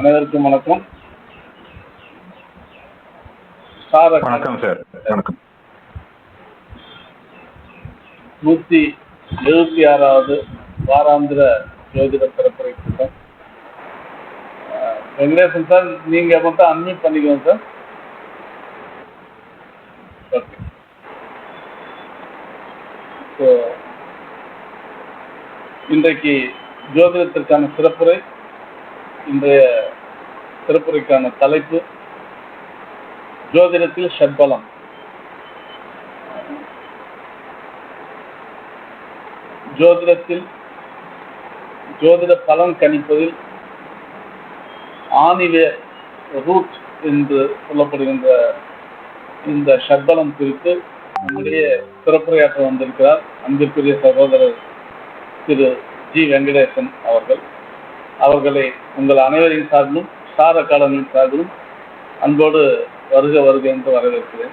அனைவருக்கும் வணக்கம். வணக்கம் சார். வணக்கம். 176வது வாராந்திர ஜோதிட பரப்புரை கூட்டம். வெங்கடேசன் சார், நீங்க மட்டும் அன்மியூட் பண்ணிக்கோங்க சார். ஓகே. ஸோ இன்றைக்கு ஜோதிடத்திற்கான சிறப்புரை, இன்றைய சிறப்புரைக்கான தலைப்பு ஜோதிடத்தில் ஷட்பலம். ஜோதிடத்தில் ஜோதிட பலன் கணிப்பதில் ஆணிவேர் ரூட் என்று சொல்லப்படுகின்ற இந்த ஷட்பலம் குறித்து நம்முடைய சிறப்புரையாற்ற வந்திருக்கிறார் அன்பிற்குரிய சகோதரர் திரு ஜி வெங்கடேசன் அவர்கள். அவர்களை உங்கள் அனைவரின் சார்பிலும் ஸ்டார் அகாடமியின் சார்பிலும் அன்போடு வருக வருக என்று வரவேற்கிறேன்.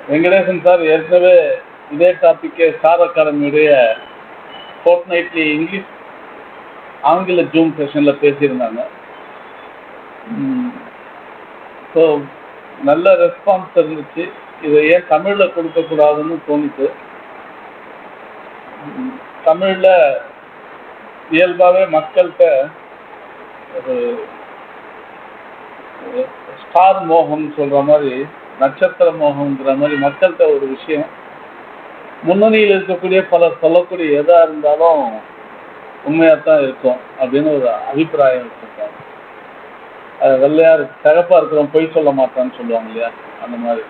வெங்கடேசன் சார் ஏற்கனவே இதே டாபிக்கை ஸ்டார் அகாடமியுடைய ஃபோர்ட்நைட்லி இங்கிலீஷ் ஆங்கில ஜூம் செஷனில் பேசியிருந்தாங்க. ஸோ நல்ல ரெஸ்பான்ஸ் இருந்துச்சு. இதை ஏன் தமிழில் கொடுக்கக்கூடாதுன்னு தோணிச்சு. தமிழில் இயல்பாகவே மக்கள்கிட்ட ஒரு ஸ்டார் மோகம்னு சொல்கிற மாதிரி, நட்சத்திர மோகம்ங்கிற மாதிரி மக்கள்கிட்ட ஒரு விஷயம், முன்னணியில் இருக்கக்கூடிய பலர் சொல்லக்கூடிய எதாக இருந்தாலும் உண்மையாக தான் இருக்கும் அப்படின்னு ஒரு அபிப்பிராயம் வச்சுருக்காங்க. வெள்ளையார் சிறப்பாக இருக்கிறவன் பொய் சொல்ல மாட்டான்னு சொல்லுவாங்க இல்லையா, அந்த மாதிரி.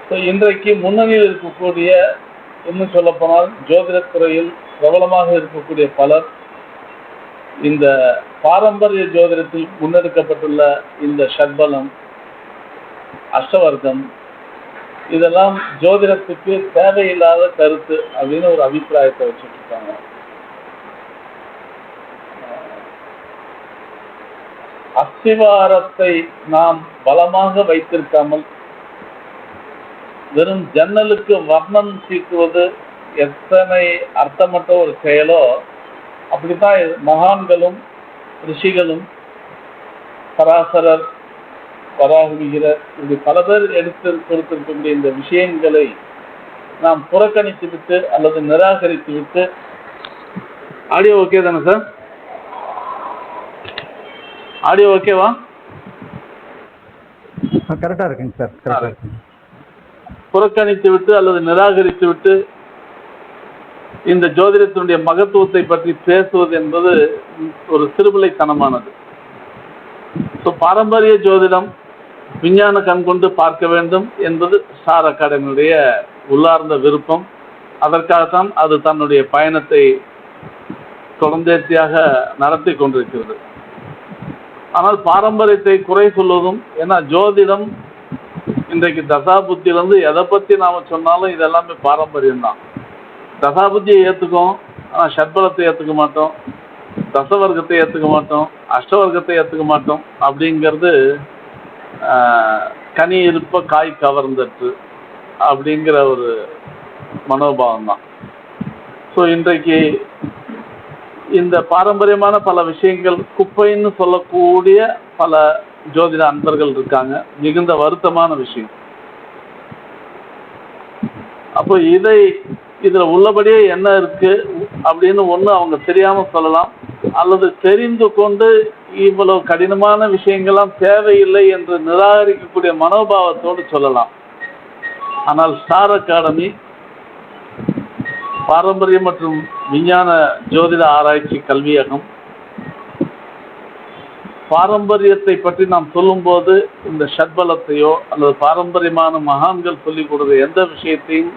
ஸோ இன்றைக்கு முன்னணியில் இருக்கக்கூடிய, இன்னும் சொல்லப்போனால் ஜோதிடத்துறையில் பிரபலமாக இருக்கக்கூடிய பலர் இந்த பாரம்பரிய ஜோதிடத்தில் முன்னெடுக்கப்பட்டுள்ள இந்த ஷட்பலம், அஷ்டவர்க்கம், இதெல்லாம் ஜோதிடத்துக்கு தேவையில்லாத கருத்து அப்படின்னு ஒரு அபிப்பிராயத்தை வச்சுட்டு இருக்காங்க. அஸ்திவாரத்தை நாம் பலமாக வைத்திருக்காமல் வெறும் ஜன்னலுக்கு வர்ணம் தீட்டுவது எத்தனை அர்த்தமற்ற ஒரு செயலோ, அப்படித்தான் மகான்களும் ரிஷிகளும் பராசரர், வராகமிகிரர், இப்படி பல பேர் எடுத்து கொடுத்திருக்கக்கூடிய இந்த விஷயங்களை நாம் புறக்கணித்து விட்டு அல்லது நிராகரித்து விட்டு. ஆடியோ ஓகே தானே சார்? ஆடியோ ஓகேவா? கரெக்டாக இருக்குங்க சார். கரெக்டாக இருக்குங்க. புறக்கணித்து விட்டு அல்லது நிராகரித்து விட்டு இந்த ஜோதிடத்தினுடைய மகத்துவத்தை பற்றி பேசுவது என்பது ஒரு சிறுபிள்ளைத்தனமானது. ஸோ பாரம்பரிய ஜோதிடம் விஞ்ஞான கண் கொண்டு பார்க்க வேண்டும் என்பது ஸ்டார் அகாடமியுடைய உள்ளார்ந்த விருப்பம். அதற்காகத்தான் அது தன்னுடைய பயணத்தை தொடர்ந்தேர்ச்சியாக நடத்தி கொண்டிருக்கிறது. ஆனால் பாரம்பரியத்தை குறை சொல்வதும், ஏன்னா ஜோதிடம் இன்றைக்கு தசாபுத்தியிலேருந்து எதை பற்றி நாம் சொன்னாலும் இதெல்லாமே பாரம்பரியம்தான். தசாபுத்தியை ஏற்றுக்கும், ஆனால் ஷட்பலத்தை ஏற்றுக்க மாட்டோம், தசவர்க்கத்தை ஏற்றுக்க மாட்டோம், அஷ்டவர்க்கத்தை ஏற்றுக்க மாட்டோம். அப்படிங்கிறது கனி இருப்ப காய் கவர்ந்தற்று அப்படிங்கிற ஒரு மனோபாவம் தான். ஸோ இன்றைக்கு இந்த பாரம்பரியமான பல விஷயங்கள் குப்பைன்னு சொல்லக்கூடிய பல ஜோதிட அன்பர்கள் இருக்காங்க. மிகுந்த வருத்தமான விஷயம். அப்போ இதில் உள்ளபடியே என்ன இருக்கு அப்படின்னு ஒன்று அவங்க தெரியாமல் சொல்லலாம், அல்லது தெரிந்து கொண்டு இவ்வளவு கடினமான விஷயங்கள்லாம் தேவையில்லை என்று நிராகரிக்கக்கூடிய மனோபாவத்தோடு சொல்லலாம். ஆனால் ஸ்டார் அகாடமி பாரம்பரிய மற்றும் விஞ்ஞான ஜோதிட ஆராய்ச்சி கல்வியகம், பாரம்பரியத்தை பற்றி நாம் சொல்லும்போது இந்த ஷட்பலத்தையோ அல்லது பாரம்பரியமான மகான்கள் சொல்லிக் கொடுத்த எந்த விஷயத்தையும்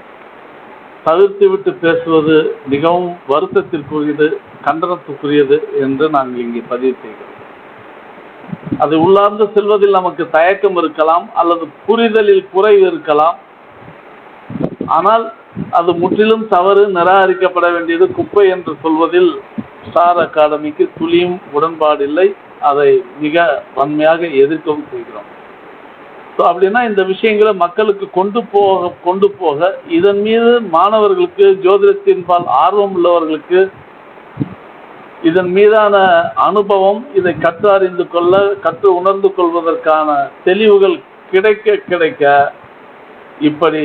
தவிர்த்து விட்டு பேசுவது மிகவும் வருத்தத்திற்குரியது, கண்டனத்துக்குரியது என்று நாங்கள் இங்கே பதிவு செய்கிறோம். அது உள்ளார்ந்து செல்வதில் நமக்கு தயக்கம் இருக்கலாம், அல்லது புரிதலில் குறைவு இருக்கலாம். ஆனால் அது முற்றிலும் தவறு, நிராகரிக்கப்பட வேண்டியது, குப்பை என்று சொல்வதில் ஸ்டார் அகாடமிக்கு துளியும் உடன்பாடில்லை. அதை மிக வன்மையாக எதிர்க்கவும் செய்கிறோம். ஸோ அப்படின்னா இந்த விஷயங்களை மக்களுக்கு கொண்டு போக இதன் மீது மாணவர்களுக்கு, ஜோதிடத்தின்பால் ஆர்வம் உள்ளவர்களுக்கு இதன் மீதான அனுபவம், இதை கற்று அறிந்து கொள்ள, கற்று உணர்ந்து கொள்வதற்கான தெளிவுகள் கிடைக்க கிடைக்க இப்படி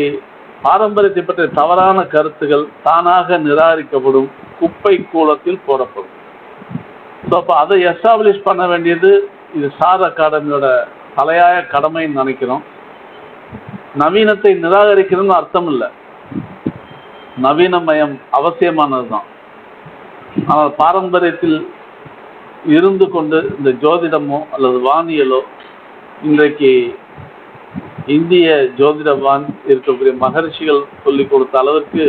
பாரம்பரியத்தை பற்றிய தவறான கருத்துகள் தானாக நிராகரிக்கப்படும், குப்பை கூலத்தில் போடப்படும். ஸோ அப்போ அதை எஸ்டாப்ளிஷ் பண்ண வேண்டியது இது ஸ்டார் அகாடமியோட தலையாய கடமைன்னு நினைக்கிறோம். நவீனத்தை நிராகரிக்கணும்னு அர்த்தம் இல்லை, நவீனமயம் அவசியமானது தான். ஆனால் பாரம்பரியத்தில் இருந்து கொண்டு இந்த ஜோதிடமோ அல்லது வானியலோ, இன்றைக்கு இந்திய ஜோதிடவான் இருக்கக்கூடிய மகரிஷிகள் சொல்லிக் கொடுத்த அளவிற்கு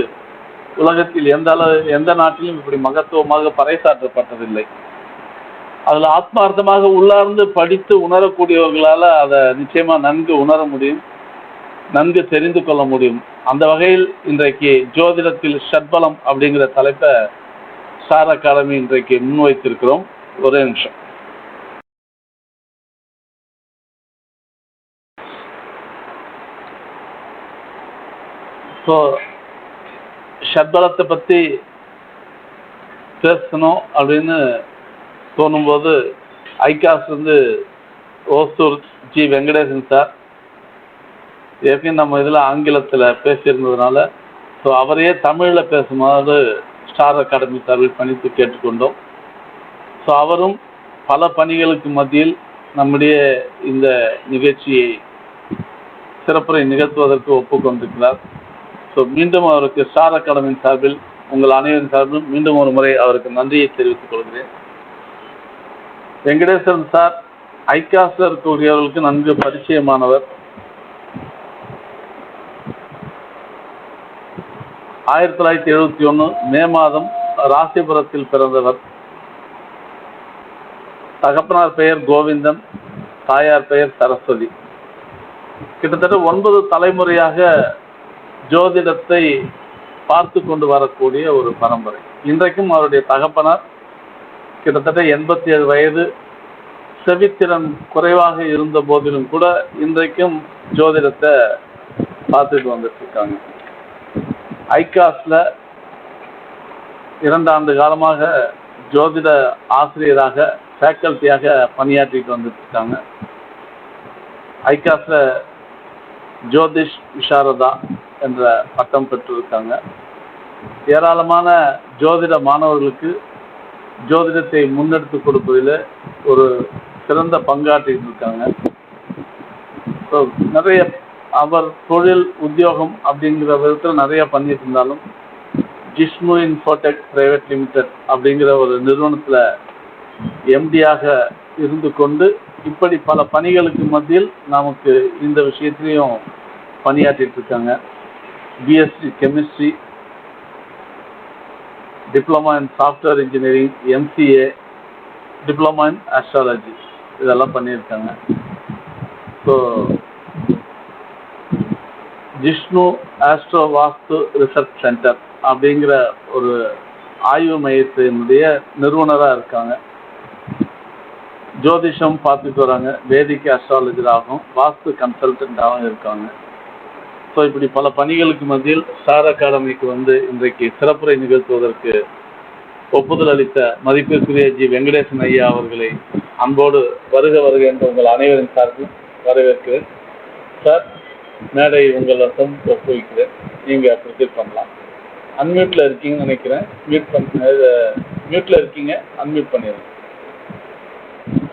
உலகத்தில் எந்த நாட்டிலும் இப்படி மகத்துவமாக பறைசாற்றப்பட்டதில்லை. அதில் ஆத்மார்த்தமாக உள்ளார்ந்து படித்து உணரக்கூடியவர்களால் அதை நிச்சயமாக நன்கு உணர முடியும், நன்கு தெரிந்து கொள்ள முடியும். அந்த வகையில் இன்றைக்கு ஜோதிடத்தில் ஷட்பலம் அப்படிங்கிற தலைப்பை ஸ்டார் அகாடமி இன்றைக்கு முன்வைத்திருக்கிறோம். ஒரே நிமிஷம். ஸோ ஷட்பலத்தை பற்றி பேசணும் அப்படின்னு தோணும்போது ஐகாஸ்லேருந்து ஓசூர் ஜி வெங்கடேசன் சார் ஏற்கனவே நம்ம இதில் ஆங்கிலத்தில் பேசியிருந்ததுனால ஸோ அவரையே தமிழில் பேசுமாறு ஸ்டார் அகாடமி சார்பில் பணித்து கேட்டுக்கொண்டோம். ஸோ அவரும் பல பணிகளுக்கு மத்தியில் நம்முடைய இந்த நிகழ்ச்சியை சிறப்புரை நிகழ்த்துவதற்கு ஒப்புக்கொண்டிருக்கிறார். ஸோ மீண்டும் அவருக்கு ஸ்டார் அகாடமியின் சார்பில் உங்கள் அனைவரின் சார்பிலும் மீண்டும் ஒரு முறை அவருக்கு நன்றியை தெரிவித்துக் கொள்கிறேன். வெங்கடேசன் சார் ஐகாஸில் இருக்கக்கூடியவர்களுக்கு நன்கு பரிச்சயமானவர். 1971 மே மாதம் ராசிபுரத்தில் பிறந்தவர். தகப்பனார் பெயர் கோவிந்தன், தாயார் பெயர் சரஸ்வதி. கிட்டத்தட்ட 9 தலைமுறையாக ஜோதிடத்தை பார்த்து கொண்டு வரக்கூடிய ஒரு பரம்பரை. இன்றைக்கும் அவருடைய தகப்பனார் கிட்டத்தட்ட 87 வயது, செவித்திறன் குறைவாக இருந்த போதிலும் கூட இன்றைக்கும் ஜோதிடத்தை பார்த்துட்டு வந்துட்டு இருக்காங்க. ஐகாஸில் 2 ஆண்டு காலமாக ஜோதிட ஆசிரியராக, ஃபேக்கல்ட்டியாக பணியாற்றிட்டு வந்துட்டு இருக்காங்க. ஐகாஸில் ஜோதிஷ் விசாரதா என்ற பட்டம் பெற்றிருக்காங்க. ஏராளமான ஜோதிட மாணவர்களுக்கு ஜோதிடத்தை முன்னெடுத்து கொடுப்பதில் ஒரு சிறந்த பங்காற்றிட்டு இருக்காங்க. ஸோ நிறைய அவர் தொழில் உத்தியோகம் அப்படிங்கிற விதத்தில் நிறைய பண்ணிட்டு இருந்தாலும் ஜிஷ்ணு இன்ஃபோடெக் பிரைவேட் லிமிடெட் அப்படிங்கிற ஒரு நிறுவனத்தில் எம்டியாக இருந்து கொண்டு இப்படி பல பணிகளுக்கு மத்தியில் நமக்கு இந்த விஷயத்திலையும் பணியாற்றிட்டு இருக்காங்க. BSc chemistry, diploma in software engineering, MCA, diploma in astrology இதெல்லாம் பண்ணியிருக்காங்க. ஸோ ஜிஷ்ணு ஆஸ்ட்ரோ வாஸ்து ரிசர்ச் சென்டர் அப்படிங்கிற ஒரு ஆய்வு மையத்தினுடைய நிறுவனராக இருக்காங்க. ஜோதிஷம் பார்த்துட்டு வராங்க, வேதிக் ஆஸ்ட்ராலஜராகவும் வாஸ்து கன்சல்டன்டாகவும் இருக்காங்க. ஸோ இப்படி பல பணிகளுக்கு மத்தியில் ஸ்டார் அகாடமிக்கு வந்து இன்றைக்கு சிறப்புரை நிகழ்த்துவதற்கு ஒப்புதல் அளித்த மதிப்பிற்குரிய ஜி வெங்கடேசன் ஐயா அவர்களை அன்போடு வருக வருக என்று உங்கள் அனைவரின் சார்பில் வரவேற்கிறேன். சார், மேடை உங்கள் வசம் ஒப்புவிக்கிறேன், நீங்கள் ப்ரொசீட் பண்ணலாம். அன்மியூட்டில் இருக்கீங்கன்னு நினைக்கிறேன். மியூட்டில் இருக்கீங்க, அன்மியூட் பண்ணிடுங்க.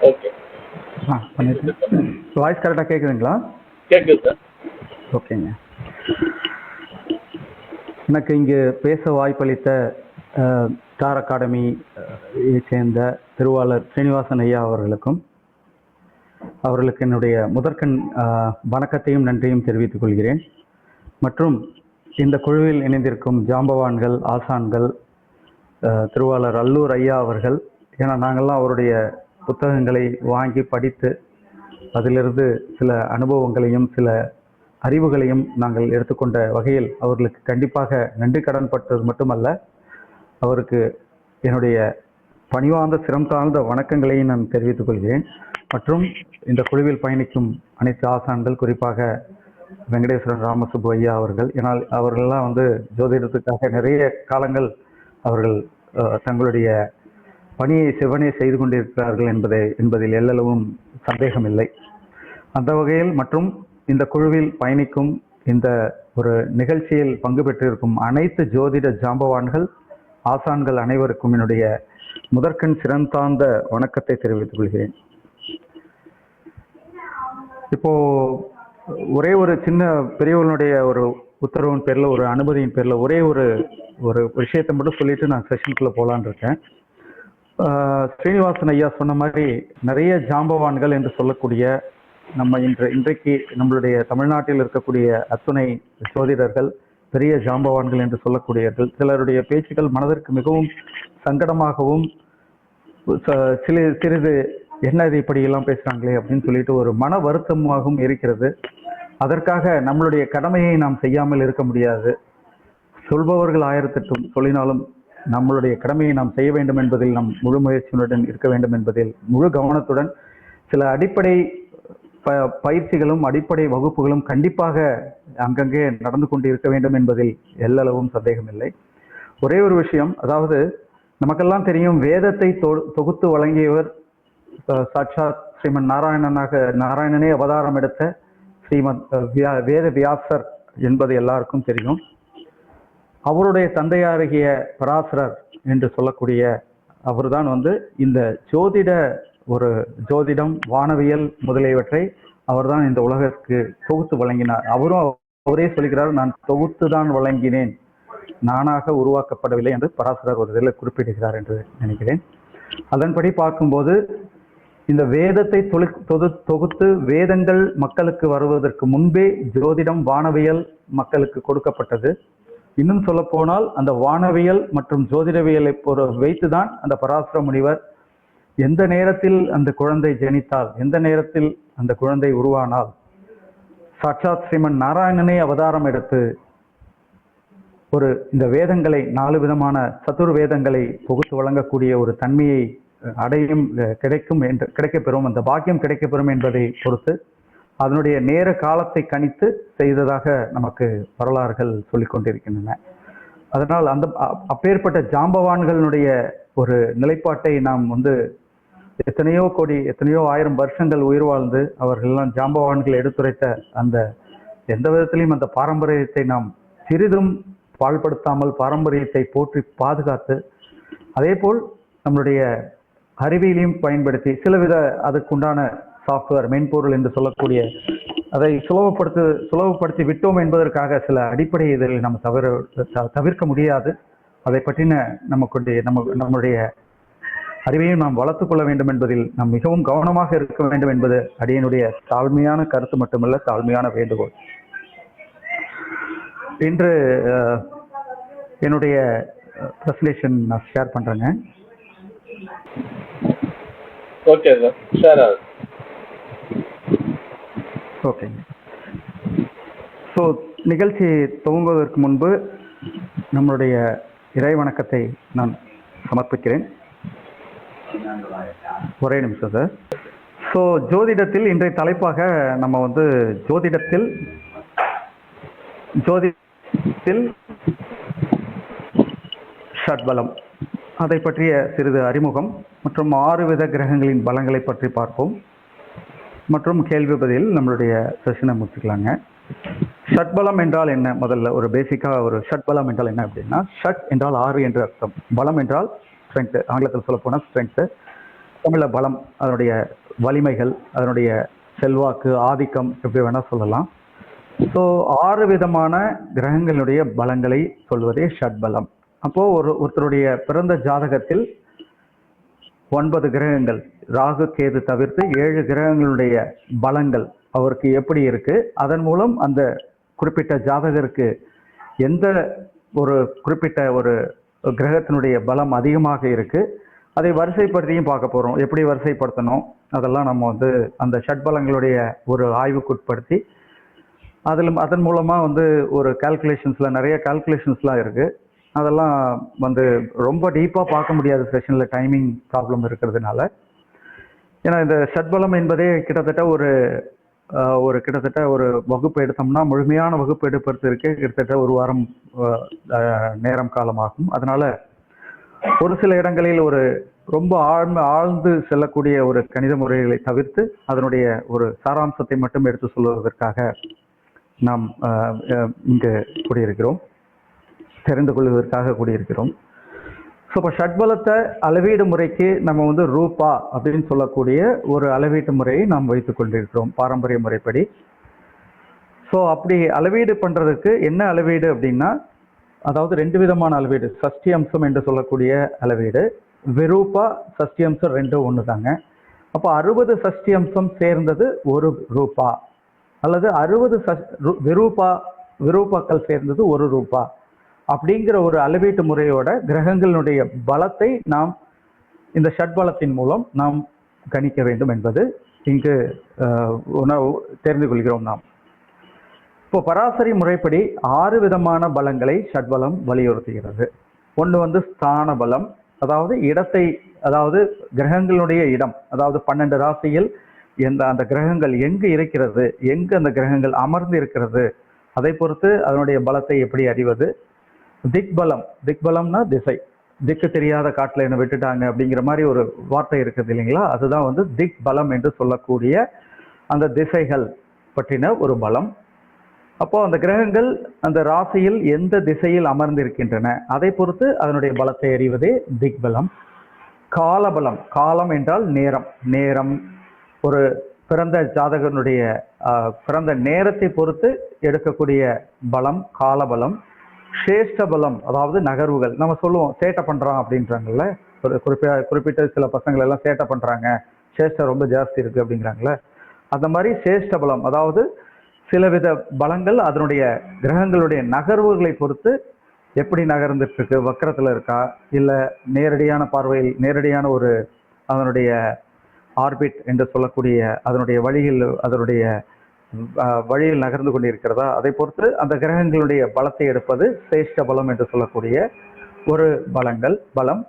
ஓகே, வாய்ஸ் கரெக்டாக கேட்குதுங்களா? கேட்குது சார். ஓகேங்க. எனக்கு இங்கு பேச வாய்ப்பளித்த ஸ்டார் அகாடமி சேர்ந்த திருவாளர் ஸ்ரீனிவாசன் ஐயா அவர்களுக்கும் அவர்களுக்கு என்னுடைய முதற்கண் வணக்கத்தையும் நன்றியும் தெரிவித்துக் கொள்கிறேன். மற்றும் இந்த குழுவில் இணைந்திருக்கும் ஜாம்பவான்கள், ஆசான்கள், திருவாளர் அல்லூர் ஐயா அவர்கள், ஏன்னா நாங்கள்லாம் அவருடைய புத்தகங்களை வாங்கி படித்து அதிலிருந்து சில அனுபவங்களையும் சில அறிவுகளையும் நாங்கள் எடுத்துக்கொண்ட வகையில் அவர்களுக்கு கண்டிப்பாக நன்றி கடன் பட்டது மட்டுமல்ல, அவருக்கு என்னுடைய பணிவார்ந்த சிரம் தாழ்ந்த வணக்கங்களையும் நான் தெரிவித்துக் கொள்கிறேன். மற்றும் இந்த குழுவில் பயணிக்கும் அனைத்து ஆசான்கள், குறிப்பாக வெங்கடேஸ்வரன் ராமசுப்பு ஐயா அவர்கள், ஏன்னால் அவர்கள்லாம் ஜோதிடத்துக்காக நிறைய காலங்கள் அவர்கள் தங்களுடைய பணியை சிவனே செய்து கொண்டிருக்கிறார்கள் என்பதில் எல்லளவும் சந்தேகமில்லை. அந்த வகையில் மற்றும் இந்த குழுவில் பயணிக்கும் இந்த ஒரு நிகழ்ச்சியில் பங்கு பெற்றிருக்கும் அனைத்து ஜோதிட ஜாம்பவான்கள் ஆசான்கள் அனைவருக்கும் என்னுடைய முதற்கண் சிறந்தார்ந்த வணக்கத்தை தெரிவித்துக் கொள்கிறேன். இப்போ ஒரே ஒரு சின்ன பெரியவர்களுடைய ஒரு உத்தரவின் பேரில், ஒரு அனுமதியின் பேரில் ஒரே ஒரு விஷயத்தை மட்டும் சொல்லிட்டு நான் செஷனுக்குள்ள போலான் இருக்கேன். ஸ்ரீனிவாசன் ஐயா சொன்ன மாதிரி நிறைய ஜாம்பவான்கள் என்று சொல்லக்கூடிய நம்ம இன்றைக்கு நம்மளுடைய தமிழ்நாட்டில் இருக்கக்கூடிய அத்துணை ஜோதிடர்கள் பெரிய ஜாம்பவான்கள் என்று சொல்லக்கூடியவர்கள். சிலருடைய பேச்சுக்கள் மனதிற்கு மிகவும் சங்கடமாகவும் சிறிது என்னது இப்படியெல்லாம் பேசுறாங்களே அப்படின்னு சொல்லிட்டு ஒரு மன வருத்தமாகவும் இருக்கிறது. அதற்காக நம்மளுடைய கடமையை நாம் செய்யாமல் இருக்க முடியாது. சொல்பவர்கள் 1008 சொல்லினாலும் நம்மளுடைய கடமையை நாம் செய்ய வேண்டும் என்பதில் நாம் முழு முயற்சியுடன் இருக்க வேண்டும் என்பதில் முழு கவனத்துடன் சில அடிப்படை பயிற்சிகளும் அடிப்படை வகுப்புகளும் கண்டிப்பாக அங்கங்கே நடந்து கொண்டு இருக்க வேண்டும் என்பதில் எல்லளவும் சந்தேகமில்லை. ஒரே ஒரு விஷயம், அதாவது நமக்கெல்லாம் தெரியும், வேதத்தை தொகுத்து வழங்கியவர் சாட்சாத் ஸ்ரீமன் நாராயணனே அவதாரம் எடுத்த ஸ்ரீமத் வேத வியாசர் என்பது எல்லாருக்கும் தெரியும். அவருடைய தந்தையாகிய பராசரர் என்று சொல்லக்கூடிய அவர்தான் இந்த ஜோதிடம் வானவியல் முதலியவற்றை அவர்தான் இந்த உலகிற்கு தொகுத்து வழங்கினார். அவரே சொல்கிறார், நான் தொகுத்து தான் வழங்கினேன், நானாக உருவாக்கப்படவில்லை என்று பராசரர் ஒரு இதில் குறிப்பிடுகிறார் என்று நினைக்கிறேன். அதன்படி பார்க்கும்போது இந்த வேதத்தை தொகுத்து வேதங்கள் மக்களுக்கு வருவதற்கு முன்பே ஜோதிடம் வானவியல் மக்களுக்கு கொடுக்கப்பட்டது. இன்னும் சொல்ல போனால் அந்த வானவியல் மற்றும் ஜோதிடவியலை வைத்துதான் அந்த பராசர முனிவர் எந்த நேரத்தில் அந்த குழந்தை ஜனித்தால், எந்த நேரத்தில் அந்த குழந்தை உருவானால், சாட்சாத் ஸ்ரீமன் நாராயணனே அவதாரம் எடுத்து இந்த வேதங்களை 4 விதமான சதுர் வேதங்களை தொகுத்து வழங்கக்கூடிய ஒரு தன்மையை கிடைக்கப்பெறும், அந்த பாக்கியம் கிடைக்கப்பெறும் என்பதை பொறுத்து அதனுடைய நேர காலத்தை கணித்து செய்ததாக நமக்கு வரலாறுகள் சொல்லிக் கொண்டிருக்கின்றன. அதனால் அப்பேற்பட்ட ஜாம்பவான்களுடைய ஒரு நிலைப்பாட்டை நாம் எத்தனையோ ஆயிரம் வருஷங்கள் உயிர் வாழ்ந்து அவர்களெல்லாம் ஜாம்பவான்கள் எடுத்துரைத்த அந்த எந்த விதத்திலையும் அந்த பாரம்பரியத்தை நாம் சிறிதும் பாழ்படுத்தாமல் பாரம்பரியத்தை போற்றி பாதுகாத்து, அதே போல் நம்மளுடைய அறிவியலையும் பயன்படுத்தி சிலவித அதுக்குண்டான சாஃப்ட்வேர் மென்பொருள் என்று சொல்லக்கூடிய அதை சுலபப்படுத்தி விட்டோம் என்பதற்காக சில அடிப்படை இதில் நம்ம தவிர்க்க முடியாது. அதை பற்றின நம்முடைய அறிவையும் நாம் வளர்த்துக் கொள்ள வேண்டும் என்பதில் நாம் மிகவும் கவனமாக இருக்க வேண்டும் என்பது அடியனுடைய தாழ்மையான கருத்து மட்டுமல்ல, தாழ்மையான வேண்டுகோள். இன்று என்னுடைய பிரசன்டேஷன் நான் ஷேர் பண்றேங்க. ஓகே சார், ஷேர் ஆகுது. ஓகே. ஸோ நிகழ்ச்சி துவங்குவதற்கு முன்பு நம்மளுடைய இறை வணக்கத்தை நான் சமர்ப்பிக்கிறேன். ஒரே நிமிஷம் சார். ஸோ ஜோதிடத்தில் இன்றைய தலைப்பாக நம்ம ஜோதிடத்தில் ஷட்பலம் அதை பற்றிய சிறிது அறிமுகம் மற்றும் 6 வித கிரகங்களின் பலங்களை பற்றி பார்ப்போம். மற்றும் கேள்வி பதில் நம்மளுடைய செஷனை முடிச்சுக்கலாங்க. ஷட்பலம் என்றால் என்ன? முதல்ல ஒரு பேசிக்காக ஷட்பலம் என்றால் என்ன அப்படின்னா, ஷட் என்றால் 6 என்று அர்த்தம், பலம் என்றால் ஸ்ட்ரென்த், ஆங்கிலத்தில் சொல்ல போனால் ஸ்ட்ரென்த், தமிழில் பலம் அதனுடைய வலிமைகள், அதனுடைய செல்வாக்கு, ஆதிக்கம், எப்படி வேணால் சொல்லலாம். ஸோ 6 விதமான கிரகங்களுடைய பலங்களை சொல்வதே ஷட்பலம். அப்போது ஒருத்தருடைய பிறந்த ஜாதகத்தில் 9 கிரகங்கள், ராகு கேது தவிர்த்து 7 கிரகங்களுடைய பலங்கள் அவருக்கு எப்படி இருக்கு, அதன் மூலம் அந்த குறிப்பிட்ட ஜாதகருக்கு எந்த ஒரு குறிப்பிட்ட ஒரு கிரகத்தினுடைய பலம் அதிகமாக இருக்கு, அதை வரிசைப்படுத்தியும் பார்க்க போறோம். எப்படி வரிசைப்படுத்தணும் அதெல்லாம் நம்ம அந்த ஷட்பலங்களுடைய ஒரு ஆய்வுக்குட்படுத்தி அதன் மூலமா ஒரு கால்குலேஷன்ஸ்ல நிறைய கால்குலேஷன்ஸ்லாம் இருக்கு. அதெல்லாம் ரொம்ப டீப்பாக பார்க்க முடியாத செஷனில் டைமிங் ப்ராப்ளம் இருக்கிறதுனால, ஏன்னா இந்த ஷட்பலம் என்பதே கிட்டத்தட்ட ஒரு வகுப்பு எடுத்தோம்னா, முழுமையான வகுப்பு எடுப்பதற்கு கிட்டத்தட்ட 1 வாரம் நேரம் காலமாகும். அதனால ஒரு சில இடங்களில் ஒரு ரொம்ப ஆழ்ந்து செல்லக்கூடிய ஒரு கணித முறைகளை தவிர்த்து அதனுடைய ஒரு சாராம்சத்தை மட்டும் எடுத்து சொல்வதற்காக நாம் இங்கு கூடியிருக்கிறோம், தெரிந்து கொள்வதற்காக கூடியிருக்கிறோம். ஸோ இப்போ ஷட்பலத்தை அளவீடு முறைக்கு நம்ம வந்து ரூபா அப்படின்னு சொல்லக்கூடிய ஒரு அளவீட்டு முறையை நாம் வைத்துக் கொண்டிருக்கிறோம் பாரம்பரிய முறைப்படி. ஸோ அப்படி அளவீடு பண்ணுறதுக்கு என்ன அளவீடு அப்படின்னா, அதாவது 2 விதமான அளவீடு, சஷ்டி அம்சம் என்று சொல்லக்கூடிய அளவீடு, விரூபா சஷ்டி அம்சம் 2 ஒன்று தாங்க. அப்போ 60 சஷ்டி அம்சம் சேர்ந்தது ஒரு ரூபா, அல்லது 60 விரூபாக்கள் சேர்ந்தது ஒரு ரூபா அப்படிங்கிற ஒரு அளவீட்டு முறையோட கிரகங்களுடைய பலத்தை நாம் இந்த ஷட்பலத்தின் மூலம் நாம் கணிக்க வேண்டும் என்பது இங்கு தெரிந்து கொள்கிறோம் நாம். இப்போ பராசரி முறைப்படி 6 விதமான பலங்களை ஷட்பலம் வலியுறுத்துகிறது. ஒன்று வந்து ஸ்தான பலம், அதாவது இடத்தை, அதாவது கிரகங்களுடைய இடம், அதாவது 12 ராசியில் அந்த கிரகங்கள் எங்கு இருக்கிறது, எங்கு அந்த கிரகங்கள் அமர்ந்து இருக்கிறது, அதை பொறுத்து அதனுடைய பலத்தை எப்படி அறிவது. திக்பலம், திக்பலம்னா திசை, திக்கு தெரியாத காட்டில் என்ன விட்டுட்டாங்க அப்படிங்கிற மாதிரி ஒரு வார்த்தை இருக்குது இல்லைங்களா, அதுதான் வந்து திக் பலம் என்று சொல்லக்கூடிய அந்த திசைகள் பற்றின ஒரு பலம். அப்போ அந்த கிரகங்கள் அந்த ராசியில் எந்த திசையில் அமர்ந்திருக்கின்றன அதை பொறுத்து அதனுடைய பலத்தை அறிவதே திக்பலம். காலபலம், காலம் என்றால் நேரம், நேரம் ஒரு பிறந்த ஜாதகனுடைய பிறந்த நேரத்தை பொறுத்து எடுக்கக்கூடிய பலம் காலபலம். சிரேஷ்ட பலம், அதாவது நகர்வுகள், நம்ம சொல்லுவோம் சேட்டை பண்றான் அப்படின்றாங்கல்ல, ஒரு குறிப்பிட்ட சில பசங்கள் எல்லாம் சேட்டை பண்றாங்க, சேஷ்டை ரொம்ப ஜாஸ்தி இருக்கு அப்படிங்கிறாங்களே, அந்த மாதிரி சிரேஷ்ட பலம், அதாவது சிலவித பலங்கள் அதனுடைய கிரகங்களுடைய நகர்வுகளை பொறுத்து எப்படி நகர்ந்துட்டு இருக்கு, வக்கரத்தில் இருக்கா, இல்லை நேரடியான பார்வையில் நேரடியான ஒரு அதனுடைய ஆர்பிட் என்று சொல்லக்கூடிய அதனுடைய வழியில் நகர்ந்து கொண்டிருக்கிறதா, அதை பொறுத்து அந்த கிரகங்களுடைய பலத்தை எடுப்பது சிரேஷ்ட பலம் என்று சொல்லக்கூடிய ஒரு பலம்.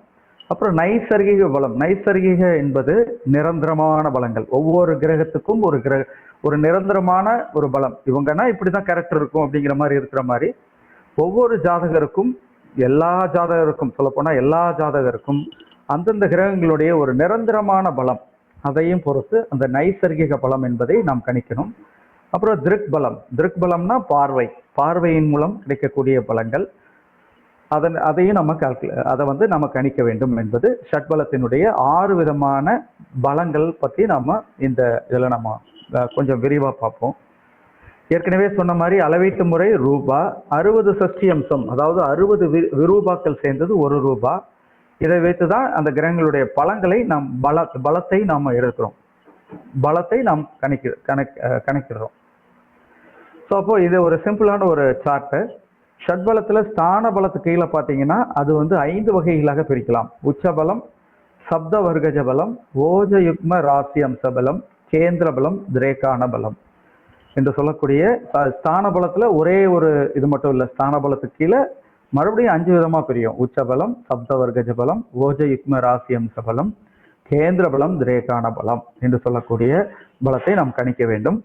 அப்புறம் நைசர்கிக பலம், நைசர்கிக என்பது நிரந்தரமான பலங்கள். ஒவ்வொரு கிரகத்துக்கும் ஒரு நிரந்தரமான ஒரு பலம், இவங்கன்னா இப்படிதான் கேரக்டர் இருக்கும் அப்படிங்கிற மாதிரி இருக்கிற மாதிரி ஒவ்வொரு ஜாதகருக்கும், எல்லா ஜாதகருக்கும் சொல்லப்போனா எல்லா ஜாதகருக்கும் அந்தந்த கிரகங்களுடைய ஒரு நிரந்தரமான பலம், அதையும் பொறுத்து அந்த நைசர்கிக பலம் என்பதை நாம் கணிக்கணும். அப்புறம் திருக் பலம், திருக் பலம்னா பார்வையின் மூலம் கிடைக்கக்கூடிய பலங்கள், அதையும் நம்ம நம்ம கணிக்க வேண்டும் என்பது ஷட்பலத்தினுடைய 6 விதமான பலங்கள் பற்றி நம்ம இந்த இதில் நம்ம கொஞ்சம் விரிவாக பார்ப்போம். ஏற்கனவே சொன்ன மாதிரி அளவீட்டு முறை ரூபா, 60 சஷ்டி அம்சம், அதாவது 60 விரூபாக்கள் சேர்ந்தது ஒரு ரூபா. இதை வைத்து தான் அந்த கிரகங்களுடைய பலங்களை நாம் பலத்தை நாம் எடுக்கிறோம், பலத்தை நாம் கணக்கிறோம். ஸோ அப்போ இது ஒரு சிம்பிளான ஒரு சார்ட்டு. ஷட்பலத்தில் ஸ்தான பலத்துக்கு கீழே பார்த்தீங்கன்னா அது வந்து 5 வகைகளாக பிரிக்கலாம். உச்சபலம், சப்த வர்க்கஜ பலம், ஓஜயுக்ம ராசி அம்ச பலம், கேந்திர பலம், திரேகான பலம் என்று சொல்லக்கூடிய ஸ்தான பலத்தில் ஒரே ஒரு இது மட்டும் இல்லை, ஸ்தான பலத்துக்கு கீழே மறுபடியும் 5 விதமாக பிரியும். உச்சபலம், சப்த வர்க்கஜ பலம், ஓஜயுக்ம ராசி அம்ச பலம், கேந்திர பலம், திரேகான பலம் என்று சொல்லக்கூடிய பலத்தை நாம் கணிக்க வேண்டும்.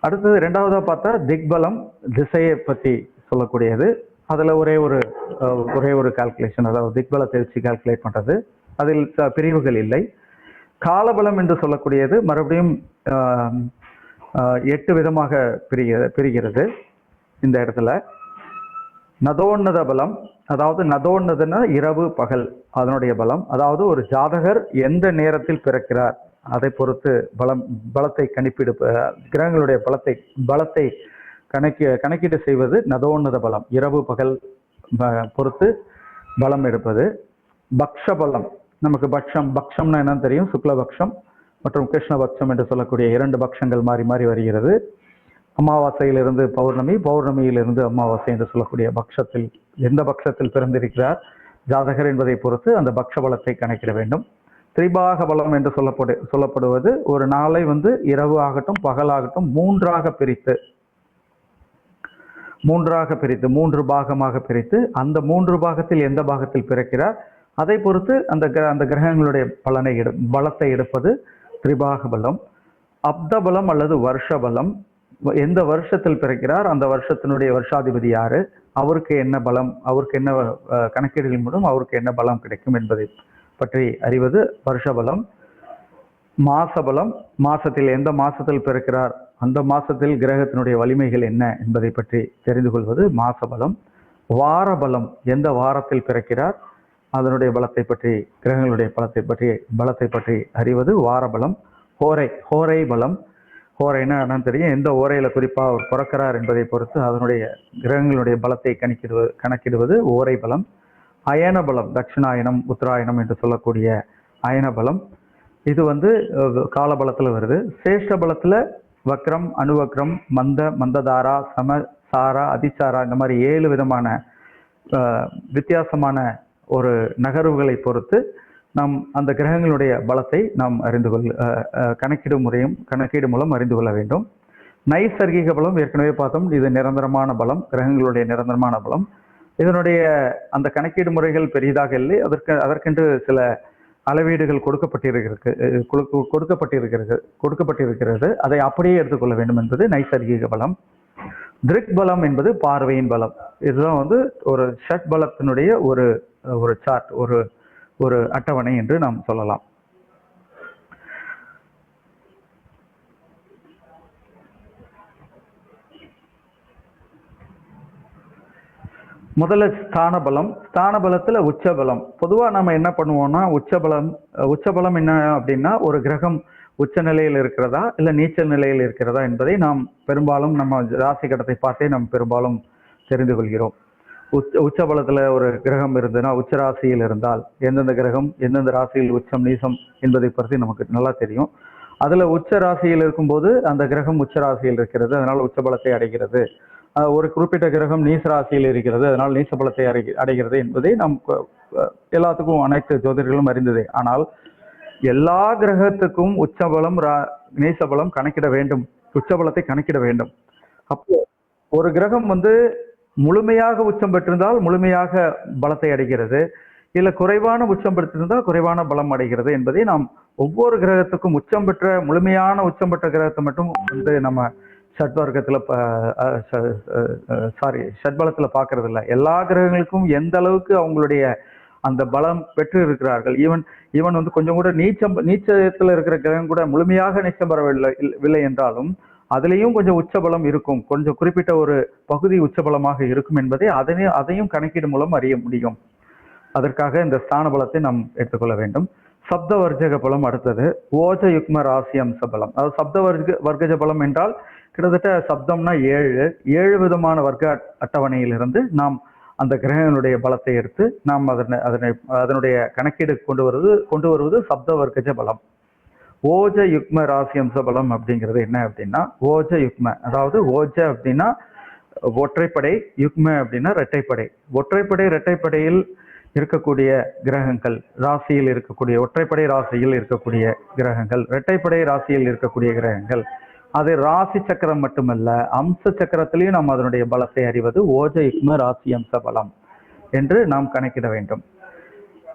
அடுத்தது 2வதாக பார்த்தா திக்பலம், திசையை பற்றி சொல்லக்கூடியது. அதில் ஒரே ஒரு கால்குலேஷன், அதாவது திக்பலத்தை வச்சு கால்குலேட் பண்ணுறது, அதில் பிரிவுகள் இல்லை. காலபலம் என்று சொல்லக்கூடியது மறுபடியும் 8 விதமாக பிரிகிறது. இந்த இடத்துல நதோன்னத பலம், அதாவது நதோன்னதுன்னா இரவு பகல், அதனுடைய பலம், அதாவது ஒரு ஜாதகர் எந்த நேரத்தில் பிறக்கிறார் அதை பொறுத்து பலத்தை கிரகங்களுடைய பலத்தை கணக்கீடு செய்வது நதோன்னத பலம், இரவு பகல் பொறுத்து பலம் எடுப்பது. பக்ஷ பலம், நமக்கு பக்ஷம்னா என்னன்னு தெரியும், சுக்லபக்ஷம் மற்றும் கிருஷ்ணபக்ஷம் என்று சொல்லக்கூடிய 2 பக்ஷங்கள் மாறி மாறி வருகிறது. அமாவாசையிலிருந்து பௌர்ணமி, பௌர்ணமியிலிருந்து அமாவாசை என்று சொல்லக்கூடிய பக்ஷத்தில் எந்த பக்ஷத்தில் பிறந்திருக்கிறார் ஜாதகர் என்பதை பொறுத்து அந்த பக்ஷ பலத்தை கணக்கிட வேண்டும். திரிபாக பலம் என்று சொல்லப்படுவது ஒரு நாளை வந்து இரவு ஆகட்டும் பகலாகட்டும் 3 பிரித்து 3 பாகமாக பிரித்து அந்த 3 பாகத்தில் எந்த பாகத்தில் பிறக்கிறார் அதை பொறுத்து அந்த கிரகங்களுடைய பலத்தை எடுப்பது திரிபாக பலம். அப்த பலம் அல்லது வருஷ பலம், எந்த வருஷத்தில் பிறக்கிறார் அந்த வருஷத்தினுடைய வருஷாதிபதி யாரு, அவருக்கு என்ன பலம், அவருக்கு என்ன கணக்கீடுகள் மூலம் அவருக்கு என்ன பலம் கிடைக்கும் என்பதை பற்றி அறிவது வருஷபலம். மாசபலம், மாசத்தில் எந்த மாசத்தில் பிறக்கிறார் அந்த மாசத்தில் கிரகத்தினுடைய வலிமைகள் என்ன என்பதை பற்றி தெரிந்து கொள்வது மாசபலம். வாரபலம், எந்த வாரத்தில் பிறக்கிறார் அதனுடைய பலத்தை பற்றி, கிரகங்களுடைய பலத்தை பற்றி அறிவது வாரபலம். ஹோரை பலம், ஹோரைன்னா என்னன்னு தெரியும், எந்த ஓரையில குறிப்பா அவர் பிறக்கிறார் என்பதை பொறுத்து அதனுடைய கிரகங்களுடைய பலத்தை கணக்கிடுவது ஓரை பலம். அயன பலம், தட்சிணாயனம் உத்தராயணம் என்று சொல்லக்கூடிய அயன பலம், இது காலபலத்துல வருது. சேஷ்ட பலத்துல வக்ரம், அணுவக்ரம், மந்ததாரா, சாரா, அதிசாரா, இந்த மாதிரி 7 விதமான வித்தியாசமான ஒரு நகர்வுகளை பொறுத்து நாம் அந்த கிரகங்களுடைய பலத்தை நாம் கணக்கீடு மூலம் அறிந்து கொள்ள வேண்டும். நைசர்கிக பலம் ஏற்கனவே பார்த்தோம், இது நிரந்தரமான பலம், கிரகங்களுடைய நிரந்தரமான பலம். இதனுடைய அந்த கணக்கீடு முறைகள் பெரிதாக இல்லை, அதற்கென்று சில அளவீடுகள் கொடுக்கப்பட்டிருக்கிறது. அதை அப்படியே எடுத்துக்கொள்ள வேண்டும் என்பது நைசர்கிக பலம். திருக் பலம் என்பது பார்வையின் பலம். இதுதான் ஒரு ஷட் பலத்தினுடைய ஒரு சார்ட், ஒரு அட்டவணை என்று நாம் சொல்லலாம். முதல்ல ஸ்தான பலம். ஸ்தான பலத்துல உச்சபலம். பொதுவா நம்ம என்ன பண்ணுவோம்னா, உச்சபலம் என்ன அப்படின்னா, ஒரு கிரகம் உச்ச நிலையில் இருக்கிறதா இல்ல நீச்சல் நிலையில் இருக்கிறதா என்பதை நாம் பெரும்பாலும் நம்ம ராசி கட்டத்தை பார்த்தே நாம் பெரும்பாலும் தெரிந்து கொள்கிறோம். உச்சபலத்துல ஒரு கிரகம் இருந்ததுன்னா, உச்ச ராசியில் இருந்தால் எந்தெந்த கிரகம் எந்தெந்த ராசியில் உச்சம் நீசம் என்பதை பற்றி நமக்கு நல்லா தெரியும். அதுல உச்ச ராசியில் இருக்கும்போது அந்த கிரகம் உச்ச ராசியில் இருக்கிறது, அதனால உச்சபலத்தை அடைகிறது. ஒரு குறிப்பிட்ட கிரகம் நீச ராசியில் இருக்கிறது, அதனால் நீச பலத்தை அடைகிறது என்பதை நாம் எல்லாத்துக்கும் அனைத்து ஜோதிடர்களும் அறிந்ததே. ஆனால் எல்லா கிரகத்துக்கும் உச்சபலம் நீசபலம் கணக்கிட வேண்டும், உச்சபலத்தை கணக்கிட வேண்டும். அப்போ ஒரு கிரகம் முழுமையாக உச்சம் பெற்றிருந்தால் முழுமையாக பலத்தை அடைகிறது, இல்ல குறைவான உச்சம் பெற்றிருந்தால் குறைவான பலம் அடைகிறது என்பதை நாம் ஒவ்வொரு கிரகத்துக்கும் முழுமையான உச்சம் பெற்ற கிரகத்தை மட்டும் நம்ம ஷட்பலத்துல பாக்குறது இல்லை. எல்லா கிரகங்களுக்கும் எந்த அளவுக்கு அவங்களுடைய அந்த பலம் பெற்று இருக்கிறார்கள். ஈவன் கொஞ்சம் கூட நீச்சத்துல இருக்கிற கிரகம் கூட முழுமையாக நீச்சம் பெறவில்லை என்றாலும் அதுலேயும் கொஞ்சம் உச்சபலம் இருக்கும், கொஞ்சம் குறிப்பிட்ட ஒரு பகுதி உச்சபலமாக இருக்கும் என்பதை அதையும் கணக்கீடு மூலம் அறிய முடியும். அதற்காக இந்த ஸ்தான பலத்தை நாம் எடுத்துக்கொள்ள வேண்டும். சப்த வர்ஜக பலம் அடுத்தது ஓஜ யுக்ம ராசி அம்ச பலம். அதாவது சப்த வர்க்கஜ பலம் என்றால் கிட்டத்தட்ட சப்தம்னா 7 விதமான வர்க்க அட்டவணையிலிருந்து நாம் அந்த கிரகங்களுடைய பலத்தை எடுத்து நாம் அதனுடைய கணக்கீடு கொண்டு வருவது சப்த வர்க்கஜ பலம். ஓஜ யுக்ம ராசி அம்ச பலம் அப்படிங்கிறது என்ன அப்படின்னா, ஓஜ யுக்ம, அதாவது ஓஜ அப்படின்னா ஒற்றைப்படை, யுக்ம அப்படின்னா இரட்டைப்படை. இரட்டைப்படையில் இருக்கக்கூடிய கிரகங்கள், ராசியில் இருக்கக்கூடிய ஒற்றைப்படை ராசியில் இருக்கக்கூடிய கிரகங்கள், இரட்டைப்படை ராசியில் இருக்கக்கூடிய கிரகங்கள், அது ராசி சக்கரம் மட்டுமல்ல அம்ச சக்கரத்திலையும் நாம் அதனுடைய பலத்தை அறிவது ஓஜ யுக்ம ராசி அம்ச பலம் என்று நாம் கணக்கிட வேண்டும்.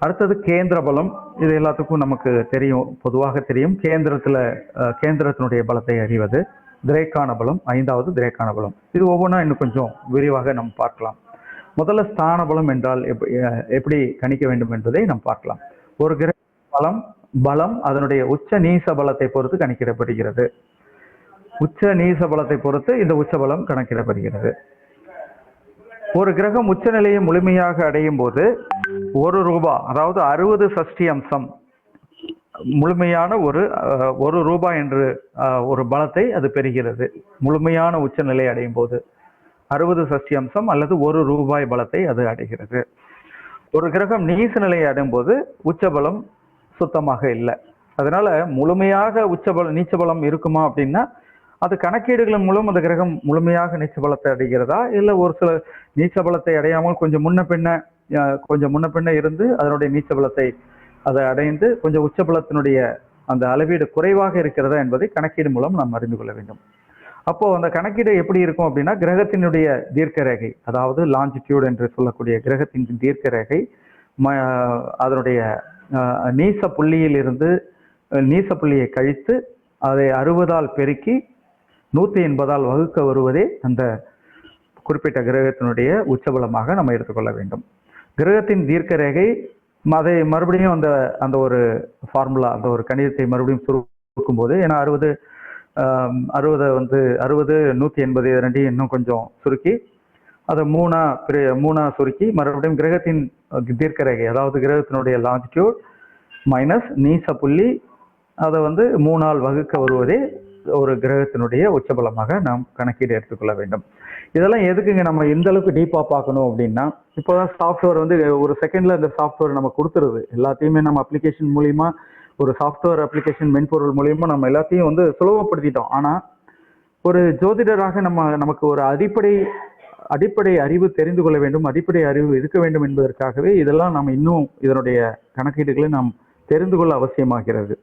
அடுத்தது கேந்திர பலம். இது எல்லாத்துக்கும் நமக்கு தெரியும், பொதுவாக தெரியும். கேந்திரத்தினுடைய பலத்தை அறிவது திரேக்கான பலம், 5வது திரேக்கான பலம். இது ஒவ்வொன்றா இன்னும் கொஞ்சம் விரிவாக நாம் பார்க்கலாம். முதல்ல ஸ்தான பலம் என்றால் எப்படி கணிக்க வேண்டும் என்பதை நாம் பார்க்கலாம். ஒரு கிரக பலம் அதனுடைய உச்ச நீச பலத்தை பொறுத்து கணக்கிடப்படுகிறது. உச்ச நீச பலத்தை பொறுத்து இந்த உச்ச பலம் கணக்கிடப்படுகிறது. ஒரு கிரகம் உச்ச நிலையை முழுமையாக அடையும் போது ₹1, அதாவது 60 சஷ்டி அம்சம் முழுமையான ஒரு ரூபாய் என்று ஒரு பலத்தை அது பெறுகிறது. முழுமையான உச்ச நிலை அடையும் போது 60 சஷ்டி அம்சம் அல்லது ₹1 பலத்தை அது அடைகிறது. ஒரு கிரகம் நீச நிலையை அடையும் போது உச்சபலம் சுத்தமாக இல்லை. அதனால முழுமையாக நீச்ச பலம் இருக்குமா அப்படின்னா, அது கணக்கீடுகளின் மூலம் அந்த கிரகம் முழுமையாக நீச்ச பலத்தை அடைகிறதா, இல்லை ஒரு சில நீச்ச பலத்தை அடையாமல் கொஞ்சம் முன்ன பின்ன இருந்து அதனுடைய நீச்ச பலத்தை அதை அடைந்து கொஞ்சம் உச்ச பலத்தினுடைய அந்த அளவீடு குறைவாக இருக்கிறதா என்பதை கணக்கீடு மூலம் நாம் அறிந்து கொள்ள வேண்டும். அப்போ அந்த கணக்கீடு எப்படி இருக்கும் அப்படின்னா, கிரகத்தினுடைய தீர்க்க ரேகை, அதாவது லாஞ்சிடியூட் என்று சொல்லக்கூடிய கிரகத்தின் தீர்க்க ரேகை அதனுடைய நீச புள்ளியை கழித்து அதை 60ஆல் பெருக்கி 180ஆல் வகுக்க வருவதே அந்த குறிப்பிட்ட கிரகத்தினுடைய உச்சபலமாக நம்ம எடுத்துக்கொள்ள வேண்டும். கிரகத்தின் தீர்க்க ரேகை அதை மறுபடியும் அந்த அந்த ஒரு ஃபார்முலா, அந்த ஒரு கணிதத்தை மறுபடியும் சுருக்கும் போது, ஏன்னா 60 வந்து 60 180 ரெண்டையும் இன்னும் கொஞ்சம் சுருக்கி அதை மூணா சுருக்கி மறுபடியும் கிரகத்தின் தீர்க்க ரேகை, அதாவது கிரகத்தினுடைய லாங்கிடியூட் மைனஸ் நீச புள்ளி, அதை வந்து 3ஆல் வகுக்க வருவதே ஒரு கிரகத்தினுடைய உச்சபலமாக நாம் கணக்கீடு எடுத்துக்கொள்ள வேண்டும். இதெல்லாம் எதுக்குங்க நம்ம இந்த அளவுக்கு டீப்பா பார்க்கணும் அப்படின்னா, இப்போதான் சாஃப்ட்வேர் வந்து ஒரு செகண்ட்ல இந்த சாஃப்ட்வேர் நம்ம கொடுத்துருது. எல்லாத்தையுமே நம்ம அப்ளிகேஷன் மூலியமா, ஒரு சாஃப்ட்வேர் அப்ளிகேஷன் மென்பொருள் மூலியமா நம்ம எல்லாத்தையும் வந்து சுலபப்படுத்திட்டோம். ஆனா ஒரு ஜோதிடராக நமக்கு ஒரு அடிப்படை அறிவு தெரிந்து கொள்ள வேண்டும், அடிப்படை அறிவு இருக்க வேண்டும் என்பதற்காகவே இதெல்லாம் நம்ம இன்னும் இதனுடைய கணக்கீடுகளை நாம் தெரிந்து கொள்ள அவசியமாகிறது.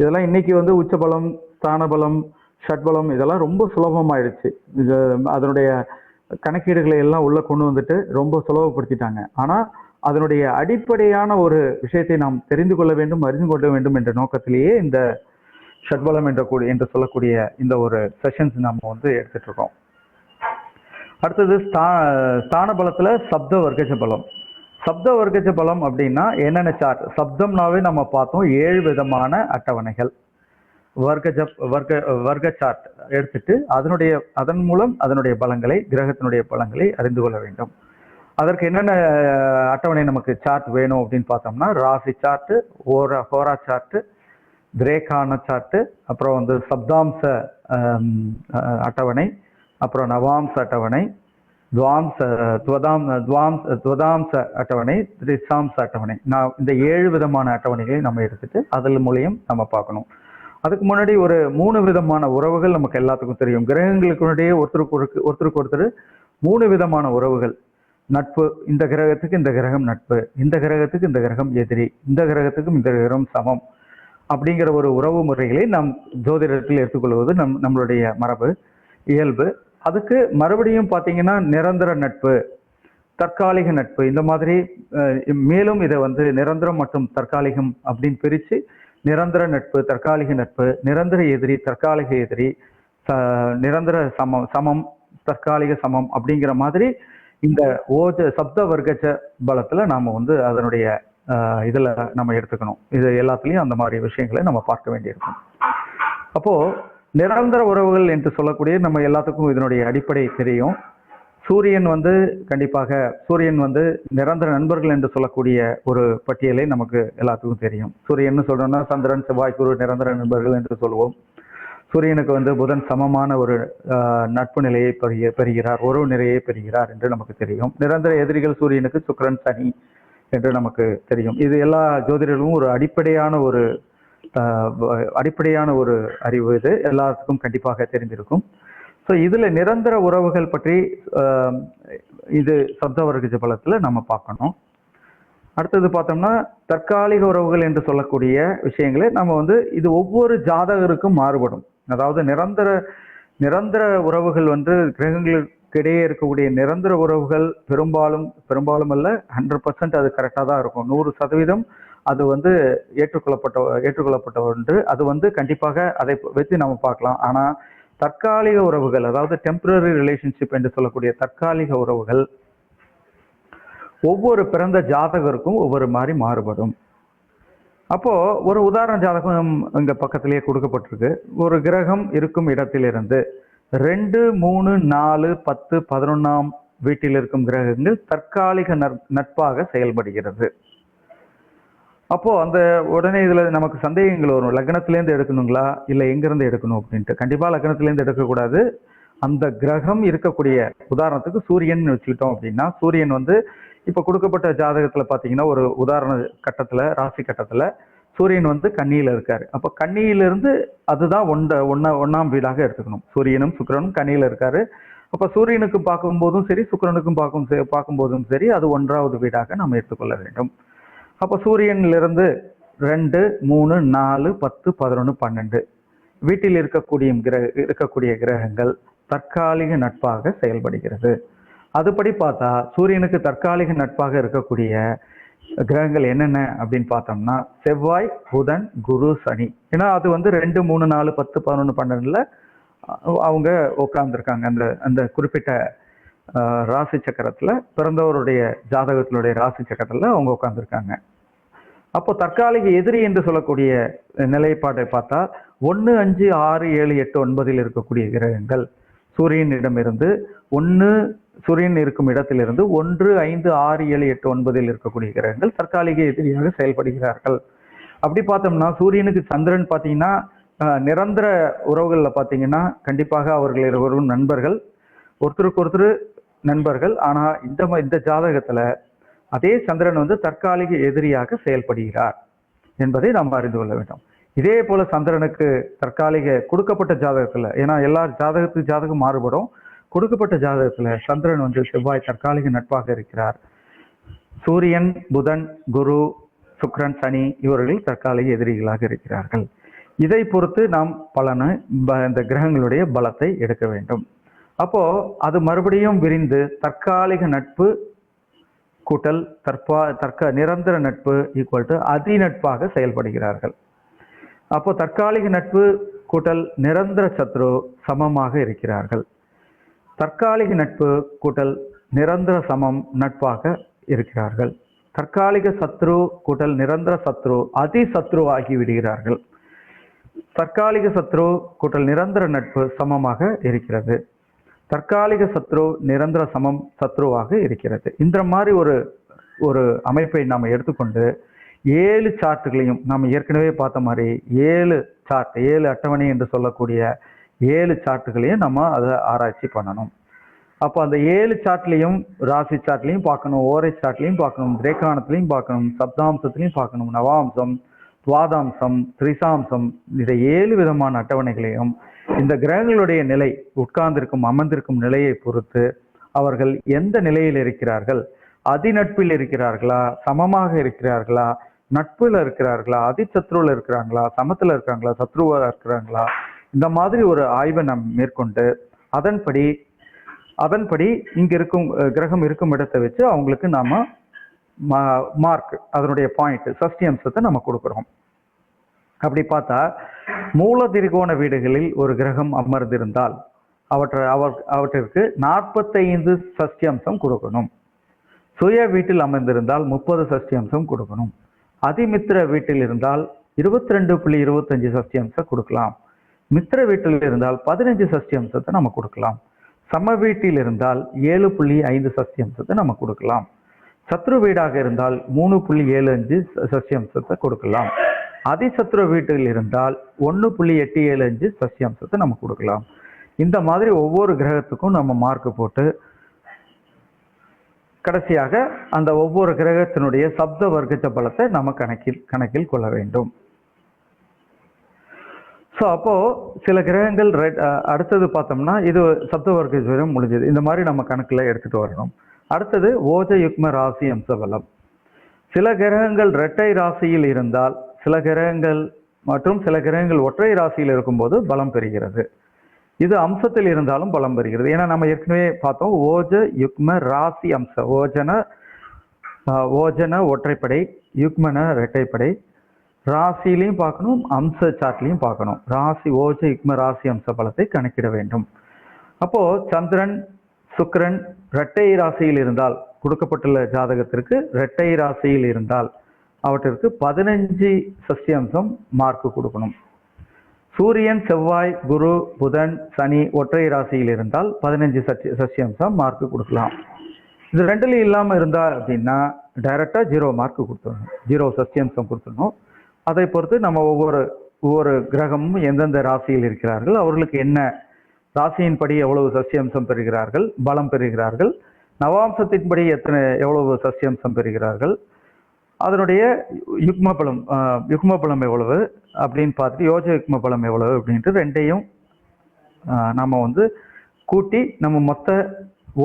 இதெல்லாம் இன்னைக்கு வந்து உச்சபலம், ஸ்தானபலம், ஷட்பலம் இதெல்லாம் ரொம்ப சுலபமாயிடுச்சு. இது அதனுடைய கணக்கீடுகளை எல்லாம் உள்ள கொண்டு வந்துட்டு ரொம்ப சுலபப்படுத்திட்டாங்க. ஆனா அதனுடைய அடிப்படையான ஒரு விஷயத்தை நாம் தெரிந்து கொள்ள வேண்டும், அறிந்து கொள்ள வேண்டும் என்ற நோக்கத்திலேயே இந்த ஷட்பலம் என்று சொல்லக்கூடிய இந்த ஒரு செஷன்ஸ் நம்ம வந்து எடுத்துட்டு இருக்கோம். அடுத்தது ஸ்தான பலத்துல சப்த வர்க்கஜ பலம். சப்த வர்க்கஜ பலம் அப்படின்னா என்னென்ன சார்ட்? சப்தம்னாவே நம்ம பார்த்தோம் 7 விதமான அட்டவணைகள். வர்க்க சார்ட் எடுத்துட்டு அதன் மூலம் அதனுடைய பலங்களை, கிரகத்தினுடைய பலங்களை அறிந்து கொள்ள வேண்டும். அதற்கு என்னென்ன அட்டவணை நமக்கு சார்ட் வேணும் அப்படின்னு பார்த்தோம்னா, ராசி சார்ட், ஹோரா சார்ட், கிரேகான சார்ட், அப்புறம் வந்து சப்தாம்ச அட்டவணை, அப்புறம் நவாம்ச அட்டவணை, துவதாம்ச அட்டவணை, திரிசாம்ச அட்டவணை. நான் இந்த 7 விதமான அட்டவணைகளை நம்ம எடுத்துட்டு அதில் மூலியம் நம்ம பார்க்கணும். அதுக்கு முன்னாடி ஒரு 3 விதமான உறவுகள் நமக்கு எல்லாத்துக்கும் தெரியும். கிரகங்களுக்குடைய ஒருத்தருக்கு ஒருத்தர் 3 விதமான உறவுகள். நட்பு, இந்த கிரகத்துக்கு இந்த கிரகம் நட்பு, இந்த கிரகத்துக்கு இந்த கிரகம் எதிரி, இந்த கிரகத்துக்கும் இந்த கிரகம் சமம் அப்படிங்கிற ஒரு உறவு முறைகளை நாம் ஜோதிடத்தில் எடுத்துக்கொள்வது நம்மளுடைய மரபு, இயல்பு. அதுக்கு மறுபடியும் பார்த்தீங்கன்னா நிரந்தர நட்பு, தற்காலிக நட்பு, இந்த மாதிரி மேலும் இதை வந்து நிரந்தரம் மற்றும் தற்காலிகம் அப்படின்னு பிரித்து நிரந்தர நட்பு, தற்காலிக நட்பு, நிரந்தர எதிரி, தற்காலிக எதிரி, நிரந்தர சமம், தற்காலிக சமம் அப்படிங்கிற மாதிரி இந்த சப்த வர்க்கஜ பலத்துல நாம வந்து அதனுடைய இதுல நம்ம எடுத்துக்கணும். இது எல்லாத்துலயும் அந்த மாதிரி விஷயங்களை நம்ம பார்க்க வேண்டியிருக்கும். அப்போ நிரந்தர உறவுகள் என்று சொல்லக்கூடிய நம்ம எல்லாத்துக்கும் இதனுடைய அடிப்படை தெரியும். சூரியன் வந்து நிரந்தர நண்பர்கள் என்று சொல்லக்கூடிய ஒரு பட்டியலை நமக்கு எல்லாத்துக்கும் தெரியும். சூரியன் சொல்றோம்னா சந்திரன், செவ்வாய், குரு நிரந்தர நண்பர்கள் என்று சொல்லுவோம். சூரியனுக்கு வந்து புதன் சமமான ஒரு நட்பு நிலையை பெறுகிறார், உறவு நிலையை பெறுகிறார் என்று நமக்கு தெரியும். நிரந்தர எதிரிகள் சூரியனுக்கு சுக்கிரன், சனி என்று நமக்கு தெரியும். இது எல்லா ஜோதிடர்களும் ஒரு அடிப்படையான ஒரு அறிவு. இது எல்லாத்துக்கும் கண்டிப்பாக தெரிந்திருக்கும். ஸோ இதுல நிரந்தர உறவுகள் பற்றி இது சப்த வர்க்கஜ பலத்துல நம்ம பார்க்கணும். அடுத்தது பார்த்தோம்னா தற்காலிக உறவுகள் என்று சொல்லக்கூடிய விஷயங்களை நம்ம வந்து இது ஒவ்வொரு ஜாதகருக்கும் மாறுபடும். அதாவது நிரந்தர உறவுகள் வந்து கிரகங்களுக்கு இடையே இருக்கக்கூடிய நிரந்தர உறவுகள் பெரும்பாலும் அல்ல, 100% அது கரெக்டாக தான் இருக்கும். 100% அது வந்து ஏற்றுக்கொள்ளப்பட்ட ஒன்று. அது வந்து கண்டிப்பாக அதை வச்சு நம்ம பார்க்கலாம். ஆனா தற்காலிக உறவுகள், அதாவது டெம்பரரி ரிலேஷன்ஷிப் என்று சொல்லக்கூடிய தற்காலிக உறவுகள் ஒவ்வொரு பிறந்த ஜாதகருக்கும் ஒவ்வொரு மாதிரி மாறுபடும். அப்போ ஒரு உதாரண ஜாதகம் இங்க பக்கத்திலேயே கொடுக்கப்பட்டிருக்கு. ஒரு கிரகம் இருக்கும் இடத்திலிருந்து 2, 3, 4, 10, 11ஆம் வீட்டில் இருக்கும் கிரகங்கள் தற்காலிக நட்பாக செயல்படுகிறது. அப்போ அந்த உடனே இதுல நமக்கு சந்தேகங்கள் வரும். லக்னத்திலேருந்து எடுக்கணுங்களா இல்ல எங்கிருந்து எடுக்கணும் அப்படின்ட்டு. கண்டிப்பா லக்னத்திலேருந்து எடுக்கக்கூடாது. அந்த கிரகம் இருக்கக்கூடிய, உதாரணத்துக்கு சூரியன் வச்சுக்கிட்டோம் அப்படின்னா, சூரியன் வந்து இப்ப கொடுக்கப்பட்ட ஜாதகத்துல பாத்தீங்கன்னா ஒரு உதாரண கட்டத்துல, ராசி கட்டத்துல சூரியன் வந்து கன்னியில இருக்காரு. அப்ப கன்னியிலிருந்து அதுதான் ஒன்னாம் வீடாக எடுத்துக்கணும். சூரியனும் சுக்கிரனும் கன்னியில இருக்காரு. அப்ப சூரியனுக்கு பார்க்கும்போதும் சரி, சுக்கிரனுக்கும் பார்க்கும்போதும் சரி, அது 1ஆவது வீடாக நாம் எடுத்துக்கொள்ள வேண்டும். அப்ப சூரியனிலிருந்து 2, 3, 4, 10, 11, 12 வீட்டில் இருக்கக்கூடிய கிரகங்கள் தற்காலிக நட்பாக செயல்படுகிறது. அதுபடி பார்த்தா சூரியனுக்கு தற்காலிக நட்பாக இருக்கக்கூடிய கிரகங்கள் என்னென்ன அப்படின்னு பார்த்தோம்னா செவ்வாய், புதன், குரு, சனி. ஏன்னா அது வந்து 2, 3, 4, 10, 11, 12ல அவங்க உட்கார்ந்துருக்காங்க. அந்த குறிப்பிட்ட ராசி சக்கரத்துல, பிறந்தவருடைய ஜாதகத்தினுடைய ராசி சக்கரத்துல அவங்க உட்கார்ந்துருக்காங்க. அப்போ தற்காலிக எதிரி என்று சொல்லக்கூடிய நிலைப்பாட்டை பார்த்தா 1, 5, 6, 7, 8, 9 இருக்கக்கூடிய கிரகங்கள் சூரியனிடமிருந்து சூரியன் இருக்கும் இடத்திலிருந்து 1, 5, 6, 7, 8, 9 இருக்கக்கூடிய கிரகங்கள் தற்காலிக எதிரியாக செயல்படுகிறார்கள். அப்படி பார்த்தோம்னா சூரியனுக்கு சந்திரன் பார்த்தீங்கன்னா நிரந்தர உறவுகளில் பார்த்தீங்கன்னா கண்டிப்பாக அவர்கள் இருவரும் நண்பர்கள், ஒருத்தருக்கு ஒருத்தர் நண்பர்கள். ஆனால் இந்த ஜாதகத்தில் அதே சந்திரன் வந்து தற்காலிக எதிரியாக செயல்படுகிறார் என்பதை நாம் அறிந்து கொள்ள வேண்டும். இதே போல சந்திரனுக்கு தற்காலிக கொடுக்கப்பட்ட ஜாதகத்தில், ஏன்னா எல்லா ஜாதகம் மாறுபடும், கொடுக்கப்பட்ட ஜாதகத்தில் சந்திரன் வந்து செவ்வாய் தற்காலிக நட்பாக இருக்கிறார். சூரியன், புதன், குரு, சுக்கிரன், சனி இவர்கள் தற்காலிக எதிரிகளாக இருக்கிறார்கள். இதை பொறுத்து நாம் இந்த கிரகங்களுடைய பலத்தை எடுக்க வேண்டும். அப்போ அது மறுபடியும் விரிந்து தற்காலிக நட்பு கூட்டல் நிரந்தர நட்பு ஈக்குவல் டு அதிநட்பாக செயல்படுகிறார்கள். அப்போ தற்காலிக நட்பு கூட்டல் நிரந்தர சத்ரு சமமாக இருக்கிறார்கள். தற்காலிக நட்பு கூட்டல் நிரந்தர சமம் நட்பாக இருக்கிறார்கள். தற்காலிக சத்ரு கூட்டல் நிரந்தர சத்ரு அதி சத்ரு ஆகி விடுகிறார்கள். தற்காலிக சத்ரு கூட்டல் நிரந்தர நட்பு சமமாக இருக்கிறது. தற்காலிக சத்ரு நிரந்தர சமம் சத்ருவாக இருக்கிறது. இந்த மாதிரி ஒரு அமைப்பை நாம் எடுத்துக்கொண்டு 7 சார்ட்டுகளையும் நாம் ஏற்கனவே பார்த்த மாதிரி 7 அட்டவணை என்று சொல்லக்கூடிய 7 சார்ட்டுகளையும் நம்ம அதை ஆராய்ச்சி பண்ணணும். அப்போ அந்த 7 சார்ட்லையும் ராசி சார்ட்லையும் பார்க்கணும், ஓரை சார்ட்லையும் பார்க்கணும், திரேக்கானத்திலையும் பார்க்கணும், சப்தாம்சத்திலையும் பார்க்கணும், நவாம்சம், துவாதாம்சம், திரிசாம்சம், இந்த 7 விதமான அட்டவணைகளையும் இந்த கிரகங்களுடைய நிலை, உட்கார்ந்திருக்கும் அமர்ந்திருக்கும் நிலையை பொறுத்து அவர்கள் எந்த நிலையில் இருக்கிறார்கள், அதிநட்பில் இருக்கிறார்களா, சமமாக இருக்கிறார்களா, நட்புல இருக்கிறார்களா, அதிசத்ருவில் இருக்கிறாங்களா, சமத்துல இருக்கிறாங்களா, சத்ருவா இருக்கிறாங்களா, இந்த மாதிரி ஒரு ஆய்வை நாம் மேற்கொண்டு அதன்படி இங்க இருக்கும் கிரகம் இருக்கும் இடத்தை வச்சு அவங்களுக்கு நாம மார்க், அதனுடைய பாயிண்ட், சஷ்டி அம்சத்தை நம்ம கொடுக்குறோம். அப்படி பார்த்தா மூல திரிகோண வீடுகளில் ஒரு கிரகம் அமர்ந்திருந்தால் அவற்றிற்கு 45 சஷ்டி அம்சம் கொடுக்கணும். சுய வீட்டில் அமர்ந்திருந்தால் 30 சஷ்டி அம்சம் கொடுக்கணும். அதிமித்திர வீட்டில் இருந்தால் 22.25 சஷ்டி அம்சம் கொடுக்கலாம். மித்திர வீட்டில் இருந்தால் 15 சஷ்டி அம்சத்தை நம்ம கொடுக்கலாம். சம வீட்டில் இருந்தால் 7.5 சஷ்டி அம்சத்தை நம்ம கொடுக்கலாம். சத்ரு வீடாக இருந்தால் 3.75 சஷ்டி அம்சத்தை கொடுக்கலாம். அதிசத்ரு வீட்டில் இருந்தால் 1.875 சஷ்டி அம்சத்தை நம்ம கொடுக்கலாம். இந்த மாதிரி ஒவ்வொரு கிரகத்துக்கும் நம்ம மார்க் போட்டு கடைசியாக அந்த ஒவ்வொரு கிரகத்தினுடைய சப்த வர்க்க பலத்தை நம்ம கணக்கில் கொள்ள வேண்டும். ஸோ அப்போ சில கிரகங்கள் அடுத்தது பார்த்தோம்னா இது சப்த வர்க்க முடிஞ்சது. இந்த மாதிரி நம்ம கணக்கில் எடுத்துட்டு வரணும். அடுத்தது ஓஜ யுக்ம ராசி அம்ச பலம். சில கிரகங்கள் இரட்டை ராசியில் இருந்தால், சில கிரகங்கள் ஒற்றை ராசியில் இருக்கும்போது பலம் பெறுகிறது. இது அம்சத்தில் இருந்தாலும் பலம் பெறுகிறது. ஏன்னா நம்ம ஏற்கனவே பார்த்தோம், ஓஜ யுக்ம ராசி அம்ச, ஓஜன ஒற்றைப்படை, யுக்மன இரட்டைப்படை. ராசிலையும் பார்க்கணும், அம்ச சாட்லையும் பார்க்கணும். ஓஜ யுக்ம ராசி அம்ச பலத்தை கணக்கிட வேண்டும். அப்போ சந்திரன், சுக்கிரன் இரட்டை ராசியில் இருந்தால், கொடுக்கப்பட்டுள்ள ஜாதகத்திற்கு இரட்டை ராசியில் இருந்தால் அவற்றிற்கு 15 சஷ்டி அம்சம் மார்க் கொடுக்கணும். சூரியன், செவ்வாய், குரு, புதன், சனி ஒற்றை ராசியில் இருந்தால் 15 சஷ்டி அம்சம் மார்க் கொடுக்கலாம். இது ரெண்டுல இல்லாம இருந்தா அப்படின்னா டைரக்டா 0 மார்க் கொடுத்துடணும், 0 சஷ்டி அம்சம் கொடுத்துடணும். அதை பொறுத்து நம்ம ஒவ்வொரு கிரகமும் எந்தெந்த ராசியில் இருக்கிறார்கள், அவர்களுக்கு என்ன ராசியின்படி எவ்வளவு சஷ்டி அம்சம் பெறுகிறார்கள், பலம் பெறுகிறார்கள், நவாம்சத்தின்படி எவ்வளவு சஷ்டி அம்சம் பெறுகிறார்கள், அதனுடைய யுக்ம பலம் எவ்வளவு அப்படின்னு பார்த்துட்டு யோஜ யுக்ம பலம் எவ்வளவு அப்படின்ட்டு ரெண்டையும் நம்ம கூட்டி நம்ம மொத்த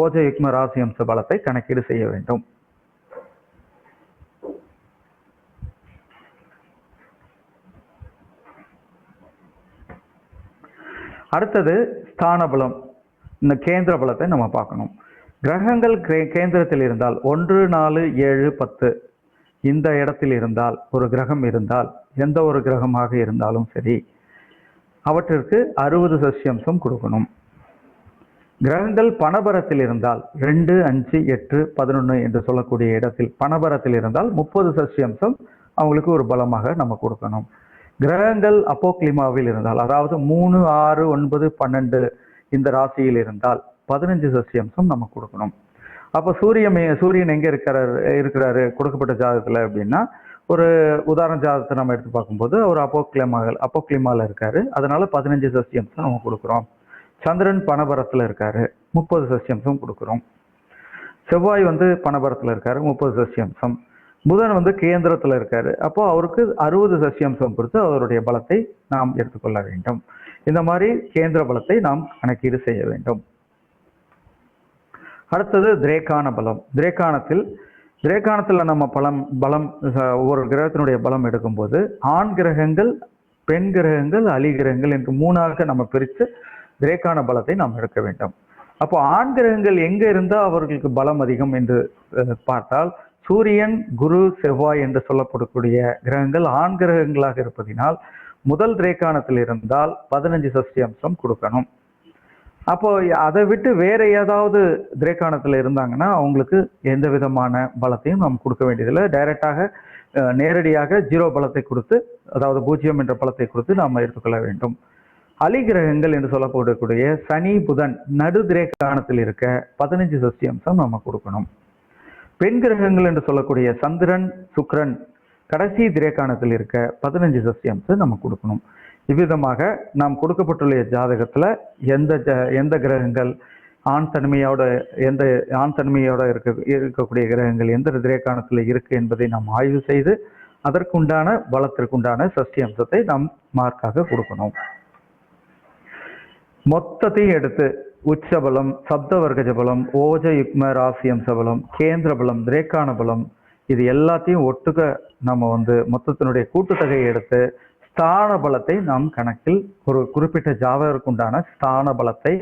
ஓஜ யுக்ம ராசி அம்ச பலத்தை கணக்கீடு செய்ய வேண்டும். அடுத்தது ஸ்தான பலம், இந்த கேந்திர பலத்தை நம்ம பார்க்கணும். கிரகங்கள் கேந்திரத்தில் இருந்தால் 1, 4, 7, 10 இந்த இடத்தில் இருந்தால், ஒரு கிரகம் இருந்தால், எந்த ஒரு கிரகமாக இருந்தாலும் சரி, அவற்றிற்கு 60 சஷ்டி அம்சம் கொடுக்கணும். கிரகங்கள் பணபரத்தில் இருந்தால் 2, 5, 8, 11 என்று சொல்லக்கூடிய இடத்தில் பணபரத்தில் இருந்தால் 30 சஷ்டி அம்சம் அவங்களுக்கு ஒரு பலமாக நம்ம கொடுக்கணும். கிரகங்கள் அப்போக்லிமாவில் இருந்தால், அதாவது 3, 6, 9, 12 இந்த ராசியில் இருந்தால் 15 சஷ்டியம்சம் நம்ம கொடுக்கணும். அப்போ சூரியன் எங்க இருக்கிறாரு கொடுக்கப்பட்ட ஜாதகத்துல அப்படின்னா, ஒரு உதாரண ஜாதகத்தை நம்ம எடுத்து பார்க்கும்போது அவர் அப்போக்லிமால இருக்காரு, அதனால 15 சஷ்டியம்சம் நம்ம கொடுக்குறோம். சந்திரன் பணபரத்துல இருக்காரு, 30 சஷ்டியம்சம் கொடுக்குறோம். செவ்வாய் பணபரத்துல இருக்காரு, 30 சஷ்டியம்சம். புதன் கேந்திரத்துல இருக்காரு, அப்போ அவருக்கு 60 சஷ்டியம்சம் பொறுத்து அவருடைய பலத்தை நாம் எடுத்துக்கொள்ள வேண்டும். இந்த மாதிரி கேந்திர பலத்தை நாம் கணக்கீடு செய்ய வேண்டும். அடுத்தது திரேகான பலம். திரேகானத்தில் நம்ம பலம் ஒவ்வொரு கிரகத்தினுடைய பலம் எடுக்கும்போது ஆண் கிரகங்கள், பெண் கிரகங்கள், அலி கிரகங்கள் என்று 3ஆக நம்ம பிரித்து திரேகான பலத்தை நாம் எடுக்க வேண்டும். அப்போ ஆண் கிரகங்கள் எங்க இருந்தா அவர்களுக்கு பலம் அதிகம் என்று பார்த்தால், சூரியன், குரு, செவ்வாய் என்று சொல்லப்படக்கூடிய கிரகங்கள் ஆண் கிரகங்களாக இருப்பதினால் முதல் திரேகானத்தில் இருந்தால் 15 சஷ்டியம்சம் கொடுக்கணும். அப்போ அதை விட்டு வேற ஏதாவது திரேகானத்தில் இருந்தாங்கன்னா அவங்களுக்கு எந்த விதமான பலத்தையும் நாம் கொடுக்க வேண்டியதில்லை. டைரக்டாக நேரடியாக 0 பலத்தை கொடுத்து, அதாவது 0 என்ற பலத்தை கொடுத்து நாம் எடுத்துக்கொள்ள வேண்டும். அலி கிரகங்கள் என்று சொல்லப்படக்கூடிய சனி, புதன் நடு திரேகானத்தில் இருக்க 15 சஷ்டியம்சம் நம்ம கொடுக்கணும். பெண் கிரகங்கள் என்று சொல்லக்கூடிய சந்திரன், சுக்கிரன் கடைசி திரேகானத்தில் இருக்க 15 சஷ்டியம்சம் நம்ம கொடுக்கணும். இவ்விதமாக நாம் கொடுக்கப்பட்டுள்ள ஜாதகத்துல எந்த கிரகங்கள் ஆண் தன்மையோட இருக்கக்கூடிய கிரகங்கள் எந்த திரேகானத்தில் இருக்கு என்பதை நாம் ஆய்வு செய்து அதற்குண்டான பலத்திற்குண்டான சஷ்டியம்சத்தை நாம் மார்க்காக கொடுக்கணும். மொத்தத்தையும் எடுத்து உச்சபலம், சப்தவர்க்கஜ பலம், ஓஜ யுக்ம ராசியம்ச பலம், கேந்திர பலம், திரேகான பலம், இது எல்லாத்தையும் ஒட்டுக்க நம்ம மொத்தத்தினுடைய கூட்டுத்தொகையை எடுத்து ஸ்தான பலத்தை நாம் கணக்கில் ஒரு குறிப்பிட்ட ஜாதகருக்குண்டான ஸ்தான பலத்தை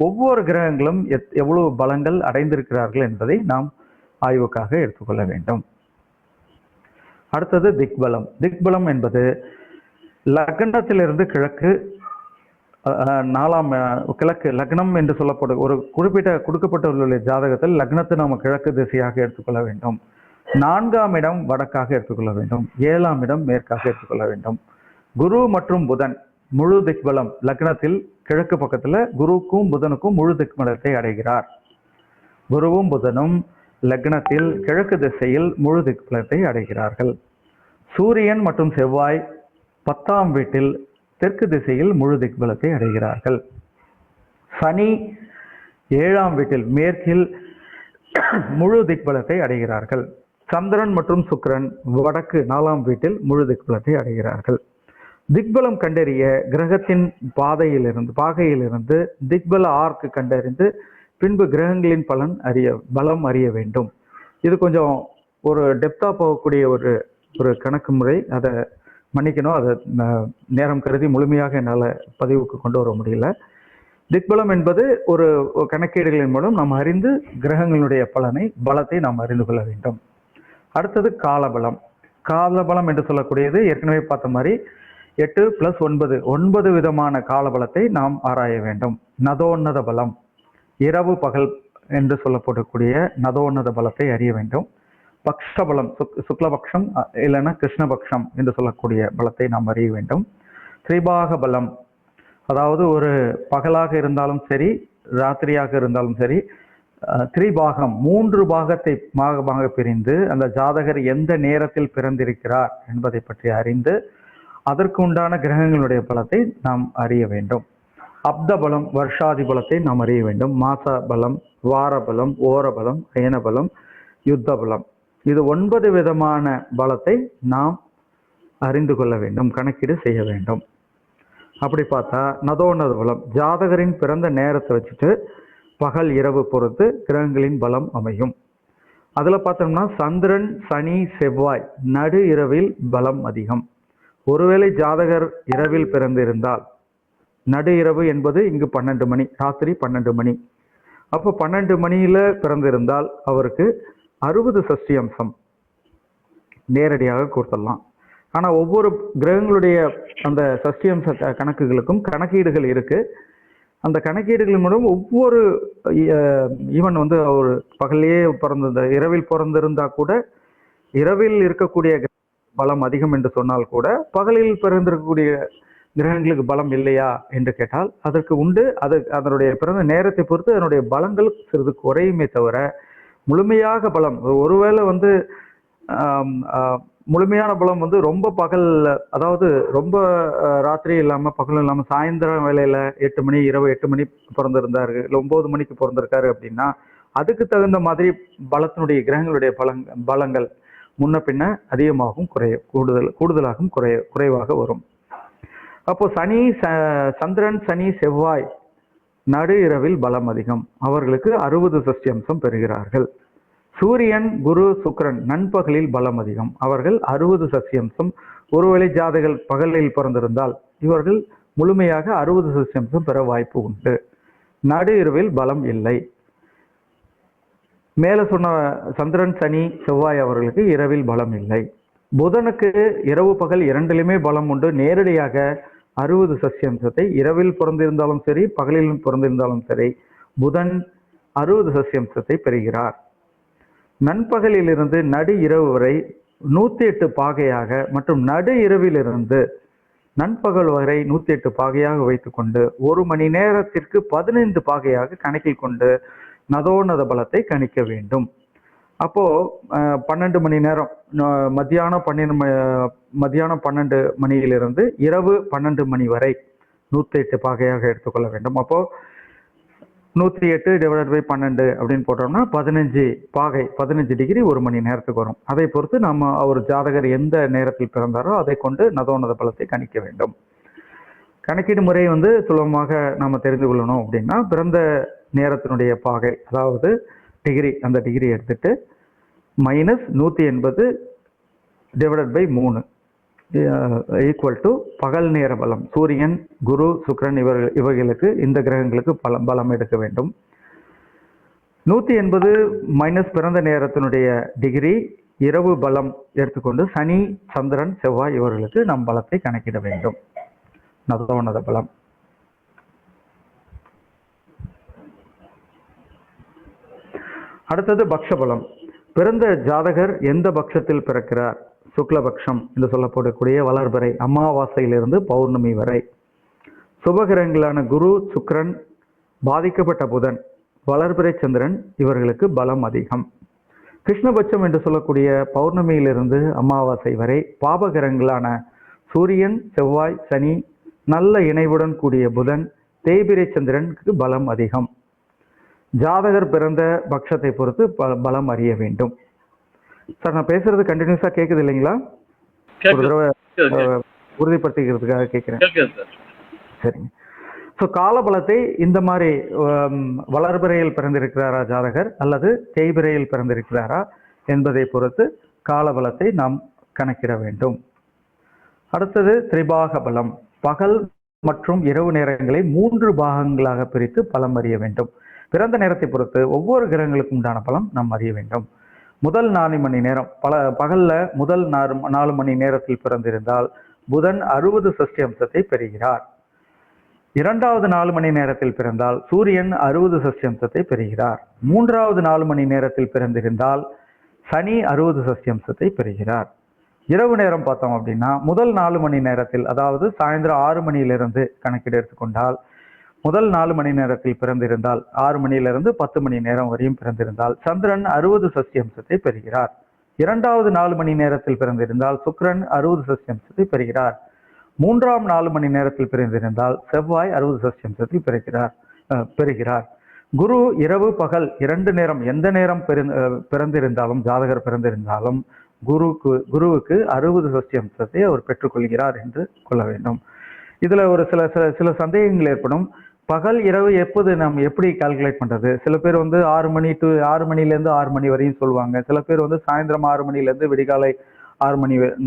ஒவ்வொரு கிரகங்களும் எவ்வளவு பலங்கள் அடைந்திருக்கிறார்கள் என்பதை நாம் ஆய்வுக்காக எடுத்துக்கொள்ள வேண்டும். அடுத்தது திக்பலம். திக்பலம் என்பது லக்னத்திலிருந்து கிழக்கு 4ஆம் கிழக்கு லக்னம் என்று சொல்லப்படும் ஒரு குறிப்பிட்ட கொடுக்கப்பட்டுள்ள ஜாதகத்தில் லக்னத்தை நாம் கிழக்கு திசையாக எடுத்துக்கொள்ள வேண்டும். 4ஆம் இடம் வடக்காக எடுத்துக்கொள்ள வேண்டும். 7ஆம் இடம் மேற்காக எடுத்துக்கொள்ள வேண்டும். குரு மற்றும் புதன் முழு திக்பலம் லக்னத்தில் கிழக்கு பக்கத்துல குருவுக்கும் புதனுக்கும் முழு திக்பலத்தை அடைகிறார். குருவும் புதனும் லக்னத்தில் கிழக்கு திசையில் முழு திக்பலத்தை அடைகிறார்கள். சூரியன் மற்றும் செவ்வாய் 10ஆம் வீட்டில் தெற்கு திசையில் முழு திக்பலத்தை அடைகிறார்கள். சனி 7ஆம் வீட்டில் மேற்கில் முழு திக்பலத்தை அடைகிறார்கள். சந்திரன் மற்றும் சுக்கிரன் வடக்கு 4ஆம் வீட்டில் முழு திக்பலத்தை அடைகிறார்கள். திக்பலம் கண்டறிய கிரகத்தின் பாகையிலிருந்து திக்பல ஆர்க்கு கண்டறிந்து பின்பு கிரகங்களின் பலம் அறிய வேண்டும். இது கொஞ்சம் ஒரு டெப்தா போகக்கூடிய ஒரு கணக்கு முறை. அதை மன்னிக்கணும், அதை நேரம் கருதி முழுமையாக என்னால் பதிவுக்கு கொண்டு வர முடியல. திக்பலம் என்பது ஒரு கணக்கீடுகளின் மூலம் நாம் அறிந்து கிரகங்களுடைய பலத்தை நாம் அறிந்து கொள்ள வேண்டும். அடுத்தது காலபலம். காலபலம் என்று சொல்லக்கூடியது ஏற்கனவே பார்த்த மாதிரி 8 + 9 9 விதமான காலபலத்தை நாம் ஆராய வேண்டும். நதோன்னத பலம், இரவு பகல் என்று சொல்லப்படக்கூடிய நதோன்னத பலத்தை அறிய வேண்டும். பக்ஷபலம், சுக்லபக்ஷம் இல்லைன்னா கிருஷ்ணபக்ஷம் என்று சொல்லக்கூடிய பலத்தை நாம் அறிய வேண்டும். திரிபாக பலம், அதாவது ஒரு பகலாக இருந்தாலும் சரி ராத்திரியாக இருந்தாலும் சரி திரிபாகம் 3 பாகமாக பிரிந்து அந்த ஜாதகர் எந்த நேரத்தில் பிறந்திருக்கிறார் என்பதை பற்றி அறிந்து அதற்கு உண்டான கிரகங்களுடைய பலத்தை நாம் அறிய வேண்டும். அப்த பலம், வருஷாதி பலத்தை நாம் அறிய வேண்டும். மாச பலம், வார பலம், ஓர பலம், அயன பலம், யுத்த பலம், இது 9 விதமான பலத்தை நாம் அறிந்து கொள்ள வேண்டும், கணக்கீடு செய்ய வேண்டும். அப்படி பார்த்தா நதோன்னத பலம் ஜாதகரின் பிறந்த நேரத்தை வச்சுட்டு பகல் இரவு பொறுத்து கிரகங்களின் பலம் அமையும். அதுல பார்த்தோம்னா சந்திரன், சனி, செவ்வாய் நடு இரவில் பலம் அதிகம். ஒருவேளை ஜாதகர் இரவில் பிறந்திருந்தால் நடு இரவு என்பது இங்கு 12 மணி, ராத்திரி 12 மணி. அப்போ 12 மணியில பிறந்திருந்தால் அவருக்கு 60 சஷ்டியம்சம் நேரடியாக கொடுத்துடலாம். ஆனா ஒவ்வொரு கிரகங்களுடைய அந்த சஷ்டியம்ச கணக்குகளுக்கும் கணக்கீடுகள் இருக்கு. அந்த கணக்கீடுகள் மூலம் ஒவ்வொரு ஈவன் அவர் பகல்லையே இரவில் பிறந்திருந்தா கூட இரவில் இருக்கக்கூடிய பலம் அதிகம் என்று சொன்னால் கூட பகலில் பிறந்திருக்கக்கூடிய கிரகங்களுக்கு பலம் இல்லையா என்று கேட்டால் அதற்கு உண்டு. அதனுடைய பிறந்த நேரத்தை பொறுத்து அதனுடைய பலங்கள் சிறிது குறையுமே தவிர முழுமையாக பலம் ஒருவேளை முழுமையான பலம் ரொம்ப பகல், அதாவது ரொம்ப ராத்திரி இல்லாம பகலும் இல்லாம சாயந்தரம் வேலையில 8 மணி இரவு 8 மணி பிறந்திருந்தாரு, இல்லை 9 மணிக்கு பிறந்திருக்காரு அப்படின்னா அதுக்கு தகுந்த மாதிரி பலத்தினுடைய கிரகங்களுடைய பலங்கள் முன்ன பின்ன அதிகமாகவும் கூடுதலாகவும் குறைவாக வரும். அப்போ சந்திரன் சனி செவ்வாய் நடு இரவில் பலம் அதிகம், அவர்களுக்கு 60 சஷ்டியம்சம் பெறுகிறார்கள். சூரியன் குரு சுக்கிரன் நண்பகலில் பலம் அதிகம், அவர்கள் 60 சஷ்டியம்சம். ஒருவேளை ஜாதகர்கள் பகலில் பிறந்திருந்தால் இவர்கள் முழுமையாக 60 சஷ்டியம்சம் பெற வாய்ப்பு உண்டு. நடு இரவில் பலம் இல்லை. மேல சொன்ன சந்திரன் சனி செவ்வாய் அவர்களுக்கு இரவில் பலம் இல்லை. புதனுக்கு இரவு பகல் இரண்டிலுமே பலம் உண்டு. நேரடியாக 60 சஷ்டியம்சத்தை இரவில் பிறந்திருந்தாலும் சரி பகலிலும் பிறந்திருந்தாலும் சரி புதன் 60 சஷ்டியம்சத்தை பெறுகிறார். நண்பகலிலிருந்து நடு இரவு வரை 108 பாகையாக மற்றும் நடு இரவிலிருந்து நண்பகல் வரை 108 பாகையாக வைத்துக்கொண்டு 1 மணி நேரத்திற்கு 15 பாகையாக கணக்கில் கொண்டு நதோநத பலத்தை கணிக்க வேண்டும். அப்போ 12 மணி நேரம் மத்தியானம் 12 மணியிலிருந்து இரவு 12 மணி வரை 108 பாகையாக எடுத்துக்கொள்ள வேண்டும். அப்போ 108 / 12 அப்படின்னு போட்டோம்னா 15 பாகை, 15 டிகிரி 1 மணி நேரத்துக்கு வரும். அதை பொறுத்து நம்ம ஒரு ஜாதகர் எந்த நேரத்தில் பிறந்தாரோ அதை கொண்டு நதோநத பலத்தை கணிக்க வேண்டும். கணக்கீடு முறை சுலபமாக நாம தெரிந்து கொள்ளணும் அப்படின்னா பிறந்த நேரத்தினுடைய பாகை, அதாவது டிகிரி, அந்த டிகிரி எடுத்துட்டு -180 / 3 ஈக்குவல் டு பகல் நேர பலம். சூரியன் குரு சுக்கிரன் இவர்களுக்கு இந்த கிரகங்களுக்கு பலம் எடுக்க வேண்டும். 180 மைனஸ் பிறந்த நேரத்தினுடைய டிகிரி இரவு பலம் எடுத்துக்கொண்டு சனி சந்திரன் செவ்வாய் இவர்களுக்கு நம் பலத்தை கணக்கிட வேண்டும், நதோநத பலம். அடுத்தது பக்ஷபலம். பிறந்த ஜாதகர் எந்த பட்சத்தில் பிறக்கிறார்? சுக்லபக்ஷம் என்று சொல்லப்படக்கூடிய வளர்பிறை, அமாவாசையிலிருந்து பௌர்ணமி வரை. சுபகிரகங்களான குரு சுக்கிரன், பாதிக்கப்பட்ட புதன், வளர்பிறை சந்திரன் இவர்களுக்கு பலம் அதிகம். கிருஷ்ணபட்சம் என்று சொல்லக்கூடிய பௌர்ணமியிலிருந்து அமாவாசை வரை பாபகிரகங்களான சூரியன் செவ்வாய் சனி, நல்ல இணைவுடன் கூடிய புதன், தேய்பிரை சந்திரனுக்கு பலம் அதிகம். ஜாதகர் பிறந்த பட்சத்தை பொறுத்து பலம் அறிய வேண்டும். சார், நான் பேசுறது கண்டினியூஸா கேக்குது இல்லைங்களா? ஒரு தடவை உறுதிப்படுத்திக்கிறதுக்காக கேட்கிறேன். சரிங்க. ஸோ காலபலத்தை இந்த மாதிரி வளர்பிறையில் பிறந்திருக்கிறாரா ஜாதகர் அல்லது தேய்பிரையில் பிறந்திருக்கிறாரா என்பதை பொறுத்து காலபலத்தை நாம் கணக்கிட வேண்டும். அடுத்தது திரிபாக பலம். பகல் மற்றும் இரவு நேரங்களை 3 பாகங்களாக பிரித்து பலம் அறிய வேண்டும். பிறந்த நேரத்தை பொறுத்து ஒவ்வொரு கிரகங்களுக்கும் உண்டான பலம் நாம் அறிய வேண்டும். முதல் 4 மணி நேரம், பகல்ல முதல் 4 மணி நேரத்தில் பிறந்திருந்தால் புதன் 60 சஷ்டியம்சத்தை பெறுகிறார். இரண்டாவது 4 மணி நேரத்தில் பிறந்தால் சூரியன் 60 சஷ்டியம்சத்தை பெறுகிறார். மூன்றாவது 4 மணி நேரத்தில் பிறந்திருந்தால் சனி 60 சஷ்டியம்சத்தை பெறுகிறார். இரவு நேரம் பார்த்தோம் அப்படின்னா முதல் 4 மணி நேரத்தில், அதாவது சாயந்தரம் 6 மணியிலிருந்து கணக்கீடு எடுத்துக்கொண்டால் முதல் 4 மணி நேரத்தில் பிறந்திருந்தால் 6 மணியிலிருந்து 10 மணி நேரம் வரையும் பிறந்திருந்தால் சந்திரன் 60 சஷ்டியம்சத்தை பெறுகிறார். இரண்டாவது 4 மணி நேரத்தில் பிறந்திருந்தால் சுக்கிரன் 60 சஷ்டியம்சத்தை பெறுகிறார். மூன்றாம் 4 மணி நேரத்தில் பிறந்திருந்தால் செவ்வாய் 60 சஷ்டியம்சத்தை பெறுகிறார். குரு இரவு பகல் 2 நேரம், எந்த நேரம் பிறந்திருந்தாலும் ஜாதகர் பிறந்திருந்தாலும் குருவுக்கு 60 சஷ்டியம்சத்தை அவர் பெற்றுக்கொள்கிறார் என்று கொள்ள வேண்டும். இதுல ஒரு சில சந்தேகங்கள் ஏற்படும். பகல் இரவு நாம் எப்படி கால்குலேட் பண்றது? சில பேர் 6 மணிலேருந்து 6 மணி வரையும் சொல்லுவாங்க. சில பேர் சாயந்தரம் 6 மணிலேருந்து விடிகாலை 6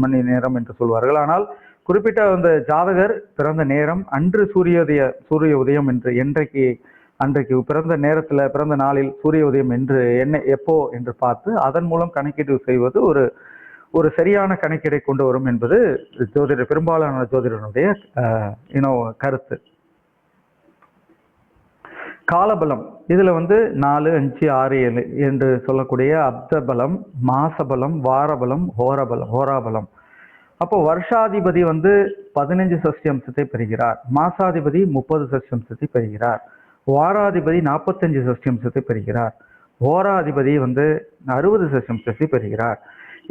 மணி நேரம் என்று சொல்வார்கள். ஆனால் குறிப்பிட்ட அந்த ஜாதகர் பிறந்த நேரம், அன்று சூரிய உதயம் என்று அன்றைக்கு பிறந்த நேரத்துல, பிறந்த நாளில் சூரிய உதயம் என்று எப்போ என்று பார்த்து அதன் மூலம் கணக்கீடு செய்வது ஒரு சரியான கணக்கீடை கொண்டு வரும் என்பது பெரும்பாலான ஜோதிடனுடைய கருத்து. காலபலம் இதுல 4, 5, 6, 7 என்று சொல்லக்கூடிய அப்த பலம், மாசபலம், வாரபலம், ஹோராபலம். அப்போ வருஷாதிபதி வந்து 15 சஷ்டி அம்சத்தை பெறுகிறார், மாசாதிபதி 30 சஷ்டி அம்சத்தை பெறுகிறார், வாராதிபதி 45 சஷ்டி அம்சத்தை பெறுகிறார், ஓராதிபதி வந்து 60 சஷ்டி அம்சத்தை பெறுகிறார்.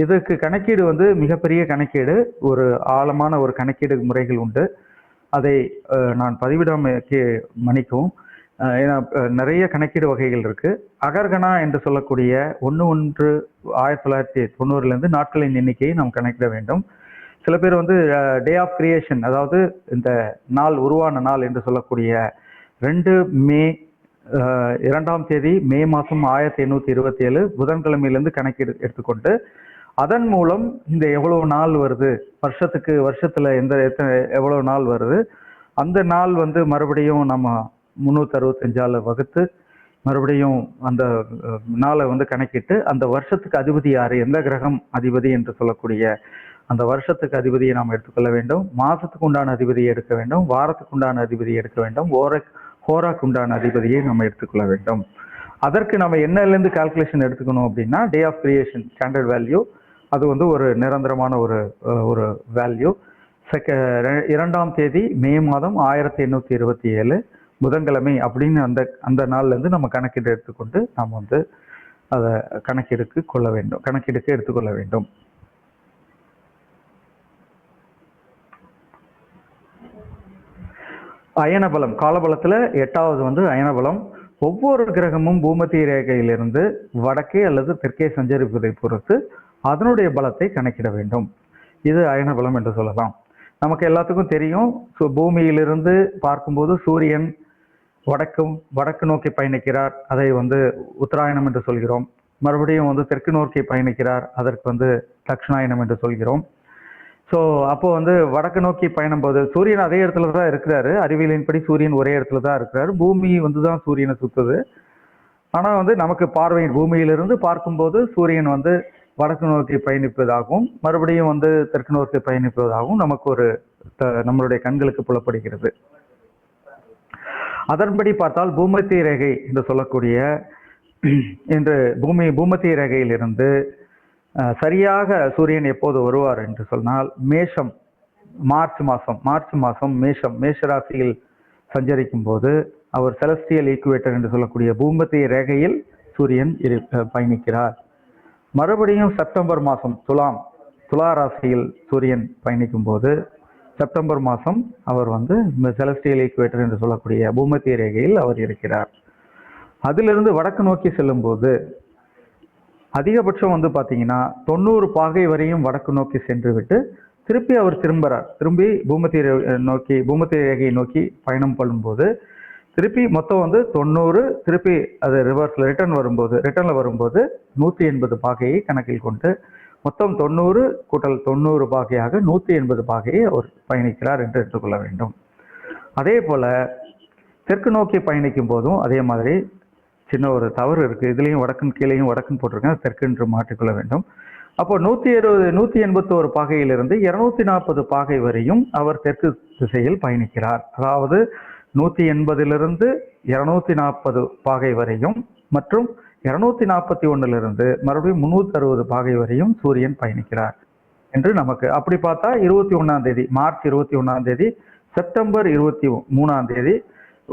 இதற்கு கணக்கீடு வந்து மிகப்பெரிய கணக்கீடு, ஒரு ஆழமான ஒரு கணக்கீடு முறைகள் உண்டு. அதை நான் பதிவிடாம மன்னிக்கவும். ஏன்னா நிறைய கணக்கீடு வகைகள் இருக்கு. அகர்கணா என்று சொல்லக்கூடிய 1/1/1990 நாட்களின் எண்ணிக்கையை நாம் கணக்கிட வேண்டும். சில பேர் வந்து டே ஆஃப் கிரியேஷன், அதாவது இந்த நாள் உருவான நாள் என்று சொல்லக்கூடிய 2 மே 2ஆம் தேதி மே மாதம் 1827 புதன்கிழமையிலிருந்து கணக்கீடு எடுத்துக்கொண்டு அதன் மூலம் இந்த எவ்வளவு நாள் வருது, வருஷத்துல எவ்வளவு நாள் வருது, அந்த நாள் வந்து மறுபடியும் நம்ம 365ஆல் வகுத்து மறுபடியும் அந்த நாளை வந்து கணக்கிட்டு அந்த வருஷத்துக்கு அதிபதி யாரு, எந்த கிரகம் அதிபதி என்று சொல்லக்கூடிய அந்த வருஷத்துக்கு அதிபதியை நாம் எடுத்துக்கொள்ள வேண்டும். மாசத்துக்கு உண்டான அதிபதியை எடுக்க வேண்டும், வாரத்துக்கு உண்டான அதிபதியை எடுக்க வேண்டும், ஹோராக்கு உண்டான அதிபதியை நம்ம எடுத்துக்கொள்ள வேண்டும். அதற்கு நம்ம என்னலேருந்து கால்குலேஷன் எடுத்துக்கணும் அப்படின்னா day of creation standard value, அது வந்து ஒரு நிரந்தரமான ஒரு வேல்யூ. 2ஆம் தேதி மே மாதம் 1827 புதன்கிழமை அப்படின்னு அந்த நாள்லேருந்து நம்ம கணக்கீடு எடுத்துக்கொண்டு நாம் வந்து அதை கணக்கீடுக்கு எடுத்துக்கொள்ள வேண்டும். அயனபலம் காலபலத்தில் 8வது வந்து அயனபலம். ஒவ்வொரு கிரகமும் பூமத்திய ரேகையிலிருந்து வடக்கே அல்லது தெற்கே சஞ்சரிப்பதை பொறுத்து அதனுடைய பலத்தை கணக்கிட வேண்டும். இது அயனபலம் என்று சொல்லலாம். நமக்கு எல்லாத்துக்கும் தெரியும், பூமியிலிருந்து பார்க்கும்போது சூரியன் வடக்கு நோக்கி பயணிக்கிறார், அதை வந்து உத்தராயணம் என்று சொல்கிறோம். மறுபடியும் வந்து தெற்கு நோக்கி பயணிக்கிறார், அதற்கு வந்து தட்சிணாயனம் என்று சொல்கிறோம். ஸோ அப்போ வந்து வடக்கு நோக்கி பயணம் போது சூரியன் அதே இடத்துல தான் இருக்கிறாரு, அறிவியலின்படி சூரியன் ஒரே இடத்துல தான் இருக்கிறாரு, பூமி வந்து தான் சூரியனை சுத்துது. ஆனால் வந்து நமக்கு பூமியிலிருந்து பார்க்கும்போது சூரியன் வந்து வடக்கு நோக்கி பயணிப்பதாகவும் மறுபடியும் வந்து தெற்கு நோக்கி பயணிப்பதாகவும் நமக்கு நம்மளுடைய கண்களுக்கு புலப்படுகிறது. அதன்படி பார்த்தால் பூமத்திய ரேகை என்று சொல்லக்கூடிய பூமத்திய ரேகையிலிருந்து சரியாக சூரியன் எப்போது வருவார் என்று சொன்னால் மார்ச் மாதம் மேஷ ராசியில் சஞ்சரிக்கும் போது அவர் செலஸ்டியல் ஈக்குவேட்டர் என்று சொல்லக்கூடிய பூமத்திய ரேகையில் சூரியன் பயணிக்கிறார். மறுபடியும் செப்டம்பர் மாதம் துலா ராசியில் சூரியன் பயணிக்கும் போது செப்டம்பர் மாதம் அவர் வந்து செலஸ்டியல் ஈக்குவேட்டர் என்று சொல்லக்கூடிய பூமத்திய ரேகையில் அவர் இருக்கிறார். அதிலிருந்து வடக்கு நோக்கி செல்லும் போது அதிகபட்சம் வந்து பார்த்தீங்கன்னா 90 பாகை வரையும் வடக்கு நோக்கி சென்று விட்டு திருப்பி அவர் திரும்பி பூமத்திய ரேகையை நோக்கி பயணம் பண்ணும்போது திருப்பி மொத்தம் வந்து 90, திருப்பி அது ரிட்டர்னில் வரும்போது 180 பாகையை கணக்கில் கொண்டு மொத்தம் 90 கூட்டல் 90 பாகையாக 180 பாகையை அவர் பயணிக்கிறார் என்று எடுத்துக்கொள்ள வேண்டும். அதே போல தெற்கு நோக்கி பயணிக்கும் போதும் அதே மாதிரி சின்ன ஒரு தவறு இருக்கு, இதுலேயும் வடக்குன்னு கீழேயும் வடக்குன்னு போட்டிருக்கேன், தெற்கு என்று மாற்றிக்கொள்ள வேண்டும். அப்போ 181 பாகையிலிருந்து 240 பாகை வரையும் அவர் தெற்கு திசையில் பயணிக்கிறார். அதாவது 180 240 பாகை வரையும் மற்றும் 241 மறுபடியும் 360 பாகை வரையும் சூரியன் பயணிக்கிறார் என்று நமக்கு அப்படி பார்த்தா 21ஆம் தேதி மார்ச் 21ஆம் தேதி செப்டம்பர் 23ஆம் தேதி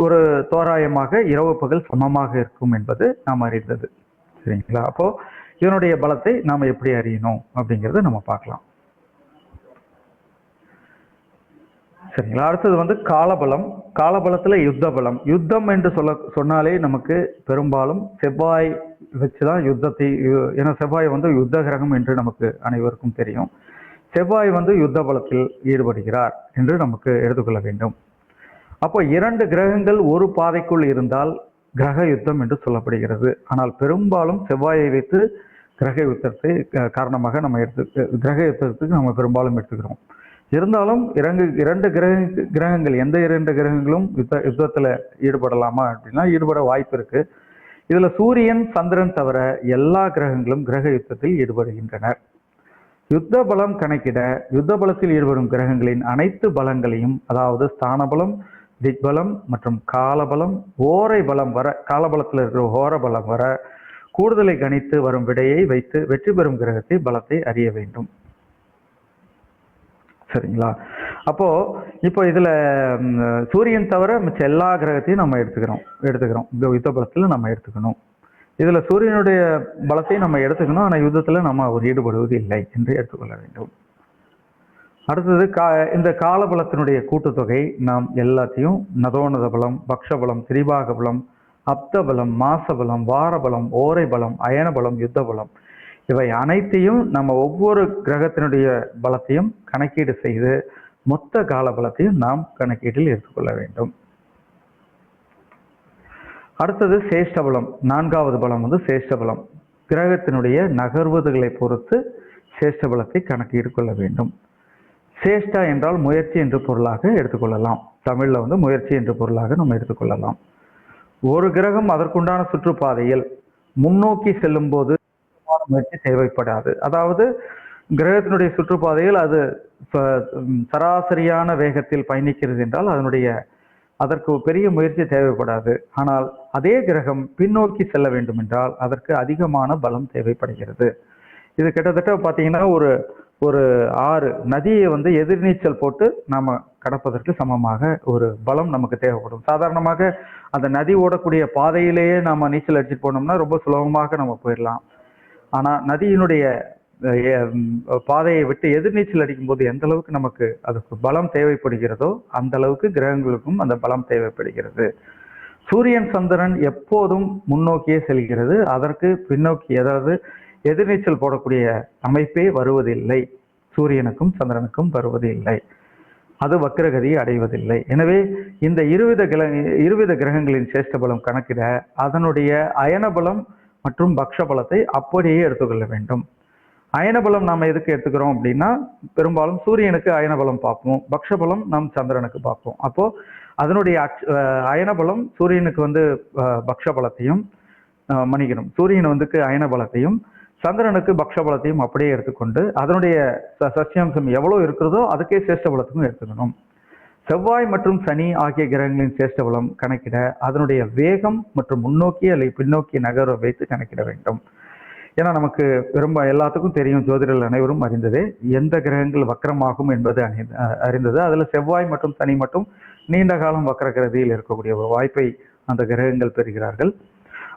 ஒரு தோராயமாக இரவு பகல் சமமாக இருக்கும் என்பது நாம் அறிந்தது. சரிங்களா? அப்போ இதனுடைய பலத்தை நாம் எப்படி அறியணும் அப்படிங்கிறத நம்ம பார்க்கலாம். சரிங்களா? அடுத்தது வந்து காலபலத்துல யுத்த பலம். யுத்தம் என்று சொன்னாலே நமக்கு பெரும்பாலும் செவ்வாய் வச்சுதான் யுத்தத்தை, ஏன்னா செவ்வாய் வந்து யுத்த கிரகம் என்று நமக்கு அனைவருக்கும் தெரியும். செவ்வாய் வந்து யுத்த பலத்தில் ஈடுபடுகிறார் என்று நமக்கு எடுத்துக்கொள்ள வேண்டும். அப்போ 2 கிரகங்கள் ஒரு பாதைக்குள் இருந்தால் கிரக யுத்தம் என்று சொல்லப்படுகிறது. ஆனால் பெரும்பாலும் செவ்வாயை வைத்து கிரக யுத்தத்தை காரணமாக கிரக யுத்தத்துக்கு நம்ம பெரும்பாலும் எடுத்துக்கிறோம். இருந்தாலும் 2 கிரகங்கள் எந்த 2 கிரகங்களும் யுத்தத்துல யுத்தப்படலாமா அப்படின்னா ஈடுபட வாய்ப்பு இருக்கு. இதுல சூரியன் சந்திரன் தவிர எல்லா கிரகங்களும் கிரக யுத்தத்தில் ஈடுபடுகின்றனர். யுத்த பலம் கணக்கிட யுத்த பலத்தில் ஈடுபடும் கிரகங்களின் அனைத்து பலங்களையும், அதாவது ஸ்தான பலம், திக்பலம் மற்றும் காலபலம், ஓரை பலம் வர, காலபலத்தில் இருக்கிற ஓர பலம் வர கூடுதலை கணித்து வரும் விடையை வைத்து வெற்றி பெறும் கிரகத்தை பலத்தை அறிய வேண்டும். சரிங்களா? அப்போ இப்போ இதுல சூரியன் தவிர மிச்ச எல்லா கிரகத்தையும் நம்ம எடுத்துக்கிறோம் இந்த யுத்த பலத்துல நம்ம எடுத்துக்கணும். இதுல சூரியனுடைய பலத்தை நம்ம எடுத்துக்கணும், ஆனா யுத்தத்துல நம்ம அவர் ஈடுபடுவது இல்லை என்று எடுத்துக்கொள்ள வேண்டும். அடுத்தது இந்த காலபலத்தினுடைய கூட்டுத்தொகை நாம் எல்லாத்தையும் நதோனத பலம், பக்ஷபலம், திரிபாக பலம், அப்த பலம், மாச பலம், வார பலம், ஓரை பலம், அயன பலம், யுத்த பலம், இவை அனைத்தையும் நம்ம ஒவ்வொரு கிரகத்தினுடைய பலத்தையும் கணக்கீடு செய்து மொத்த கால பலத்தையும் நாம் கணக்கீட்டில் எடுத்துக்கொள்ள வேண்டும். அடுத்தது சேஷ்ட பலம். 4வது பலம் வந்து சேஷ்ட பலம். கிரகத்தினுடைய நகர்வுகளை பொறுத்து சேஷ்ட பலத்தை கணக்கீடு கொள்ள வேண்டும். சேஷ்டா என்றால் முயற்சி என்று பொருளாக எடுத்துக்கொள்ளலாம். தமிழ்ல வந்து முயற்சி என்று பொருளாக நம்ம எடுத்துக்கொள்ளலாம். ஒரு கிரகம் அதற்குண்டான சுற்றுப்பாதையில் முன்னோக்கி செல்லும் போது முயற்சி தேவைப்படாது. அதாவது கிரகத்தினுடைய சுற்றுப்பாதையில் அது சராசரியான வேகத்தில் பயணிக்கிறது என்றால் அதற்கு பெரிய முயற்சி தேவைப்படாது. ஆனால் அதே கிரகம் பின்னோக்கி செல்ல வேண்டும் என்றால் அதற்கு அதிகமான பலம் தேவைப்படுகிறது. இது கிட்டத்தட்ட பார்த்தீங்கன்னா ஒரு ஆறு நதியை வந்து எதிர்நீச்சல் போட்டு நாம கடப்பதற்கு சமமாக ஒரு பலம் நமக்கு தேவைப்படும். சாதாரணமாக அந்த நதி ஓடக்கூடிய பாதையிலேயே நாம நீச்சல் அடிச்சுட்டு போனோம்னா ரொம்ப சுலபமாக நம்ம போயிடலாம். ஆனா நதியினுடைய பாதையை விட்டு எதிர்நீச்சல் அடிக்கும் போது எந்த அளவுக்கு நமக்கு அதுக்கு பலம் தேவைப்படுகிறதோ அந்த அளவுக்கு கிரகங்களுக்கும் அந்த பலம் தேவைப்படுகிறது. சூரியன் சந்திரன் எப்போதும் முன்னோக்கியே செல்கிறது. அதற்கு பின்னோக்கி, அதாவது எதிர்நீச்சல் போடக்கூடிய அமைப்பே வருவதில்லை. சூரியனுக்கும் சந்திரனுக்கும் வருவதில்லை. அது வக்ரகதியை அடைவதில்லை. எனவே இந்த இருவித கிரகங்களின் சேஷ்ட பலம் கணக்கிட அதனுடைய அயன பலம் மற்றும் பக்ஷ பலத்தை அப்படியே எடுத்துக்கொள்ள வேண்டும். அயன பலம் நாம எதுக்கு எடுத்துக்கிறோம் அப்படின்னா, பெரும்பாலும் சூரியனுக்கு அயன பலம் பார்ப்போம், பக்ஷ பலம் நாம் சந்திரனுக்கு பார்ப்போம். அப்போ அதனுடைய அயன பலம் சூரியனுக்கு வந்து பக்ஷ பலத்தையும் மன்னிக்கணும், சூரியன் வந்துக்கு அயன பலத்தையும் சந்திரனுக்கு பக்ஷ பலத்தையும் அப்படியே எடுத்துக்கொண்டு அதனுடைய சசியாம்சம் எவ்வளவு இருக்கிறதோ அதுக்கே சேஷ்ட பலத்துக்கும் எடுத்துக்கணும். செவ்வாய் மற்றும் சனி ஆகிய கிரகங்களின் சேஷ்ட பலம் கணக்கிட அதனுடைய வேகம் மற்றும் முன்னோக்கி அல்லது பின்னோக்கி நகர வைத்து கணக்கிட வேண்டும். ஏன்னா நமக்கு எல்லாத்துக்கும் தெரியும், ஜோதிடர்கள் அனைவரும் அறிந்ததே, எந்த கிரகங்கள் வக்கரமாகும் என்பது அறிந்தது. அதுல செவ்வாய் மற்றும் சனி மட்டும் நீண்ட காலம் வக்கரகிரதியில் இருக்கக்கூடிய ஒரு வாய்ப்பை அந்த கிரகங்கள் பெறுகிறார்கள்.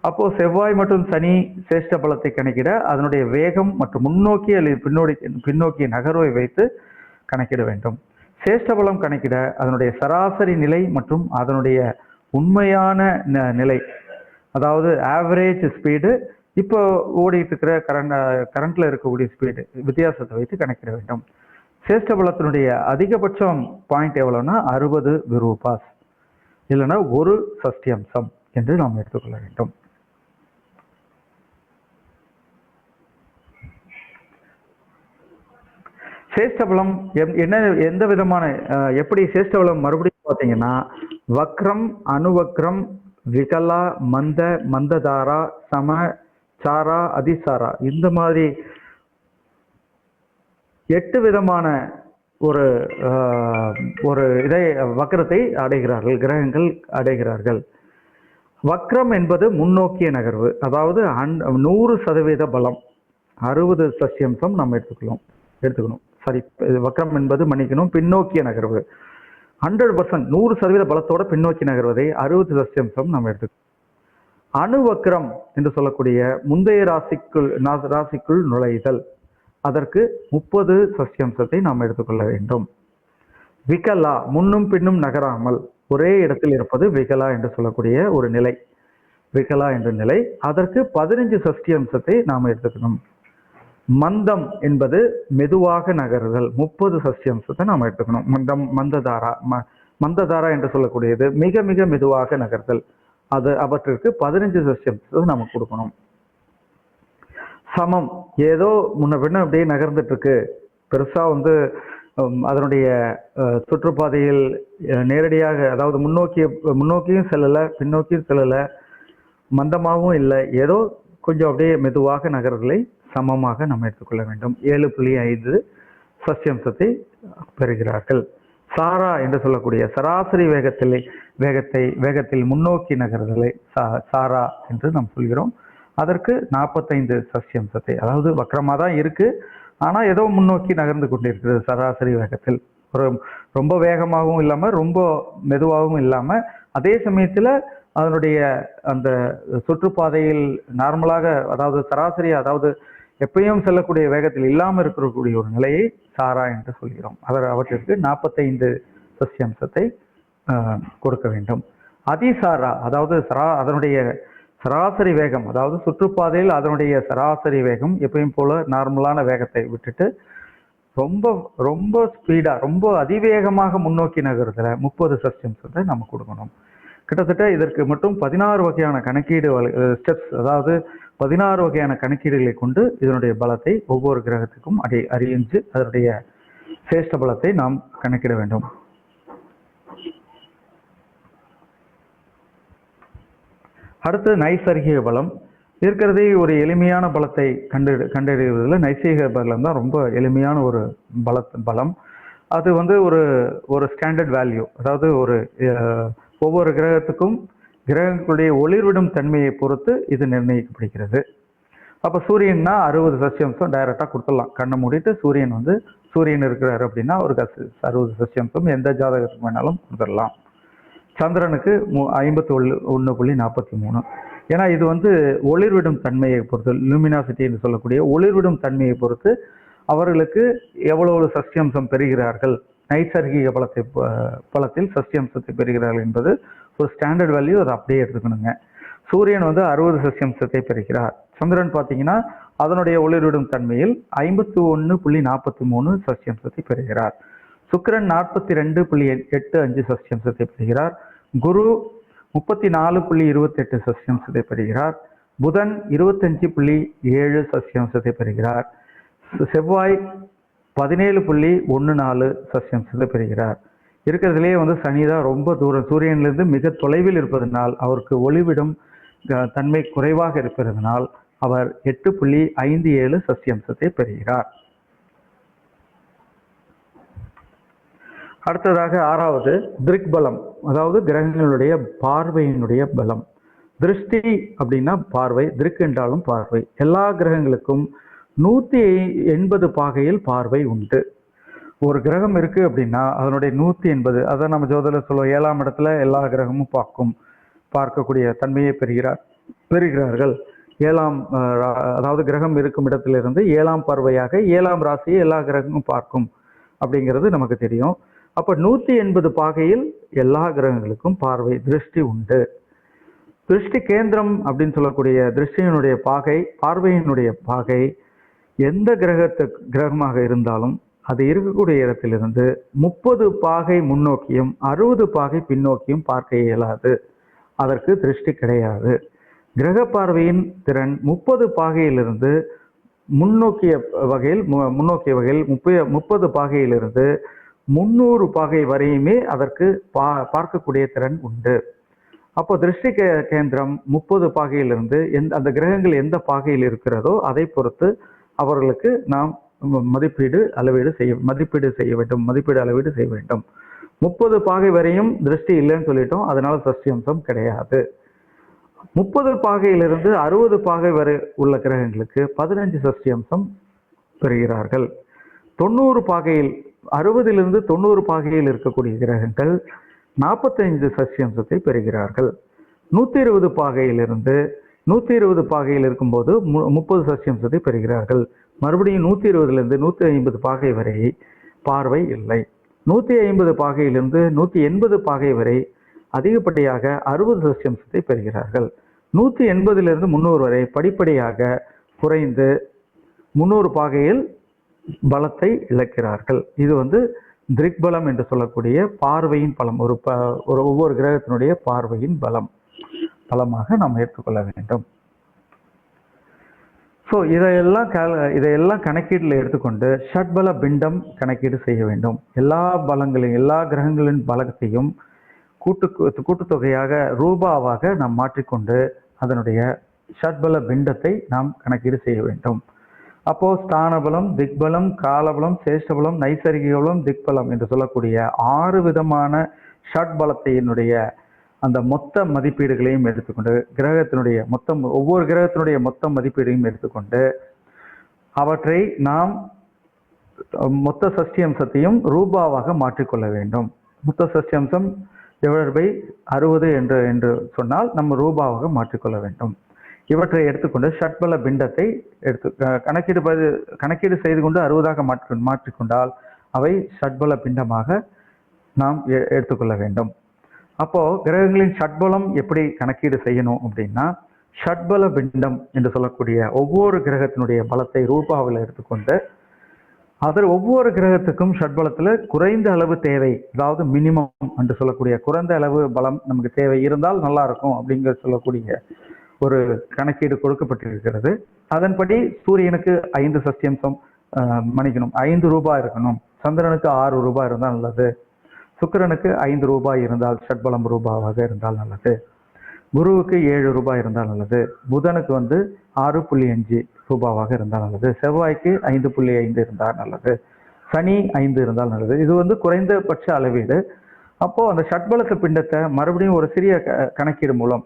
அப்போ செவ்வாய் மற்றும் சனி சேஷ்ட பலத்தை கணக்கிட அதனுடைய வேகம் மற்றும் முன்னோக்கி அல்லது பின்னோக்கி நகர்வை வைத்து கணக்கிட வேண்டும். சேஷ்ட பலம் கணக்கிட அதனுடைய சராசரி நிலை மற்றும் அதனுடைய உண்மையான நிலை, அதாவது ஆவரேஜ் ஸ்பீடு, இப்போ ஓடிட்டு இருக்கிற கரண்ட்ல இருக்கக்கூடிய ஸ்பீடு வித்தியாசத்தை வைத்து கணக்கிட வேண்டும். சேஷ்ட பலத்தினுடைய அதிகபட்சம் பாயிண்ட் எவ்வளவுனா 60 விரூபாஸ், இல்லைன்னா 1 சஷ்டியம்சம் என்று நாம் எடுத்துக்கொள்ள வேண்டும். சேஷ்டபலம் எந்த விதமான எப்படி சேஷ்டபலம் மறுபடியும் பார்த்தீங்கன்னா, வக்ரம், அணுவக்ரம், விகலா, மந்ததாரா, சம, சாரா, அதிசாரா, இந்த மாதிரி 8 விதமான ஒரு இதை வக்ரத்தை அடைகிறார்கள், கிரகங்கள் அடைகிறார்கள். வக்ரம் என்பது முன்னோக்கிய நகர்வு, அதாவது 100% பலம், 60 சஷ்டியம்சம் நம்ம எடுத்துக்கணும். சரி, வக்ரம் என்பது மன்னிக்கணும், பின்னோக்கிய நகர்வு. 100% 100% பலத்தோட பின்னோக்கி நகர்வதை 60 சஷ்டியம்சம் நம்ம எடுத்துக்கணும். அணுவக்ரம் என்று சொல்லக்கூடிய முந்தைய ராசிக்குள் நுழைதல், அதற்கு 30 சஷ்டியம்சத்தை நாம் எடுத்துக்கொள்ள வேண்டும். விகலா, முன்னும் பின்னும் நகராமல் ஒரே இடத்தில் இருப்பது விகலா என்று சொல்லக்கூடிய ஒரு நிலை, விகலா என்ற நிலை, அதற்கு 15 சஷ்டியம்சத்தை நாம் எடுத்துக்கணும். மந்தம் என்பது மெதுவாக நகருதல், 30 சஷ்டியம்சத்தை நாம் எடுத்துக்கணும். மந்ததாரா என்று சொல்லக்கூடியது மிக மிக மெதுவாக நகர்தல், அவற்றிற்கு 15 சஷ்டியம்சத்தை நம்ம கொடுக்கணும். சமம், ஏதோ முன்ன பின்ன அப்படியே நகர்ந்துட்டு இருக்கு, பெருசா அதனுடைய சுற்றுப்பாதையில் நேரடியாக, அதாவது முன்னோக்கியும் செல்லல பின்னோக்கியும் செல்லல, மந்தமாகவும் இல்லை, ஏதோ கொஞ்சம் அப்படியே மெதுவாக நகர்தலை சமமாக நம்ம எடுத்துக்கொள்ள வேண்டும். 7.5 சஷ்டியம்சத்தை பெறுகிறார்கள். சாரா என்று சொல்லக்கூடிய சராசரி வேகத்தில் முன்னோக்கி நகர்தலை சாரா என்று நாம் சொல்கிறோம். அதற்கு 45 சஷ்டியம்சத்தை, அதாவது வக்கரமா தான் இருக்கு, ஆனால் ஏதோ முன்னோக்கி நகர்ந்து கொண்டிருக்கிறது சராசரி வேகத்தில். ஒரு ரொம்ப வேகமாகவும் இல்லாமல் ரொம்ப மெதுவாகவும் இல்லாமல், அதே சமயத்தில் அதனுடைய அந்த சுற்றுப்பாதையில் நார்மலாக, அதாவது சராசரி, அதாவது எப்பயும் செல்லக்கூடிய வேகத்தில் இல்லாமல் இருக்கக்கூடிய ஒரு நிலையை சாரா என்று சொல்கிறோம். அவற்றிற்கு 45 சசியம்சத்தை கொடுக்க வேண்டும். அதிசாரா, அதாவது அதனுடைய சராசரி வேகம், அதாவது சுற்றுப்பாதையில் அதனுடைய சராசரி வேகம் எப்பயும் போல நார்மலான வேகத்தை விட்டுட்டு ரொம்ப ரொம்ப ஸ்பீடா, ரொம்ப அதிவேகமாக முன்னோக்கி நகர்றதுல 30 சசியம்சத்தை நம்ம கொடுக்கணும். கிட்டத்தட்ட இதற்கு மட்டும் 16 வகையான கணக்கீடு ஸ்டெப்ஸ், அதாவது 16 வகையான கணக்கீடுகளை கொண்டு இதனுடைய பலத்தை ஒவ்வொரு கிரகத்துக்கும் அறிஞ்சு அதனுடைய சேஷ்ட பலத்தை நாம் கணக்கிட வேண்டும். அடுத்து நைசர்கிக பலம். இருக்கிறதே ஒரு எளிமையான பலத்தை கண்டறிவதில் நைசர்கிக பலம் தான் ரொம்ப எளிமையான ஒரு பலம். அது ஒரு ஸ்டாண்டர்ட் வேல்யூ, அதாவது ஒவ்வொரு கிரகத்துக்கும் கிரகங்களுடைய ஒளிர்விடும் தன்மையை பொறுத்து இது நிர்ணயிக்கப்படுகிறது. அப்போ சூரியன்னா 60 சசியம்சம் டைரக்டாக கொடுத்துடலாம். கண்ணை மூடிட்டு சூரியன் இருக்கிறாரு அப்படின்னா ஒரு 60 சசியம்சம் எந்த ஜாதகத்துக்கு வேணாலும் கொடுத்துடலாம். சந்திரனுக்கு 51.43. ஏன்னா இது ஒளிர்விடும் தன்மையை பொறுத்து, லூமினாசிட்டி என்று சொல்லக்கூடிய ஒளிர்விடும் தன்மையை பொறுத்து அவர்களுக்கு எவ்வளவு சசியம்சம் பெறுகிறார்கள், நைசர்கிக பலத்தில் சசியம்சத்தை பெறுகிறார்கள் என்பது ஒரு ஸ்டாண்டர்ட் வேல்யூ. அதை அப்படியே எடுத்துக்கணுங்க. சூரியன் 60 சசியம்சத்தை பெறுகிறார். சந்திரன் பார்த்தீங்கன்னா அதனுடைய ஒளிர்விடும் தன்மையில் 51.43 சசியம்சத்தை பெறுகிறார். சுக்கிரன் 42.85 சசியம்சத்தை பெறுகிறார். குரு 34.28 சசியம்சத்தை பெறுகிறார். புதன் 25.7 சசியம்சத்தை பெறுகிறார். செவ்வாய் 17.14 சசியம்சத்தை பெறுகிறார். இருக்கிறதுலேயே சனிதான் ரொம்ப தூரம், சூரியனிலிருந்து மிக தொலைவில் இருப்பதனால், அவருக்கு ஒளிவிடும் தன்மை குறைவாக இருப்பதனால் அவர் 8.57 சசியம்சத்தை பெறுகிறார். அடுத்ததாக 6வது திரிக் பலம், அதாவது கிரகங்களுடைய பார்வையினுடைய பலம். திருஷ்டி அப்படின்னா பார்வை, திரிக் என்றாலும் பார்வை. எல்லா கிரகங்களுக்கும் 180 பாகையில் பார்வை உண்டு. ஒரு கிரகம் இருக்கு அப்படின்னா அதனுடைய 180, அதை நம்ம ஜோதிடர் சொல்லுவோம், 7ஆம் இடத்துல எல்லா கிரகமும் பார்க்கக்கூடிய தன்மையை பெறுகிறார்கள். 7ஆம், அதாவது கிரகம் இருக்கும் இடத்திலிருந்து 7ஆம் பார்வையாக 7ஆம் ராசியை எல்லா கிரகமும் பார்க்கும் அப்படிங்கிறது நமக்கு தெரியும். அப்போ 180 பாகையில் எல்லா கிரகங்களுக்கும் திருஷ்டி உண்டு. திருஷ்டி கேந்திரம் அப்படின்னு சொல்லக்கூடிய திருஷ்டியினுடைய பார்வையினுடைய பாகை எந்த கிரகமாக இருந்தாலும் அது இருக்கக்கூடிய இடத்திலிருந்து 30 பாகை முன்னோக்கியும் 60 பாகை பின்னோக்கியும் பார்க்க இயலாது. அதற்கு திருஷ்டி கிடையாது. கிரக பார்வையின் திறன் 30 பாகையிலிருந்து முன்னோக்கிய வகையில் 30 பாகையிலிருந்து 300 பாகை வரையுமே அதற்கு பார்க்கக்கூடிய திறன் உண்டு. அப்போ திருஷ்டி கேந்திரம் 30 பாகையிலிருந்து அந்த கிரகங்கள் எந்த பாகையில் இருக்கிறதோ அதை பொறுத்து அவர்களுக்கு நாம் மதிப்பீடு அளவீடு செய்ய வேண்டும். 30 பாகை வரையும் திருஷ்டி இல்லைன்னு சொல்லிட்டோம், அதனால சசியம்சம் கிடையாது. 30 பாகையிலிருந்து 60 பாகை வரை உள்ள கிரகங்களுக்கு 15 சசியம்சம் பெறுகிறார்கள். 90 பாகையில் 60லிருந்து 90 பாகையில் இருக்கக்கூடிய கிரகங்கள் 45 சசியம்சத்தை பெறுகிறார்கள். 120 பாகையிலிருந்து 120 பாகையில் இருக்கும்போது 30 சசியம்சத்தை பெறுகிறார்கள். மறுபடியும் 120லிருந்து 150 பாகை வரை பார்வை இல்லை. 150 பாகையிலிருந்து 180 பாகை வரை அதிகப்படியாக 60 சசியம்சத்தை பெறுகிறார்கள். 180லிருந்து 300 வரை படிப்படியாக குறைந்து 300 பாகையில் பலத்தை இழக்கிறார்கள். இது திரிக் பலம் என்று சொல்லக்கூடிய பார்வையின் பலம், ஒவ்வொரு கிரகத்தினுடைய பார்வையின் பலமாக நாம் ஏற்றுக்கொள்ள வேண்டும். ஸோ இதையெல்லாம் கணக்கீட்டில் எடுத்துக்கொண்டு ஷட்பல பிண்டம் கணக்கீடு செய்ய வேண்டும். எல்லா கிரகங்களின் பலத்தையும் கூட்டுத்தொகையாக ரூபாவாக நாம் மாற்றிக்கொண்டு அதனுடைய ஷட்பல பிண்டத்தை நாம் கணக்கீடு செய்ய வேண்டும். அப்போ ஸ்தானபலம், திக்பலம், காலபலம், சேஷ்டபலம், நைசர்கிக பலம், திக்பலம் என்று சொல்லக்கூடிய 6 விதமான ஷட்பலத்தினுடைய அந்த மொத்த மதிப்பீடுகளையும் எடுத்துக்கொண்டு ஒவ்வொரு கிரகத்தினுடைய மொத்த மதிப்பீடையும் எடுத்துக்கொண்டு அவற்றை நாம் மொத்த சஷ்டி அம்சத்தையும் ரூபாவாக மாற்றிக்கொள்ள வேண்டும். மொத்த சஷ்டி அம்சம் டிவைடட் பை 60 என்று சொன்னால் நம்ம ரூபாவாக மாற்றிக்கொள்ள வேண்டும். இவற்றை எடுத்துக்கொண்டு ஷட்பல பிண்டத்தை கணக்கீடு செய்து கொண்டு 60ஆக மாற்றிக்கொண்டால் அவை ஷட்பல பிண்டமாக நாம் எடுத்துக்கொள்ள வேண்டும். அப்போ கிரகங்களின் ஷட்பலம் எப்படி கணக்கீடு செய்யணும் அப்படின்னா, ஷட்பல பிண்டம் என்று சொல்லக்கூடிய ஒவ்வொரு கிரகத்தினுடைய பலத்தை ரூபாவில் எடுத்துக்கொண்டு ஒவ்வொரு கிரகத்துக்கும் ஷட்பலத்துல குறைந்த அளவு தேவை, அதாவது மினிமம் என்று சொல்லக்கூடிய குறைந்த அளவு பலம் நமக்கு தேவை இருந்தால் நல்லா இருக்கும் அப்படிங்கிற சொல்லக்கூடிய ஒரு கணக்கீடு கொடுக்கப்பட்டிருக்கிறது. அதன்படி சூரியனுக்கு 5 சஷ்டியம்சம் மன்னிக்கணும் 5 ரூபாய் இருக்கணும், சந்திரனுக்கு 6 ரூபாய் இருந்தால் நல்லது, சுக்கிரனுக்கு 5 ரூபாய் இருந்தால் ஷட்பலம் ரூபாவாக இருந்தால் நல்லது, குருவுக்கு 7 ரூபாய் இருந்தால் நல்லது, புதனுக்கு 6.5 ரூபாவாக இருந்தால் நல்லது, செவ்வாய்க்கு 5.5 இருந்தால் நல்லது, சனி 5 இருந்தால் நல்லது. இது குறைந்தபட்ச அளவீடு. அப்போ அந்த ஷட்பலத்த பிண்டத்தை மறுபடியும் ஒரு சிறிய கணக்கீடு மூலம்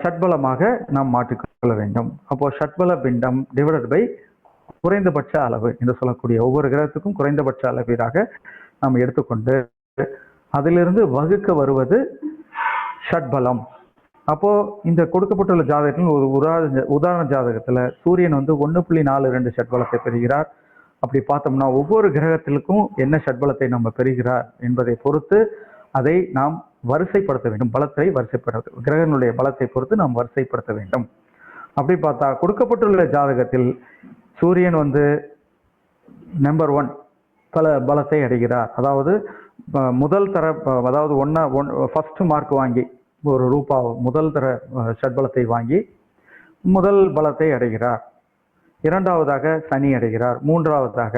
ஷட்பலமாக நாம் மாற்றிக்கொள்ள வேண்டும். அப்போ ஷட்பல பிண்டம் டிவைடட் பை குறைந்தபட்ச அளவு என்று சொல்லக்கூடிய ஒவ்வொரு கிரகத்துக்கும் குறைந்தபட்ச அளவீடாக நாம் எடுத்துக்கொண்டு அதிலிருந்து வகுக்க வருவது ஷட்பலம். அப்போ இந்த கொடுக்கப்பட்டுள்ள ஜாதகத்தில் ஒரு உதாரண ஜாதகத்துல சூரியன் 1.42 ஷட்பலத்தை பெறுகிறார். அப்படி பார்த்தோம்னா ஒவ்வொரு கிரகத்திற்கும் என்ன ஷட்பலத்தை நம்ம பெறுகிறார் என்பதை பொறுத்து அதை நாம் வரிசைப்படுத்த வேண்டும். பலத்தை வரிசைப்படுத்த கிரகங்களுடைய பலத்தை பொறுத்து நாம் வரிசைப்படுத்த வேண்டும். அப்படி பார்த்தா கொடுக்கப்பட்டுள்ள ஜாதகத்தில் சூரியன் நம்பர் 1 பலத்தை அடைகிறார். அதாவது முதல் தர, அதாவது ஃபர்ஸ்ட் மார்க் வாங்கி ஒரு ரூபா முதல் தர ஷட்பலத்தை வாங்கி முதல் பலத்தை அடைகிறார். இரண்டாவதாக சனி அடைகிறார். மூன்றாவதாக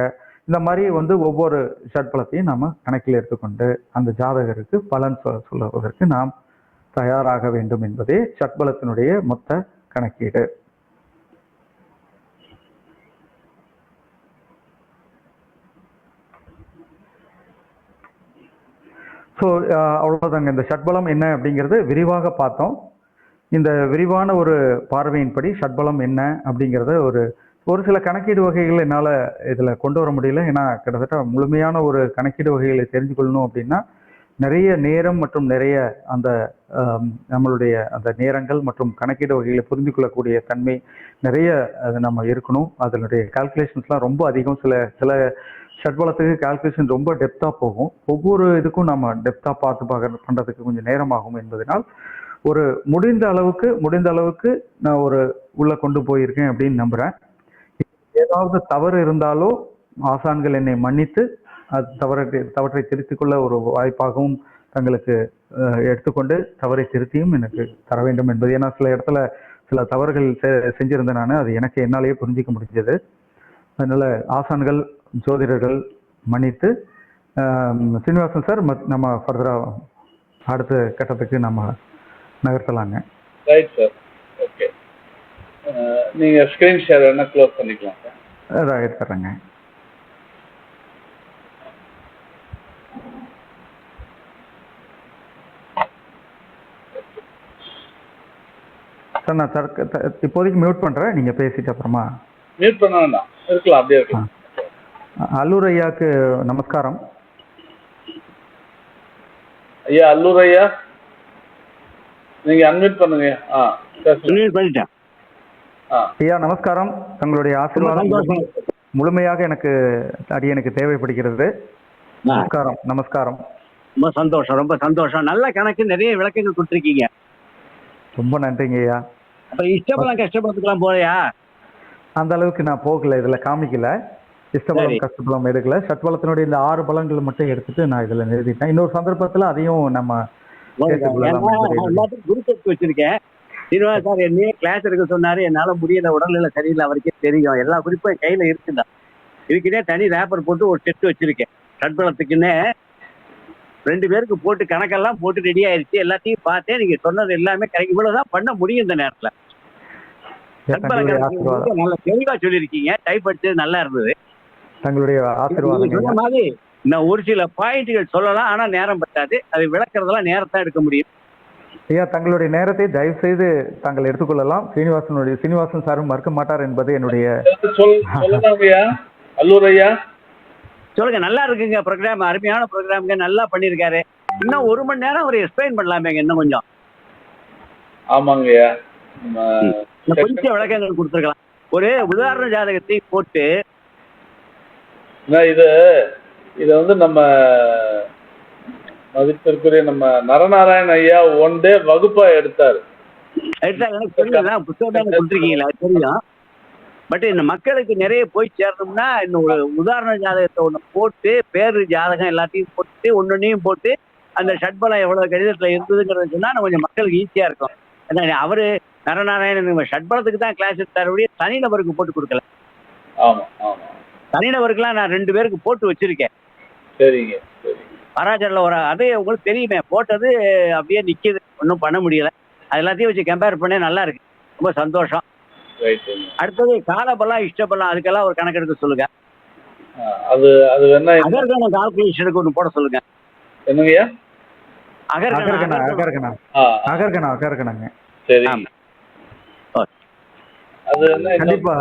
இந்த மாதிரி ஒவ்வொரு ஷட்பலத்தையும் நாம கணக்கில் எடுத்துக்கொண்டு அந்த ஜாதகருக்கு பலன் சொல்லுவதற்கு நாம் தயாராக வேண்டும் என்பதே ஷட்பலத்தினுடைய மொத்த கணக்கீடு. ஸோ அவ்வளோதாங்க. இந்த ஷட்பலம் என்ன அப்படிங்கிறது விரிவாக பார்த்தோம். இந்த விரிவான ஒரு பார்வையின்படி ஷட்பலம் என்ன அப்படிங்கிறத ஒரு சில கணக்கீடு வகைகள் என்னால் இதில் கொண்டு வர முடியல. ஏன்னா கிட்டத்தட்ட முழுமையான ஒரு கணக்கீடு வகைகளை தெரிஞ்சு கொள்ளணும் அப்படின்னா நிறைய நேரம் மற்றும் நிறைய அந்த நம்மளுடைய அந்த நேரங்கள் மற்றும் கணக்கீடு வகைகளை புரிந்து கொள்ளக்கூடிய தன்மை நிறைய நம்ம இருக்கணும். அதனுடைய கால்குலேஷன்ஸ்லாம் ரொம்ப அதிகம். சில ஷட்பலத்துக்கு கால்குலேஷன் ரொம்ப டெப்த்தாக போகும். ஒவ்வொரு இதுக்கும் நம்ம டெப்த்தாக பண்ணுறதுக்கு கொஞ்சம் நேரமாகும் என்பதனால் ஒரு முடிந்த அளவுக்கு நான் உள்ள கொண்டு போயிருக்கேன் அப்படின்னு நம்புகிறேன். ஏதாவது தவறு இருந்தாலோ ஆசான்கள் என்னை மன்னித்து தவற்றை திருத்திக் கொள்ள ஒரு வாய்ப்பாகவும் தங்களுக்கு எடுத்துக்கொண்டு தவறை திருத்தியும் எனக்கு தர வேண்டும் என்பது. ஏன்னா சில இடத்துல சில தவறுகள் செஞ்சிருந்தேன் நான், அது எனக்கு என்னாலேயே புரிஞ்சிக்க முடிஞ்சது. அதனால ஆசான்கள் ஜோதிடர்கள் மன்னித்து சீனிவாசன் சார் நம்ம ஃபர்தரா அடுத்த கட்டத்துக்கு நம்ம நகர்த்தலாங்க. Right sir, okay. நீங்க ஸ்கிரீன் ஷேர் என்ன க்ளோஸ் பண்ணிக்கலாம் சார். அதான் எடுத்துறேங்க. சார் நான் சார் இப்போதைக்கு மியூட் பண்றேன், நீங்க பேசிட்டு அப்புறமா. மியூட் பண்ண வேண்டாம், இருக்கலாம், அப்படியே இருக்கலாம். அல்லூர் ஐயாக்கு நமஸ்காரம். ஐயா அல்லூர் ஐயா, நீங்க அன்மியூட் பண்ணுங்க. பண்ணிட்டேன். ஐயா நமஸ்காரம். தங்களுடைய ஆசீர்வாதம் முழுமையாக எனக்கு தேவைப்படுகிறது. நமஸ்காரம். ரொம்ப சந்தோஷம். நல்ல கணக்கு, நிறைய விளக்கங்கள் கொடுத்துருக்கீங்க. ரொம்ப நன்றிங்க ஐயா. அப்ப இஷ்டப்பெல்லாம் கஷ்டப்பட்டுக்கலாம் போலையா? அந்த அளவுக்கு நான் போகல, இதுல காமிக்கல. இஷ்டபலம் கஷ்டபலம் எடுக்கல. ஷட்பலத்தினுடைய இந்த 6 பலன்களை மட்டும் எடுத்துட்டு நான் இதுல நிறுத்திட்டேன். இன்னொரு சந்தர்ப்பத்துல அதையும் நம்ம குருக்கெடுத்து வச்சிருக்கேன். சீனிவாச சார் என்னையே கிளாஸ் எடுக்க சொன்னாரு, என்னால முடியல, உடல்நிலை சரியில்லை, அவருக்கே தெரியும். எல்லா குறிப்பும் என் கையில இருக்குதா. இதுக்குன்னே தனி ரேப்பர் போட்டு ஒரு செட் வச்சிருக்கேன். ஷட்பலத்துக்குன்னே 2 பேருக்கு போட்டு கணக்கெல்லாம் போட்டு ரெடி ஆயிருச்சு. எல்லாத்தையும் பார்த்தேன். நீங்க சொன்னது எல்லாமே கரெக்ட். இவ்வளவுதான் பண்ண முடியும் இந்த நேரத்துல. நல்ல தெளிவா சொல்லிருக்கீங்க. டைப் அடிச்சது நல்லா இருந்தது. தங்களுடைய ஆசீர்வாதம். சொன்ன மாதிரி நான் ஒரு சில பாயிண்ட்கள் சொல்லலாம், ஆனா நேரம் பத்தாது. அது விளக்குறதெல்லாம் நேரத்தான் எடுக்க முடியும். ஐயா தங்களுடைய நேரத்தை தயவு செய்து தாங்கள் எடுத்துக்கொள்ளலாம். சீனிவாசன் சாரும் மறுக்க மாட்டார் என்பது என்னுடைய அல்லூர் ஐயா. சொல்லுங்க. நல்லா இருக்குங்க ப்ரோக்ராம், அருமையான ப்ரோக்ராம்ங்க, நல்லா பண்ணியிருக்காரு. இன்னும் 1 மணி நேரம் அவர் எக்ஸ்பிளைன் பண்ணலாமேங்க, இன்னும் கொஞ்சம். ஆமாங்க ஐயா. இன்னும் கொஞ்சம் விளக்கங்கள் கொடுத்துருக்கலாம். ஒரு உதாரண ஜாதகத்தை போட்டு இது இதை வந்து நம்ம மதிப்பிற்குரிய நம்ம நரநாராயண ஐயா ஒன் டே வகுப்பா எடுத்தாரு. எனக்கு தெரியும், புத்தகம் கொடுத்துருக்கீங்களா தெரியும். பட் இந்த மக்களுக்கு நிறைய போய் சேரணும்னா இன்னும் ஒரு உதாரண ஜாதகத்தை ஒன்று போட்டு, பேரு ஜாதகம் எல்லாத்தையும் போட்டு, ஒன்னொன்னையும் போட்டு, அந்த ஷட்பலம் எவ்வளவு கடிதத்துல இருந்ததுங்கிறது சொன்னா கொஞ்சம் மக்களுக்கு ஈஸியா இருக்கும். ஏன்னா அவரு நரநாராயணன் ஷட்பலத்துக்கு தான் கிளாஸ் எடுத்தாருடைய, தனிநபருக்கு போட்டு கொடுக்கல. ஆமா ஆமா. தனிநபருக்குலாம் நான் 2 பேருக்கு போட்டு வச்சிருக்கேன். சரிங்க சரி. பராஜரில் ஒரு அதே உங்களுக்கு தெரியுமே, போட்டது அப்படியே நிக்குது, ஒன்றும் பண்ண முடியல. அது எல்லாத்தையும் வச்சு கம்பேர் பண்ண நல்லா இருக்கு, ரொம்ப சந்தோஷம். அடுத்தது காலபலம் இஷ்டபலம் அதுக்கெல்லாம் ஒரு கணக்கெடுக்க சொல்லுங்க. அது அது வேணா அகர்கண கால்குலேஷனுக்கு ஒன்று போட சொல்லுங்க. என்னங்கய்யா? அகர்கணங்க. சரி. அது கண்டிப்பா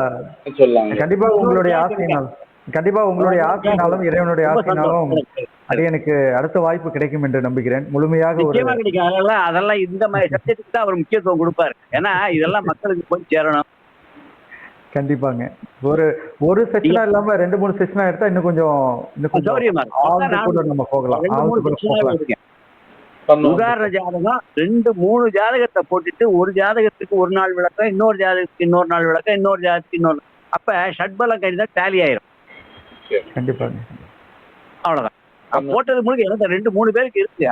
சொல்லலாம். கண்டிப்பா உங்களுடைய ஆசையினாலும் இறைவனுடைய ஆசையினாலும் அது எனக்கு அடுத்த வாய்ப்பு கிடைக்கும் என்று நம்புகிறேன். முழுமையாக கிடைக்கும். அதெல்லாம் இந்த மாதிரி சப்ஜெக்ட்டுக்கு தான் அவர் முக்கியத்துவம் கொடுப்பாரு. ஏன்னா இதெல்லாம் மக்களுக்கு போய் சேரணும். கண்டிப்பாங்க. ஒரு செஷனா இல்லாம 2-3 செஷனா எடுத்தா இன்னும் கொஞ்சம் சௌரியமா நம்ம போகலாம். உதாரண ஜாதகம் 2-3 ஜாதகத்தை போட்டுட்டு, ஒரு ஜாதகத்துக்கு ஒரு நாள் விளக்கம், இன்னொரு ஜாதகத்துக்கு இன்னொரு நாள் விளக்கம், இன்னொரு ஜாதகத்துக்கு இன்னொரு, அப்ப ஷட்பலம் கணிதம் டேலி ஆயிரும். கண்டிப்பாங்க. அவ்வளவுதான் போட்டது முழுக்க எனக்கு 2-3 பேருக்கு இருக்கு.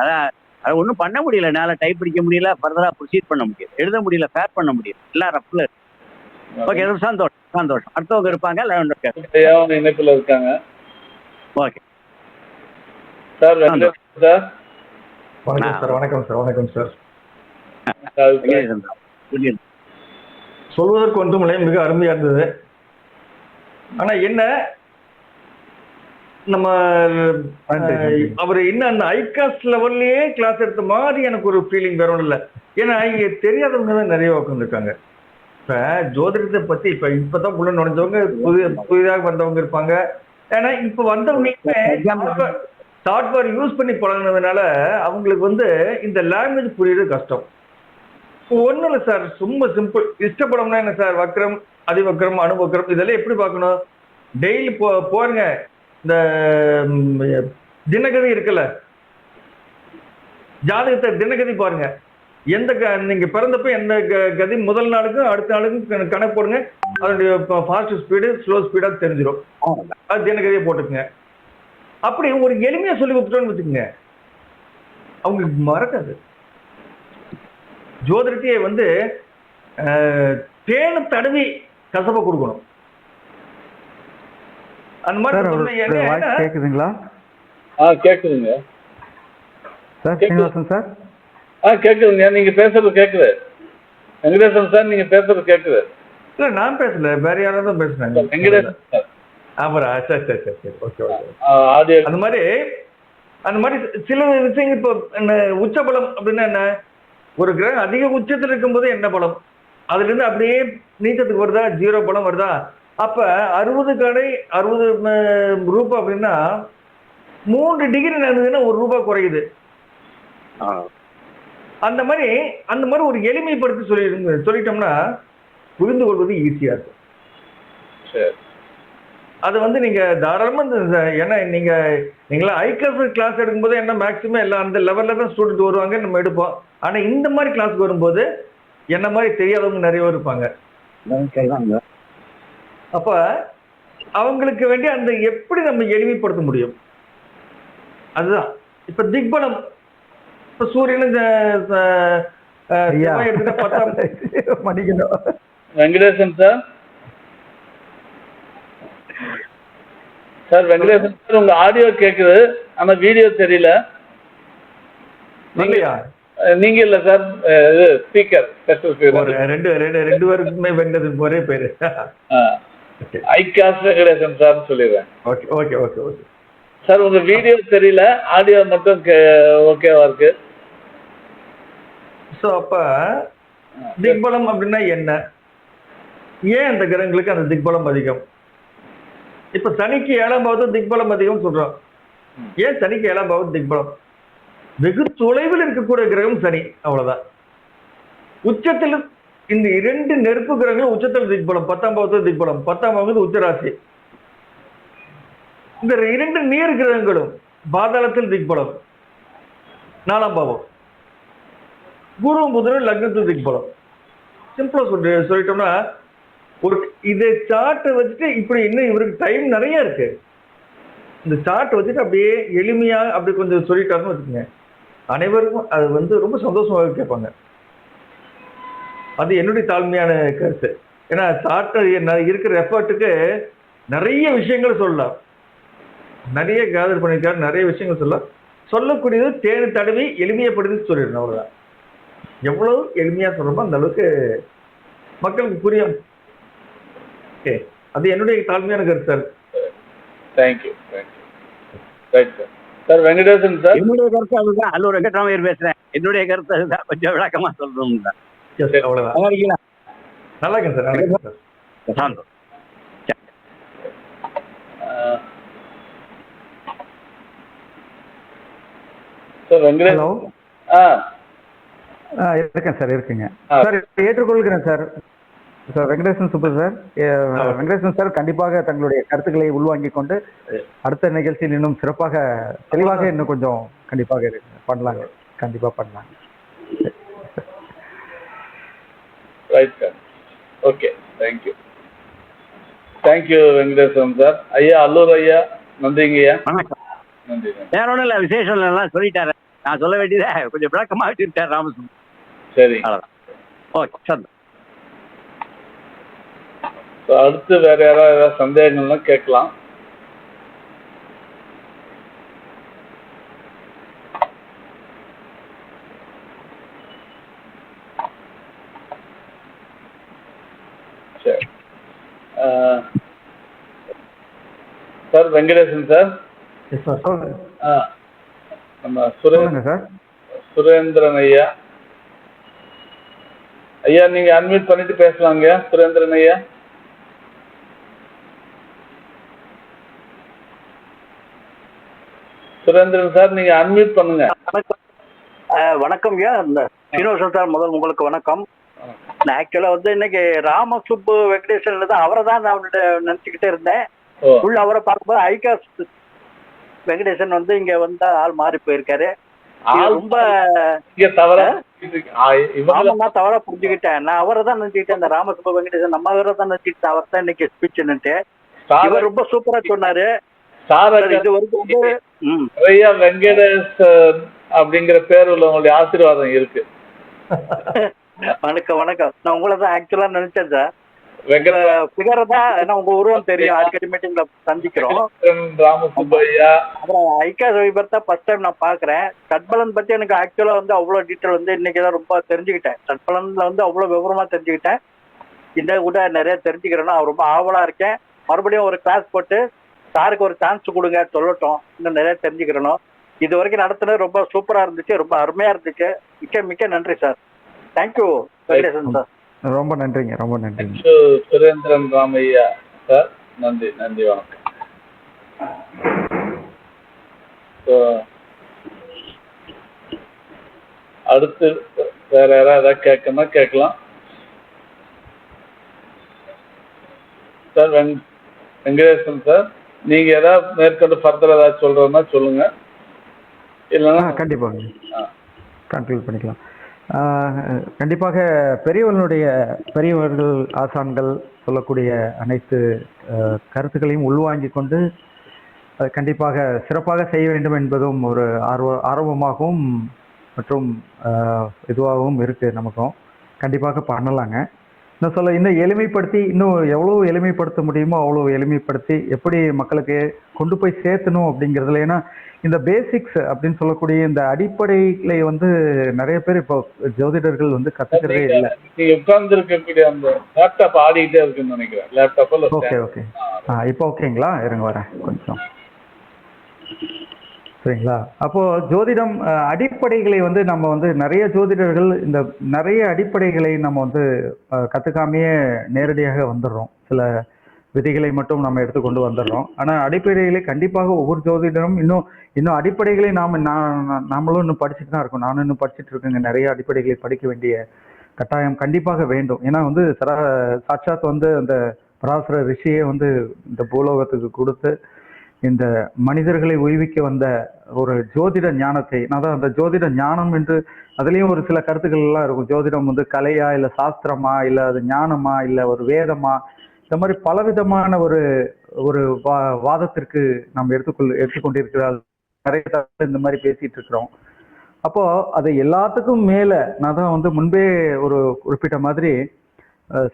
அதை ஒன்றும் பண்ண முடியல, என்னால டைப் படிக்க முடியல, ஃபர்தரா ப்ரொசீட் பண்ண முடியல, எழுத முடியல, ஃபேர் பண்ண முடியல, எல்லாம் ரஃப்ல இருக்கு. ஓகே, சந்தோஷம். அடுத்தவங்க இருப்பாங்க, இணைப்புல இருக்காங்க. Okay sir. சார் வணக்கம் சார். சொல்வதற்கு ஒன்றுமில்லை, மிக அருமையா இருந்தது. ஆனா என்ன, நம்ம அவர் இன்னும் அந்த ஐகாஸ்ட் லெவல்லயே கிளாஸ் எடுத்த மாதிரி எனக்கு ஒரு ஃபீலிங் வேற ஒன்றும் இல்லை. ஏன்னா இங்க தெரியாதவங்க தான் நிறைய உட்காந்துருக்காங்க. இப்ப ஜோதிடத்தை பத்தி இப்பதான் உள்ள நுழைஞ்சவங்க, புதிதாக வந்தவங்க இருப்பாங்க. ஏன்னா இப்ப வந்தவங்க சாஃப்ட்வேர் யூஸ் பண்ணி பழகினதுனால அவங்களுக்கு இந்த லாங்குவேஜ் புரியுறது கஷ்டம். ஒன்றும் இல்லை சார், ரொம்ப சிம்பிள். இஷ்டப்படம்னா என்ன சார்? வக்ரம், அதிவக்ரம், அணுவக்ரம், இதெல்லாம் எப்படி பார்க்கணும்? டெய்லி போருங்க, இந்த தினகதி இருக்குல்ல, ஜாதகத்தை தினகதி பாருங்க. நீங்க பிறந்தப்ப எந்த கதி முதல் நாளுக்கும் அடுத்த நாளுக்கும் கணக்கு போடுங்க. அதனுடைய ஃபாஸ்ட் ஸ்பீடு ஸ்லோ ஸ்பீடா தெரிஞ்சிடும். அது தினகதியை போட்டுக்குங்க. அப்படி ஒரு எளிமையா சொல்லி கொடுத்துட்டோன்னு வச்சுக்கோங்க, அவங்களுக்கு மறக்காது. ஜோதிடத்தையே தேனை தடவி கசப்ப கொடுக்கணும். அந்த மாதிரி கேக்குதுங்களா? கேக்குதுங்க சார். ஸ்ரீனிவாசன் சார். கேக்குதுங்க, நீங்க பேசுறது கேக்குது. வெங்கடேசன் சார், நீங்க பேசுறது கேக்குது. இல்ல நான் பேசல, வேற யாராவது தான் பேசுறாங்க. வெங்கடேசன் சார். சரி. ஓகே. அந்த மாதிரி சில விஷயங்கள். இப்போ உச்சபலம் அப்படின்னா என்ன? ஒரு கிரகம் அதிக உச்சத்தில் இருக்கும்போது என்ன பலம், அதுல இருந்து அப்படியே நீச்சத்துக்கு வருதா, 0 பலம் வருதா? அப்ப 60 கடை 60 ரூபாய் அப்படின்னா 3 டிகிரி நடந்ததுன்னா 1 ரூபாய் குறையுது. அந்த மாதிரி ஒரு எளிமைப்படுத்தி சொல்லிட்டோம்னா புரிந்து கொள்வது ஈஸியா இருக்கும். அது நீங்க தாராளமா, ஏன்னா நீங்களா ஐகாஸ் கிளாஸ் எடுக்கும்போது என்ன மேக்சிமம் எல்லாம் அந்த லெவல்ல தான் ஸ்டூடெண்ட் வருவாங்க, நம்ம எடுப்போம். ஆனா இந்த மாதிரி கிளாஸ்க்கு வரும்போது என்ன மாதிரி தெரியாதவங்க நிறைய இருப்பாங்க. அப்ப அவங்களுக்கு வேண்டிய அந்த எப்படி நம்ம எளிமைப்படுத்த முடியும், அதுதான். இப்ப திக்பலம், இப்ப சூரியன் எடுத்துட்டா 10 மணிக்கணும். வெங்கடேசன் சார். வெங்கடேசன் சார், உங்க ஆடியோ கேக்குது, ஆனா வீடியோ தெரியல. நீங்க இல்ல சார், இது ஸ்பீக்கர். ரெண்டு பேருக்குமே வெங்கடேசன் ஒரே பேரு. ஐகாஸ் வெங்கடேசன் சார் சொல்லிடுறேன். ஓகே சார், உங்க வீடியோ தெரியல, ஆடியோ மட்டும் ஓகேவா இருக்கு. அப்ப திக்பலம் அப்படின்னா என்ன? ஏன் அந்த கிரகங்களுக்கு அந்த திக்பலம் அதிகம்? இப்ப சனிக்கு 7ஆம் பாவத்தை திக்பலம் அதிகம் சொல்றோம். ஏன் சனிக்கு 7ஆம் பாவம் திக்பலம்? வெகு தொலைவில் இருக்கக்கூடிய கிரகம் சனி, அவ்வளவுதான். உச்சத்தில் இந்த 2 நெருப்பு கிரகங்களும் உச்சத்தில் திக்பலம், 10ஆம் பாவத்தில் திக்பலம். 10ஆம் பாவம் உச்சராசி. இந்த 2 நீர் கிரகங்களும் பாதாளத்தில் திக்பலம், 4ஆம் பாவம். குரு புதன் லக்னத்தில் திக்பலம். சிம்பிளா சொல்லிட்டோம்னா, ஒரு இதை சார்ட்டை வச்சுட்டு இப்படி இன்னும் இவருக்கு டைம் நிறைய இருக்கு. இந்த சார்ட் வச்சுட்டு அப்படியே எளிமையா அப்படி கொஞ்சம் சொல்லிட்டாருன்னு வச்சுக்கோங்க, அனைவருக்கும் அது ரொம்ப சந்தோஷமாக கேட்பாங்க. அது என்னுடைய தாழ்மையான கருத்து. ஏன்னா சார்ட் இருக்கிற எஃபர்ட்டுக்கு நிறைய விஷயங்கள் சொல்லலாம், நிறைய கேதர் பண்ணிருக்காரு, நிறைய விஷயங்கள் சொல்லலாம். சொல்லக்கூடியது தேனி தடவி எளிமையப்படுத்தி சொல்லிடணும், அவ்வளவுதான். எவ்வளவு எளிமையா சொல்றோமோ அந்த அளவுக்கு மக்களுக்கு புரியும். அது என்னுடைய தாழ்மையான கருத்து sir. Thank you. Right sir. Sir Venkatesan sir. என்னுடைய கருத்து அதுதான். அல்லூர் வெங்கட்ராமையர் பேசுறேன். என்னுடைய கருத்து அதுதான், கொஞ்சம் விளக்கமா சொல்லணும் தான். அவ்வளவுதான். நல்லா இருக்கீங்களா? நல்லா இருக்கேன் சார். நல்லா இருக்கேன் sir. Santhome. Sir Venkatesan. Hello. இருக்கேன் சார், இருக்குங்க சார், ஏற்றுக்கொள்கிறேன் sir. Sir Venkatesan super sir. Venkatesan sir கண்டிப்பாக தங்களுடைய கருத்துக்களை உள்வாங்கிக் கொண்டு அடுத்த நிகழ்ச்சியில் இன்னும் சிறப்பாக தெளிவாக இன்னும் கொஞ்சம் கண்டிப்பாக பண்ணலாங்க, கண்டிப்பா பண்ணலாங்க. Right sir. Okay, thank you. Thank you Venkatesan sir. ஐயா அல்லூர் ஐயா, நன்றிங்க ஐயா. வணக்கம். நன்றி. வேற ஒன்றும் இல்லை, விசேஷம் எல்லாம் சொல்லிட்டாரு. நான் சொல்ல வேண்டியதே கொஞ்சம் விளக்கமாக வச்சுருக்காரு ராமசுப்ரமணியன். சரி, அவ்வளோதான். Okay sir. அடுத்து வேற யாராவது சந்தேகங்கள்லாம் கேட்கலாம். சரி. Sir Venkatesan sir. நம்ம சுரேந்திரன் ஐயா. ஐயா நீங்க அன்மியூட் பண்ணிட்டு பேசலாங்க. சுரேந்திரன் ஐயா. சுரேந்திரன் சார் நீங்க அன்மியூட் பண்ணுங்க. வணக்கம் ஐயா. இந்த சீனிவாசன் சார், முதல் உங்களுக்கு வணக்கம். நான் ஆக்சுவலா இன்னைக்கு ராமசுப்பு வெங்கடேசன் தான், அவரை தான் நான் நினைச்சுக்கிட்டே இருந்தேன். உள்ள அவரை பார்க்கும்போது ஐகாஸ் வெங்கடேசன் இங்க வந்தா ஆள் மாறி போயிருக்காரு. ரொம்ப தவறா புரிஞ்சுக்கிட்டேன். நான் அவரை தான் நினைச்சுக்கிட்டேன், இந்த ராமசுப்பு வெங்கடேசன் நம்ம அவரை தான் நினைச்சுக்கிட்டேன். அவர் தான் இன்னைக்கு ஸ்பீச்சுன்னுட்டு இவர் ரொம்ப சூப்பரா சொன்னாரு. இது வரைக்கும் நிறைய வெங்கடேஷ் அப்படிங்கிற பேர் உள்ளவங்களுடைய ஆசீர்வாதம் இருக்கு. வணக்கம் வணக்கம். நான் உங்களை தான் ஆக்சுவலா நினைச்சேன் சார். பிகரை தான் உங்க உருவம் தெரியும், அடிக்கடி மீட்டிங்ல சந்திக்கிறோம். ராமசுப்பையா அப்புறம் ஐகா சைபர் தான் ஃபர்ஸ்ட் டைம் நான் பாக்குறேன். சட்பலன் பத்தி எனக்கு ஆக்சுவலா அவ்வளவு டீட்டெயில் இன்னைக்குதான் ரொம்ப தெரிஞ்சுக்கிட்டேன். சட்பலன்ல அவ்வளவு விவரமா தெரிஞ்சுக்கிட்டேன். இந்த கூட நிறைய தெரிஞ்சுக்கிறேன்னா ரொம்ப ஆவலா இருக்கேன். மறுபடியும் ஒரு கிளாஸ் போட்டு சாருக்கு ஒரு சான்ஸ் கொடுங்க, சொல்லட்டும், இன்னும் நிறைய தெரிஞ்சுக்கிறணும். இது வரைக்கும் நடத்துனது ரொம்ப சூப்பரா இருந்துச்சு, ரொம்ப அருமையா இருந்துச்சு. மிக்க மிக்க நன்றி சார். Thank you Venkatesan sir. ரொம்ப நன்றிங்க, ரொம்ப நன்றிங்க. சுரேந்திரன் ராமையா சார். நன்றி நன்றி, வணக்கம். அடுத்து வேற யாராவது கேட்கணும் கேட்கலாம் சார். வெங்கடேசன் சார், நீங்க ஏதாவது மேற்கொண்டு ஃபர்தர் ஏதாவது சொல்றதுன்னா சொல்லுங்க, இல்லைன்னா கண்டிப்பாக கன்க்ளூட் பண்ணிக்கலாம். கண்டிப்பாக பெரியவர்கள் ஆசான்கள் சொல்லக்கூடிய அனைத்து கருத்துக்களையும் உள்வாங்கிக் கொண்டு கண்டிப்பாக சிறப்பாக செய்ய வேண்டும் என்பதும் ஒரு ஆர்வமாகவும் மற்றும் இதுவாகவும் இருக்கு. நமக்கும் கண்டிப்பாக பண்ணலாங்க. இன்னும் எளிமைப்படுத்தி, இன்னும் எவ்வளோ எளிமைப்படுத்த முடியுமோ அவ்வளோ எளிமைப்படுத்தி எப்படி மக்களுக்கு கொண்டு போய் சேர்த்தணும் அப்படிங்கிறதுல. ஏன்னா இந்த பேசிக்ஸ் அப்படின்னு சொல்லக்கூடிய இந்த அடிப்படைகளை நிறைய பேர் இப்போ ஜோதிடர்கள் கத்துக்கிறதே இல்லை. நீங்க உட்கார்ந்து இருக்கக்கூடிய அந்த லேப்டாப் ஆடிக்கிட்டே இருக்குன்னு நினைக்கிறேன். லேப்டாப்ல ஓகே ஓகே. இப்போ ஓகேங்களா? இருங்க வரேன் கொஞ்சம். சரிங்களா? அப்போ ஜோதிடம் அடிப்படைகளை நம்ம நிறைய ஜோதிடர்கள் இந்த நிறைய அடிப்படைகளை நம்ம கத்துக்காமையே நேரடியாக வந்துடுறோம். சில விதிகளை மட்டும் நம்ம எடுத்துக்கொண்டு வந்துடுறோம். ஆனால் அடிப்படைகளை கண்டிப்பாக ஒவ்வொரு ஜோதிடரும் இன்னும் அடிப்படைகளை நாமளும் இன்னும் படிச்சுட்டு தான் இருக்கோம். நானும் இன்னும் படிச்சுட்டு இருக்கேங்க. நிறைய அடிப்படைகளை படிக்க வேண்டிய கட்டாயம் கண்டிப்பாக வேண்டும். ஏன்னா சாட்சாத் அந்த பராசர ரிஷியே இந்த பூலோகத்துக்கு கொடுத்து இந்த மனிதர்களை உய்விக்க வந்த ஒரு ஜோதிட ஞானத்தை, அதான் அந்த ஜோதிட ஞானம் என்று அதுலேயும் ஒரு சில கருத்துக்கள் எல்லாம் இருக்கும். ஜோதிடம் கலையா, இல்லை சாஸ்திரமா, இல்லை அது ஞானமா, இல்லை ஒரு வேதமா, இந்த மாதிரி பலவிதமான ஒரு வாதத்திற்கு நாம் எடுத்துக்கொண்டிருக்கிறார்கள். நிறைய இந்த மாதிரி பேசிட்டு இருக்கிறோம். அப்போ அது எல்லாத்துக்கும் மேல நான் தான் முன்பே ஒரு குறிப்பிட்ட மாதிரி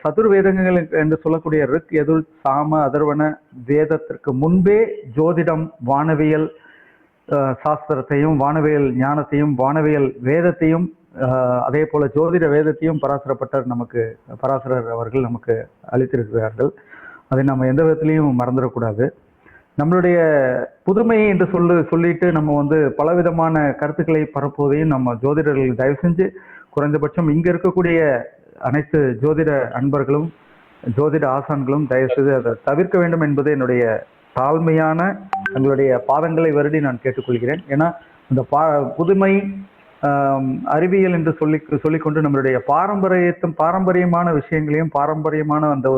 சதுர்வேதங்கள் என்று சொல்லக்கூடிய ரிக், யஜுர், சாம, அதர்வண வேதத்திற்கு முன்பே ஜோதிடம், வானவியல் சாஸ்திரத்தையும், வானவியல் ஞானத்தையும், வானவியல் வேதத்தையும், அதே போல ஜோதிட வேதத்தையும் பராசரர் அவர்கள் நமக்கு அளித்திருக்கிறார்கள். அதை நம்ம எந்த விதத்திலையும் மறந்துடக்கூடாது. நம்மளுடைய புதுமை என்று சொல்லிட்டு நம்ம பலவிதமான கருத்துக்களை பரப்புவதையும் நம்ம ஜோதிடர்கள் தயவு செஞ்சு, குறைந்தபட்சம் இங்க இருக்கக்கூடிய அனைத்து ஜோதிட அன்பர்களும் ஜோதிட ஆசான்களும் தயவுசெய்து அதை தவிர்க்க வேண்டும் என்பது என்னுடைய தாழ்மையான தங்களுடைய பாதங்களை வருடி நான் கேட்டுக்கொள்கிறேன். ஏன்னா இந்த புதுமை அறிவியல் என்று சொல்லிக்கொண்டு நம்மளுடைய பாரம்பரியமான விஷயங்களையும், பாரம்பரியமான அந்த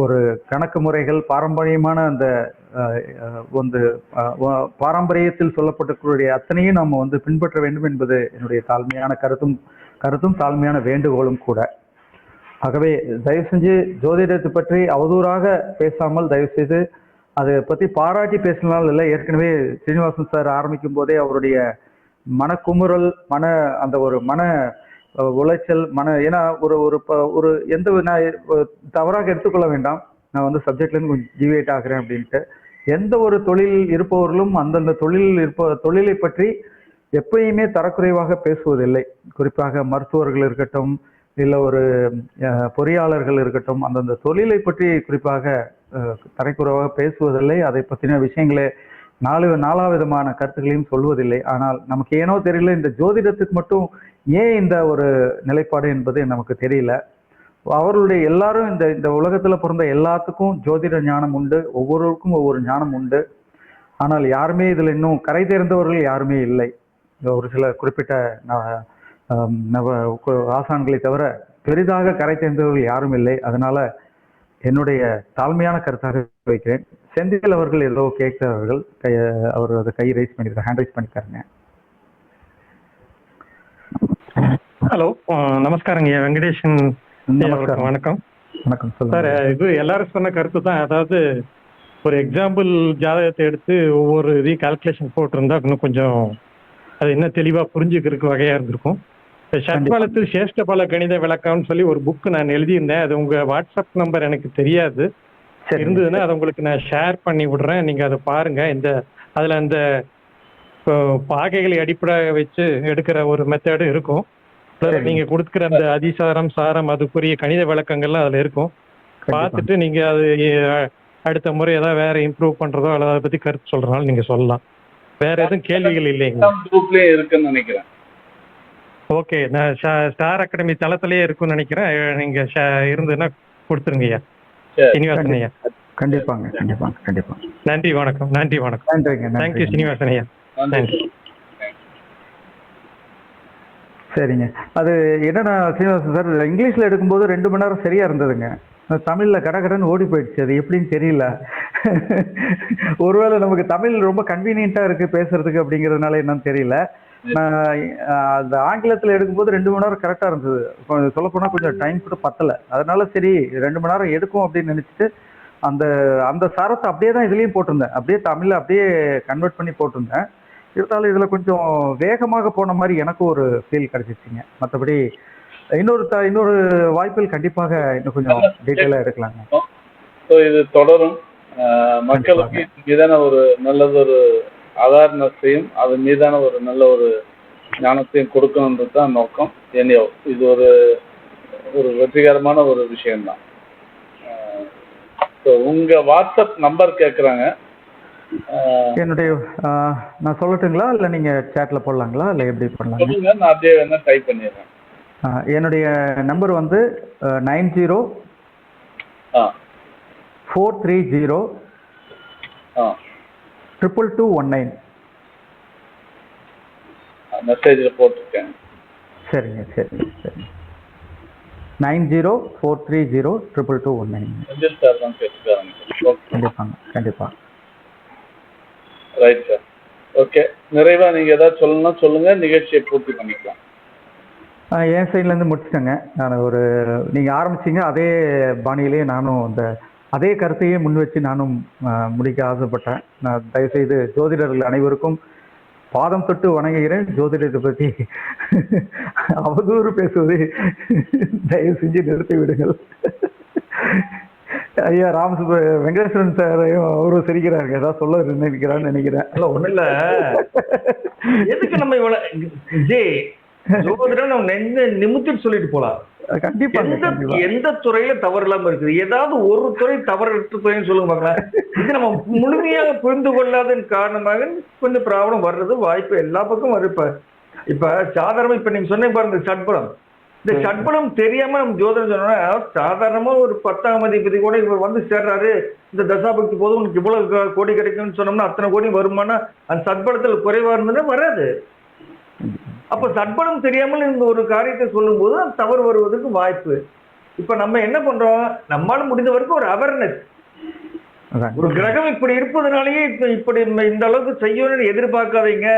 ஒரு கணக்கு முறைகள், பாரம்பரியமான அந்த பாரம்பரியத்தில் சொல்லப்பட்டிருக்கக்கூடிய அத்தனையும் நம்ம பின்பற்ற வேண்டும் என்பது என்னுடைய தாழ்மையான கருத்தும் தாழ்மையான வேண்டுகோளும் கூட. ஆகவே தயவு செஞ்சு ஜோதிடத்தை பற்றி அவதூறாக பேசாமல், தயவு செய்து அதை பற்றி பாராட்டி பேசினாலும் இல்லை. ஏற்கனவே ஸ்ரீனிவாசன் சார் ஆரம்பிக்கும் போதே அவருடைய மனக்குமுறல், அந்த ஒரு மன உளைச்சல், ஏன்னா ஒரு எந்த தவறாக எடுத்துக்கொள்ள வேண்டாம். நான் சப்ஜெக்ட்லேருந்து கொஞ்சம் டிவியேட் ஆகிறேன் அப்படின்ட்டு. எந்த ஒரு தொழில் இருப்பவர்களும் அந்தந்த தொழிலை பற்றி எப்பயுமே தரக்குறைவாக பேசுவதில்லை. குறிப்பாக மருத்துவர்கள் இருக்கட்டும், இல்லை ஒரு பொறியாளர்கள் இருக்கட்டும், அந்தந்த தொழிலை பற்றி குறிப்பாக தரக்குறைவாக பேசுவதில்லை. அதை பற்றின விஷயங்களே நாலாவிதமான கருத்துக்களையும் சொல்வதில்லை. ஆனால் நமக்கு ஏனோ தெரியல, இந்த ஜோதிடத்துக்கு மட்டும் ஏன் இந்த ஒரு நிலைப்பாடு என்பது நமக்கு தெரியல. அவர்களுடைய எல்லாரும் இந்த உலகத்தில் பிறந்த எல்லாத்துக்கும் ஜோதிட ஞானம் உண்டு, ஒவ்வொருவருக்கும் ஒவ்வொரு ஞானம் உண்டு. ஆனால் யாருமே இதில் இன்னும் கரை தேர்ந்தவர்கள் யாருமே இல்லை. ஒரு சில குறிப்பிட்ட ஆசான்களை தவிர பெரிதாக கரை தேர்ந்தவர்கள் யாரும் இல்லை. அதனால என்னுடைய தாழ்மையான கருத்தாக வைக்கிறேன். செந்தில் அவர்கள் ஏதோ கேட்கிறவர்கள், அவர் அதை கை ரைஸ் பண்ணிருக்காரு, ஹேண்ட் ரைஸ் பண்ணிருக்காருங்க. ஹலோ, நமஸ்காரங்க வெங்கடேஷன். வணக்கம். வணக்கம் சார். இது எல்லாரும் சொன்ன கருத்து தான். அதாவது ஒரு எக்ஸாம்பிள் ஜாதகத்தை எடுத்து ஒவ்வொரு இதையும் கால்குலேஷன் போட்டிருந்தா இன்னும் கொஞ்சம் அது இன்னும் தெளிவா புரிஞ்சுக்கிறதுக்கு வகையா இருந்திருக்கும். ஷட்பலத்தில் சேஷ்ட பல கணித விளக்கம்னு சொல்லி ஒரு புக் நான் எழுதியிருந்தேன். அது உங்க வாட்ஸ்அப் நம்பர் எனக்கு தெரியாது, இருந்ததுன்னா அதை உங்களுக்கு நான் ஷேர் பண்ணி விடுறேன். நீங்க அதை பாருங்க. அதுல அந்த பாகைகளை அடிப்படையாக வச்சு எடுக்கிற ஒரு மெத்தடு இருக்கும். நீங்க கொடுக்குற அந்த அதிசாரம், சாரம், அதுக்குரிய கணித விளக்கங்கள்லாம் அதுல இருக்கும். பார்த்துட்டு நீங்க அது அடுத்த முறை ஏதாவது வேற இம்ப்ரூவ் பண்றதோ அல்லது அதை பத்தி கருத்து சொல்றதுனால நீங்க சொல்லலாம். வேற எதுவும் கேள்விகள் இல்லைங்க? இருக்குன்னு நினைக்கிறேன். ஓகே, நான் ஸ்டார் அகாடமி தளத்திலேயே இருக்குன்னு நினைக்கிறேன். நீங்க இருந்ததுன்னா கொடுத்துருங்கய்யா. சீனிவாசன் ஐயா. கண்டிப்பாங்க, கண்டிப்பாங்க, கண்டிப்பாங்க. நன்றி, வணக்கம். நன்றி, வணக்கம். நன்றிங்க. தேங்க்யூ சீனிவாசன் ஐயா. நன்றி. சரிங்க. அது என்னன்னா சீனிவாசன் சார், இங்கிலீஷ்ல எடுக்கும்போது 2 மணி நேரம் சரியா இருந்ததுங்க. தமிழ்ல கடகடன்னு ஓடி போயிடுச்சு. அது எப்படின்னு தெரியல. ஒருவேளை நமக்கு தமிழ் ரொம்ப கன்வீனியன்ட்டா இருக்கு பேசுறதுக்கு அப்படிங்கிறதுனால என்னன்னு தெரியல. நான் அந்த ஆங்கிலத்தில் எடுக்கும்போது 2 மணி நேரம் கரெக்டாக இருந்தது. சொல்லப்போனால் கொஞ்சம் டைம் கூட பத்தலை. அதனால சரி 2 மணி நேரம் எடுக்கும் அப்படின்னு நினச்சிட்டு அந்த அந்த சாரத்தை அப்படியே தான் இதுலேயும் போட்டிருந்தேன். அப்படியே தமிழில் அப்படியே கன்வெர்ட் பண்ணி போட்டிருந்தேன். இருந்தாலும் இதில் கொஞ்சம் வேகமாக போன மாதிரி எனக்கு ஒரு ஃபீல் கிடைச்சிச்சிங்க. மற்றபடி இன்னொரு வாய்ப்பில் கண்டிப்பாக இன்னும் கொஞ்சம் டீட்டெயிலாக எடுக்கலாங்க. ஸோ இது தொடரும். மக்களுக்கு மீதான ஒரு நல்லதொரு அவேர்னஸையும் அது மீதான ஒரு நல்ல ஒரு ஞானத்தையும் கொடுக்கணுன்றது தான் நோக்கம். என்னையோ இது ஒரு வெற்றிகரமான ஒரு விஷயம்தான். ஸோ உங்கள் வாட்ஸ்அப் நம்பர் கேட்குறாங்க. என்னுடைய நான் சொல்லட்டுங்களா, இல்லை நீங்கள் சேட்டில் போடலாங்களா, இல்லை எப்படி பண்ணலாம்? சொல்லுங்க, நான் அப்படியே வேணா டைப் பண்ணிடுறேன். என்னுடைய நம்பர் 90 430 22219. மெசேஜில் போட்டிருக்கேன். சரிங்க, சரிங்க, சரி. 9043022219. செந்தில் சார் தான் பேசுகிறாங்க. ஓகே, கண்டிப்பாங்க, கண்டிப்பா. Right sir. ஓகே, நிறைவா நீங்க ஏதாவது சொல்லணும்னா சொல்லுங்க, நிகழ்ச்சியை பூர்த்தி பண்ணிக்கலாம். என் சைட்லேருந்து முடிச்சிட்டேங்க. நான் நீங்கள் ஆரம்பிச்சிங்க அதே பாணியிலேயே நானும் அதே கருத்தையே முன் வச்சு நானும் முடிக்க ஆசைப்பட்டேன். நான் தயவுசெய்து ஜோதிடர்கள் அனைவருக்கும் பாதம் தொட்டு வணங்குகிறேன். ஜோதிடத்தை பற்றி அவதூறு பேசுவதை தயவு செஞ்சு நிறுத்தி விடுங்கள். ஐயா வெங்கடேஸ்வரன் சாரையும் அவரும் சிரிக்கிறாருங்க, ஏதாவது சொல்ல நினைக்கிறான்னு நினைக்கிறேன். இல்ல ஒண்ணு இல்ல, எதுக்கு நம்ம ஜோதிடம் நம்ம நெஞ்ச நிமித்திட்டு சொல்லிட்டு போலாம். கண்டிப்பா எந்த துறையில தவறு இல்லாம இருக்குது, ஏதாவது ஒரு துறை தவறற்ற துறைன்னு சொல்லுங்க பார்க்கலாம். இது நம்ம முழுமையாக புரிந்து கொள்ளாதன் காரணமாக கொஞ்சம் ப்ராப்ளம் வர்றது வாய்ப்பு எல்லா பக்கம் வருது. இப்ப சாதாரணமா இப்ப நீங்க சொன்ன பாருங்க சட்பலம், இந்த சட்பலம் தெரியாம நம்ம ஜோதிடம் சொன்னோம்னா சாதாரணமா ஒரு 10ஆம் அதிபதி கூட இவர் வந்து சேர்றாரு, இந்த தசாபக்தி போதும் உனக்கு இவ்வளவு கோடி கிடைக்கும்னு சொன்னோம்னா அத்தனை கோடி வருமானா அந்த சட்பலத்துல குறைவா இருந்ததுன்னா வராது. அப்ப சட்பலம் தெரியாமல் இந்த ஒரு காரியத்தை சொல்லும் போது தவறு வருவதற்கு வாய்ப்பு. இப்ப நம்ம என்ன பண்றோம், நம்மளால முடிந்த வரைக்கும் ஒரு அவேர்னஸ், ஒரு கிரகம் இப்படி இருப்பதனாலேயே இப்படி இந்த அளவுக்கு செய்யணும்னு எதிர்பார்க்காதீங்க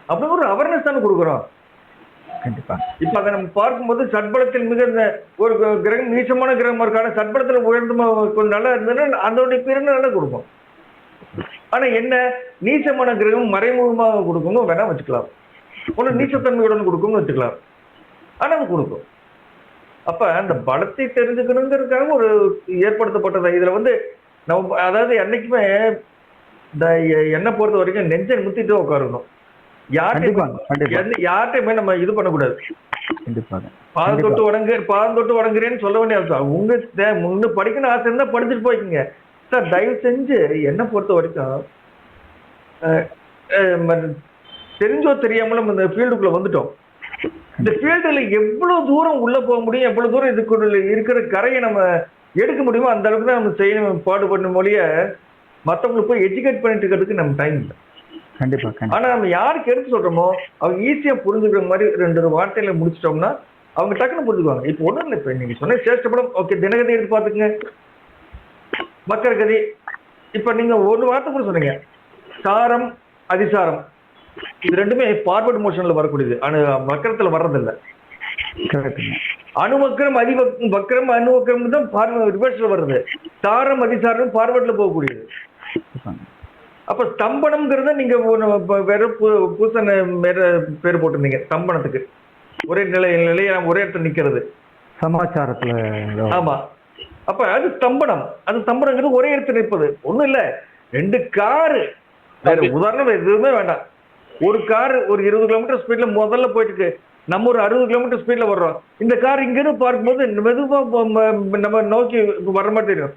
அப்படின்னு ஒரு அவேர்னஸ் தானே கொடுக்குறோம். இப்ப அதை நம்ம பார்க்கும்போது சட்பலத்தில் மிக ஒரு கிரகம் நீச்சமான கிரகமா இருக்கான சட்பலத்துல உயர்ந்து கொஞ்சம் நல்லா இருந்ததுன்னா அதோடைய பேரு நல்லா கொடுக்கும். ஆனா என்ன, நீச்சமான கிரகம் மறைமுகமாக கொடுக்கணும் வேணா வச்சுக்கலாம், ஒண்ணு நீச்சத்தன்மையுடன் கொடுக்கும்னு வச்சுக்கலாம், ஆனா அது கொடுக்கும். அப்ப அந்த பலத்தை தெரிஞ்சுக்கணுங்கிறதுக்காக ஒரு ஏற்படுத்தப்பட்டது. இதுல நம்ம அதாவது என்னைக்குமே இந்த என்னை பொறுத்த வரைக்கும் நெஞ்சை முத்திட்டு உட்காரணும். யார்கிட்டயுமே நம்ம இது பண்ணக்கூடாது. பாதம் தொட்டு வணங்குறேன்னு சொல்ல வேண்டிய அவசியம். உங்க முன்னு படிக்கணும் ஆசை இருந்தா படிச்சுட்டு போய்க்குங்க சார். தயவு செஞ்சு என்னை பொறுத்த வரைக்கும் தெரிஞ்சோ தெரியாமல இந்த ஃபீல்டுக்குள்ள வந்துட்டோம். இந்த ஃபீல்டுல எவ்வளவு தூரம் உள்ள போக முடியும், எவ்வளவு தூரம் இதுக்குள்ள இருக்கிற கரையை நம்ம எடுக்க முடியுமோ அந்த அளவுக்கு தான் நம்ம செய்யணும், பாடுபடணும் மொழிய மற்றவங்களுக்கு போய் எஜுகேட் பண்ணிட்டு இருக்கிறதுக்கு நம்ம டைம் இல்லை. கண்டிப்பா. ஆனா நம்ம யாருக்கு எடுத்து சொல்றோமோ அவங்க ஈஸியா புரிஞ்சுக்கிற மாதிரி 2 வார்த்தையில முடிச்சிட்டோம்னா அவங்க டக்குன்னு புரிஞ்சுக்குவாங்க. இப்போ ஒண்ணும் இல்லை, இப்ப நீங்க சொன்ன சேஷ்டப்படம் ஓகே, தினகதி எடுத்து பாத்துக்குங்க, மக்கரகதி. இப்ப நீங்க ஒரு வார்த்தை கூட சொன்னீங்க, சாரம் அதிசாரம், இது ரெண்டுமே ஃபார்வர்ட் மோஷன்ல வரக்கூடியது, வக்கரத்துல வர்றதில்லை. அணுவக்கரம் அதிவக்கரம் அணுவக்கரம் தான் ரிவர்ஸ்ல வருது. சாரம் அதிசாரம் ஃபார்வர்ட்ல போகக்கூடியது. அப்ப ஸ்தம்பனம்ங்கிறத நீங்க வேற பூசண வேற பேர் போட்டிருந்தீங்க ஸ்தம்பனத்துக்கு. ஒரே நிலையை ஒரே இடத்துல நிக்கிறது சமாச்சாரத்துல. ஆமா, அப்ப அது ஸ்தம்பனம். அது ஸ்தம்பனங்கிறது ஒரே இடத்துல நிற்பது. ஒண்ணும் இல்ல, 2 காரு, வேற உதாரணம் எதுவுமே வேண்டாம். ஒரு கார் ஒரு 20 கிலோமீட்டர் ஸ்பீட்ல முதல்ல போயிட்டு இருக்கு, நம்ம ஒரு 60 கிலோமீட்டர் ஸ்பீட்ல வர்றோம். இந்த கார் இங்க இருந்து பார்க்கும்போது மெதுவா நம்ம நோக்கி வர்ற மாதிரி தெரியும்.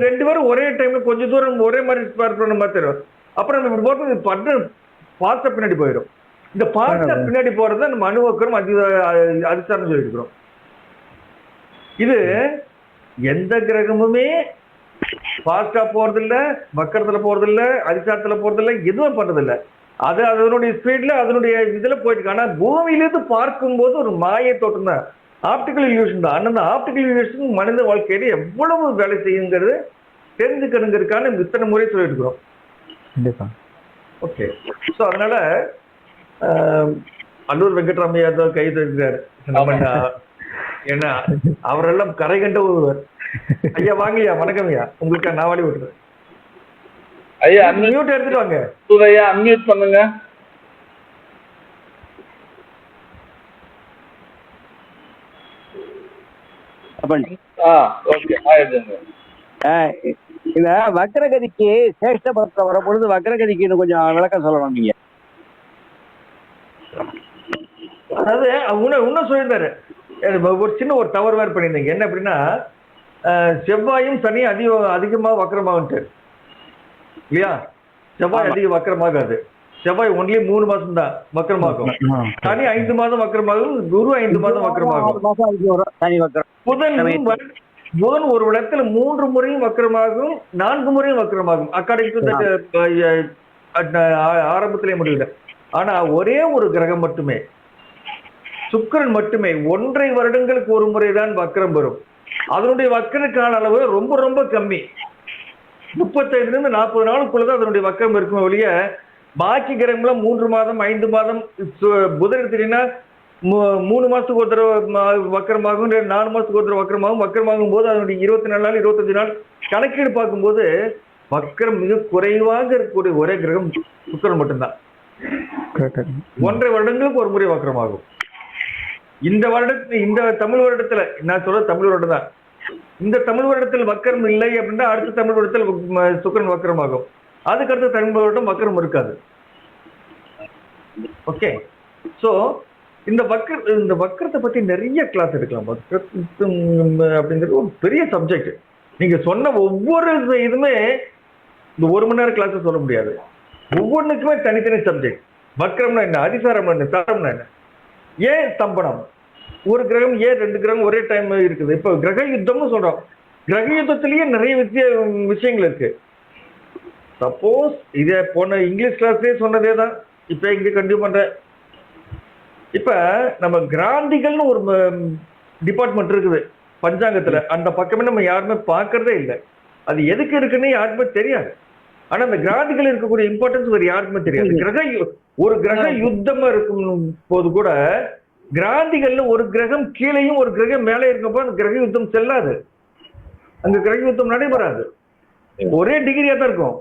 2 பேரும் ஒரே டைம்ல கொஞ்சம் தூரம் ஒரே மாதிரி பண்ண மாதிரி தெரியும். அப்புறம் நம்ம போட்டு பாஸ்டா பின்னாடி போயிடும். இந்த பாஸ்டா பின்னாடி போறத நம்ம அணுவக்கரம் அதிசாரம் சொல்லிட்டு இருக்கிறோம். இது எந்த கிரகமுமே ஃபாஸ்டா போறது இல்ல, வக்கரத்துல போறது இல்ல, அதிசாரத்துல போறது இல்ல, எதுவும் பண்றது இல்ல. அது அதனுடைய ஸ்பீட்ல அதனுடைய இதுல போயிட்டு. ஆனா பூமியிலிருந்து பார்க்கும்போது ஒரு மாயை தோட்டம் தான், ஆப்டிக்கல் இல்யூஷன் தான். அந்த ஆப்டிக்கல் இல்யூஷன் மனித வாழ்க்கையில எவ்வளவு வேலை செய்யுங்கிறது தெரிஞ்சுக்கணுங்கிறதுக்கான இத்தனை முறை சொல்லிட்டு இருக்கிறோம். ஓகே, ஸோ அதனால அல்லூர் வெங்கட்ராமையா தான் கை தருகிறாரு. ஏன்னா அவரெல்லாம் கரை கண்ட ஒருவர். ஐயா வாங்கய்யா, வணக்கம் ஐயா, உங்களுக்கு நான் வாடி விட்டுறேன். ஐயா மியூட் எடுத்துட்டு வாங்க. ஐயா அன்மியூட் பண்ணுங்க. இந்த வக்ரகதிக்கு சேஷ்டபலத்துல வர பொழுது வக்ரகதிக்கு இன்னும் கொஞ்சம் விளக்கம் சொல்லணும் நீங்க. அதாவது இன்னும் சொல்லியிருந்தாரு, ஒரு சின்ன ஒரு தவறு வேறு பண்ணியிருந்தீங்க. என்ன அப்படின்னா செவ்வாயும் சனியும் அதிகமா வக்கரமாகுன்ட்டு இல்லையா? செவ்வாய் அதிக வக்கரமாகாது. செவ்வாய் ஒன்லி 3 மாசம் தான் வக்கரமாகும். சனி 5 மாதம் வக்கரமாகும். குரு 5 மாதம் வக்கரமாகும். புதன் ஒரு இடத்துல 3 முறையும் வக்கரமாகும், 4 முறையும் வக்கரமாகும், அக்கார்டிங் டு ஆரம்பத்திலே முடியல. ஆனா ஒரே ஒரு கிரகம் மட்டுமே, சுக்கிரன் மட்டுமே 1.5 வருடங்களுக்கு ஒரு முறைதான் வக்கரம் வரும். அதனுடைய வக்கர கால அளவு ரொம்ப ரொம்ப கம்மி. 35 இருந்து 40 நாளுக்குள்ளதான் அதனுடைய வக்கரம் இருக்கும் ஒழிய, பாக்கி கிரகம்லாம் 3 மாதம் 5 மாதம். புதன் எடுத்தீங்கன்னா 3 மாசத்துக்கு ஒரு தடவை வக்கரமாகும், 4 மாசத்துக்கு ஒரு தடவை வக்கரமாகும். வக்கரமாகும் போது அதனுடைய 24 நாள் 25 நாள் கணக்கீடு பார்க்கும்போது வக்கரம் மிக குறைவாக இருக்கக்கூடிய ஒரே கிரகம் சுக்கிரன் மட்டும்தான். 1.5 வருடங்களுக்கு ஒரு முறை வக்கரமாகும். இந்த தமிழ் வருடத்துல, நான் சொல்ற தமிழ் வருடம் தான், இந்த தமிழ் வருடத்தில் வக்கரம் இல்லை அப்படின்னா அடுத்த தமிழ் வருடத்தில் சுக்கிரன் வக்கரமாகும். அதுக்கு அடுத்த தமிழ் வருடம் வக்கரம் இருக்காது. ஓகே, சோ இந்த வக்கரத்தை பத்தி நிறைய கிளாஸ் எடுக்கலாம். வக்கரம் அப்படிங்கிறது ஒரு பெரிய சப்ஜெக்ட். நீங்க சொன்ன ஒவ்வொரு இதுமே இந்த 1 மணி நேரம் கிளாஸ் சொல்ல முடியாது. ஒவ்வொன்றுக்குமே தனித்தனி சப்ஜெக்ட். வக்கரம்னா என்ன, அதிசாரம் என்ன, சாரம்னா என்ன, ஏன் ஸ்தம்பனம், ஒரு கிரகம் ஏன் 2 கிரகம் ஒரே டைம் இருக்குது. இப்ப கிரக யுத்தம்னு சொல்றோம். கிரக யுத்தத்திலேயே நிறைய விஷயங்கள் இருக்கு. சப்போஸ் இதை போன இங்கிலீஷ் கிளாஸ்லயே சொன்னதே தான் இப்ப இங்க கண்டினியூ பண்றேன். இப்ப நம்ம கிராந்திகள்னு ஒரு டிபார்ட்மெண்ட் இருக்குது பஞ்சாங்கத்துல. அந்த பக்கமே நம்ம யாருமே பார்க்கறதே இல்லை. அது எதுக்கு இருக்குன்னு யாருக்குமே தெரியாது. ஆனா அந்த கிராந்திகள் இருக்கக்கூடிய இம்பார்ட்டன்ஸ் வேறு யாருக்குமே தெரியாது. ஒரு கிரக யுத்தமா இருக்கும் போது கூட கிராந்திகள்ல ஒரு கிரகம் கீழேயும் ஒரு கிரகம் மேலே இருக்கப்போ அந்த கிரக யுத்தம் செல்லாது, அங்க கிரக யுத்தம் நடைபெறாது. ஒரே டிகிரியா தான் இருக்கும்.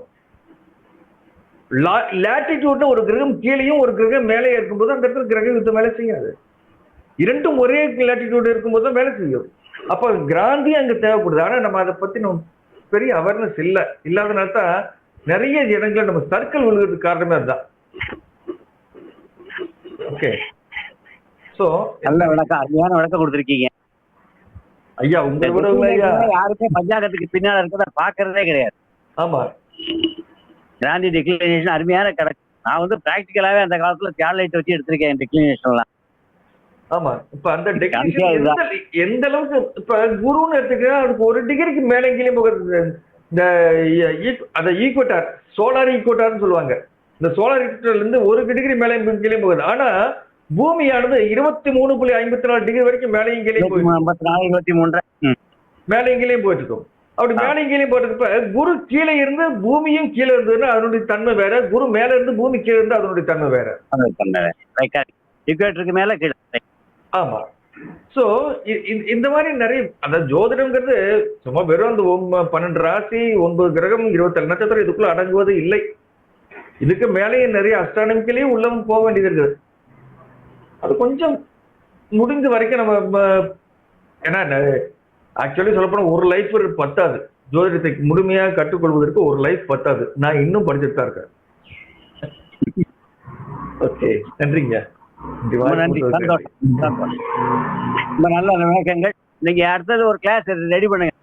லாட்டிடியூட்ல ஒரு கிரகம் கீழேயும் ஒரு கிரகம் மேலே இருக்கும்போது அந்த இடத்துல கிரக யுத்தம் வேலை செய்யாது. இரண்டும் ஒரே லாட்டிடியூட் இருக்கும்போது தான் வேலை செய்யும். அப்ப கிராந்தி அங்க தேவைப்படுது. ஆனா நம்ம அதை பத்தி நம்ம பெரிய அவேர்னஸ் இல்லாதனால தான் நிறைய இடங்களை நம்ம சர்க்கிள் விழுகிறதுக்கு காரணமே அதுதான். ஓகே, சோ நல்ல விளக்கம், அருமையான விளக்கம் கொடுத்துருக்கீங்க ஐயா. உங்களோட யாருமே பஞ்சாங்கத்துக்கு பின்னால இருக்கிறத பாக்குறதே கிடையாது. ஆமா, கிராந்தி டிக்ளினேஷன் அருமையான கணக்கு. நான் வந்து பிராக்டிக்கலாவே அந்த காலத்துல தியாலைட் வச்சு எடுத்திருக்கேன் டிக்ளினேஷன் எல்லாம். ஆமா, இப்ப அந்த எந்த அளவுக்கு இப்ப குருன்னு எடுத்துக்கிட்டா அதுக்கு ஒரு டிகிரிக்கு மேல எங்கேயும் போகிறது. இந்த ஈக்குவட்டார், சோலார் ஈக்குவட்டார்னு சொல்லுவாங்க. இந்த சோலார் ஈக்குவட்டார்ல இருந்து 1 டிகிரி மேலே கீழே போகுது. ஆனா பூமியானது 23.54 டிகிரி வரைக்கும் மேலையும் கீழே போயிட்டு 23 மேலையும் கீழே போயிட்டு இருக்கும். அப்படி மேலையும் கீழே போயிட்டு குரு கீழே இருந்து பூமியும் கீழே இருந்ததுன்னா அதனுடைய தன்மை வேற, குரு மேல இருந்து பூமி கீழே இருந்து அதனுடைய தன்மை வேற. ஈக்குவேட்டருக்கு மேல கீழே. ஆமா, சோ இந்த மாதிரி நிறைய அதாவது ஜோதிடம்ங்கிறது சும்மா வெறும் அந்த 12 ராசி 9 கிரகம் 27 நட்சத்திரம் இதுக்குள்ள அடங்குவது இல்லை. இதுக்கு மேலேயே நிறைய அஸ்ட்ரானமிக்கலையும் உள்ளவும் போக வேண்டியது இருக்குது. அது கொஞ்சம் முடிஞ்ச வரைக்கும் நம்ம ஏன்னா ஆக்சுவலி சொல்லப்போனா ஒரு லைஃப் பத்தாது. ஜோதிடத்தை முழுமையாக கற்றுக்கொள்வதற்கு ஒரு லைஃப் பத்தாது. நான் இன்னும் படிச்சுட்டு தான் இருக்கேன். ஓகே, நன்றிங்க. நன்றி, சந்தோஷம். ரொம்ப நல்ல விளக்கங்கள். நீங்க அடுத்தது ஒரு கிளாஸ் ரெடி பண்ணுங்க.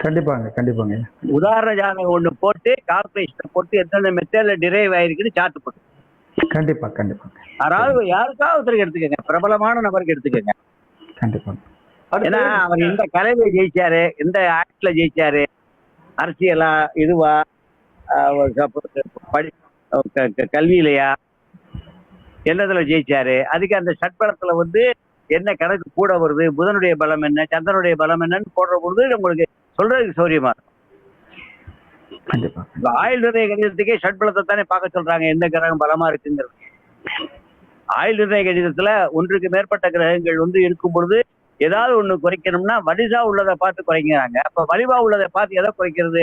கண்டிப்பாங்க. உதாரண ஜாதகம் ஒண்ணு போட்டு கால்குலேஷன் போட்டு எத்தனை மெத்தட்ல டிரைவ் ஆயிருக்குன்னு சார்ட் போட்டு கண்டிப்பா யாராவது யாருக்காவது ஒருத்தருக்கு எடுத்துக்கங்க, பிரபலமான நபருக்கு எடுத்துக்கங்க. கண்டிப்பா. ஏன்னா அவர் எந்த கலையில ஜெயிச்சாரு, எந்த ஆக்ட்ல ஜெயிச்சாரு, அரசியலா இதுவா கல்வியிலையா என்னதுல ஜெயிச்சாரு, அதுக்கு அந்த ஷட்பலத்துல வந்து என்ன கணக்கு கூட வருது, புதனுடைய பலம் என்ன, சந்திரனுடைய பலம் என்னன்னு போடுற பொழுது உங்களுக்கு சொல்றதுக்கு சௌரியமா இருக்கும். ஆயுள் நிர்ணய கணிதத்துக்கே ஷட்பலத்தை தானே பார்க்க சொல்றாங்க, எந்த கிரகம் பலமா இருக்குங்கிறது. ஆயுள் நிர்ணய கணிதத்துல ஒன்றுக்கு மேற்பட்ட கிரகங்கள் வந்து இருக்கும் பொழுது ஏதாவது ஒண்ணு குறைக்கணும்னா வலிசா உள்ளதை பார்த்து குறைக்கிறாங்க. அப்ப வலிவா உள்ளதை பார்த்து எதை குறைக்கிறது?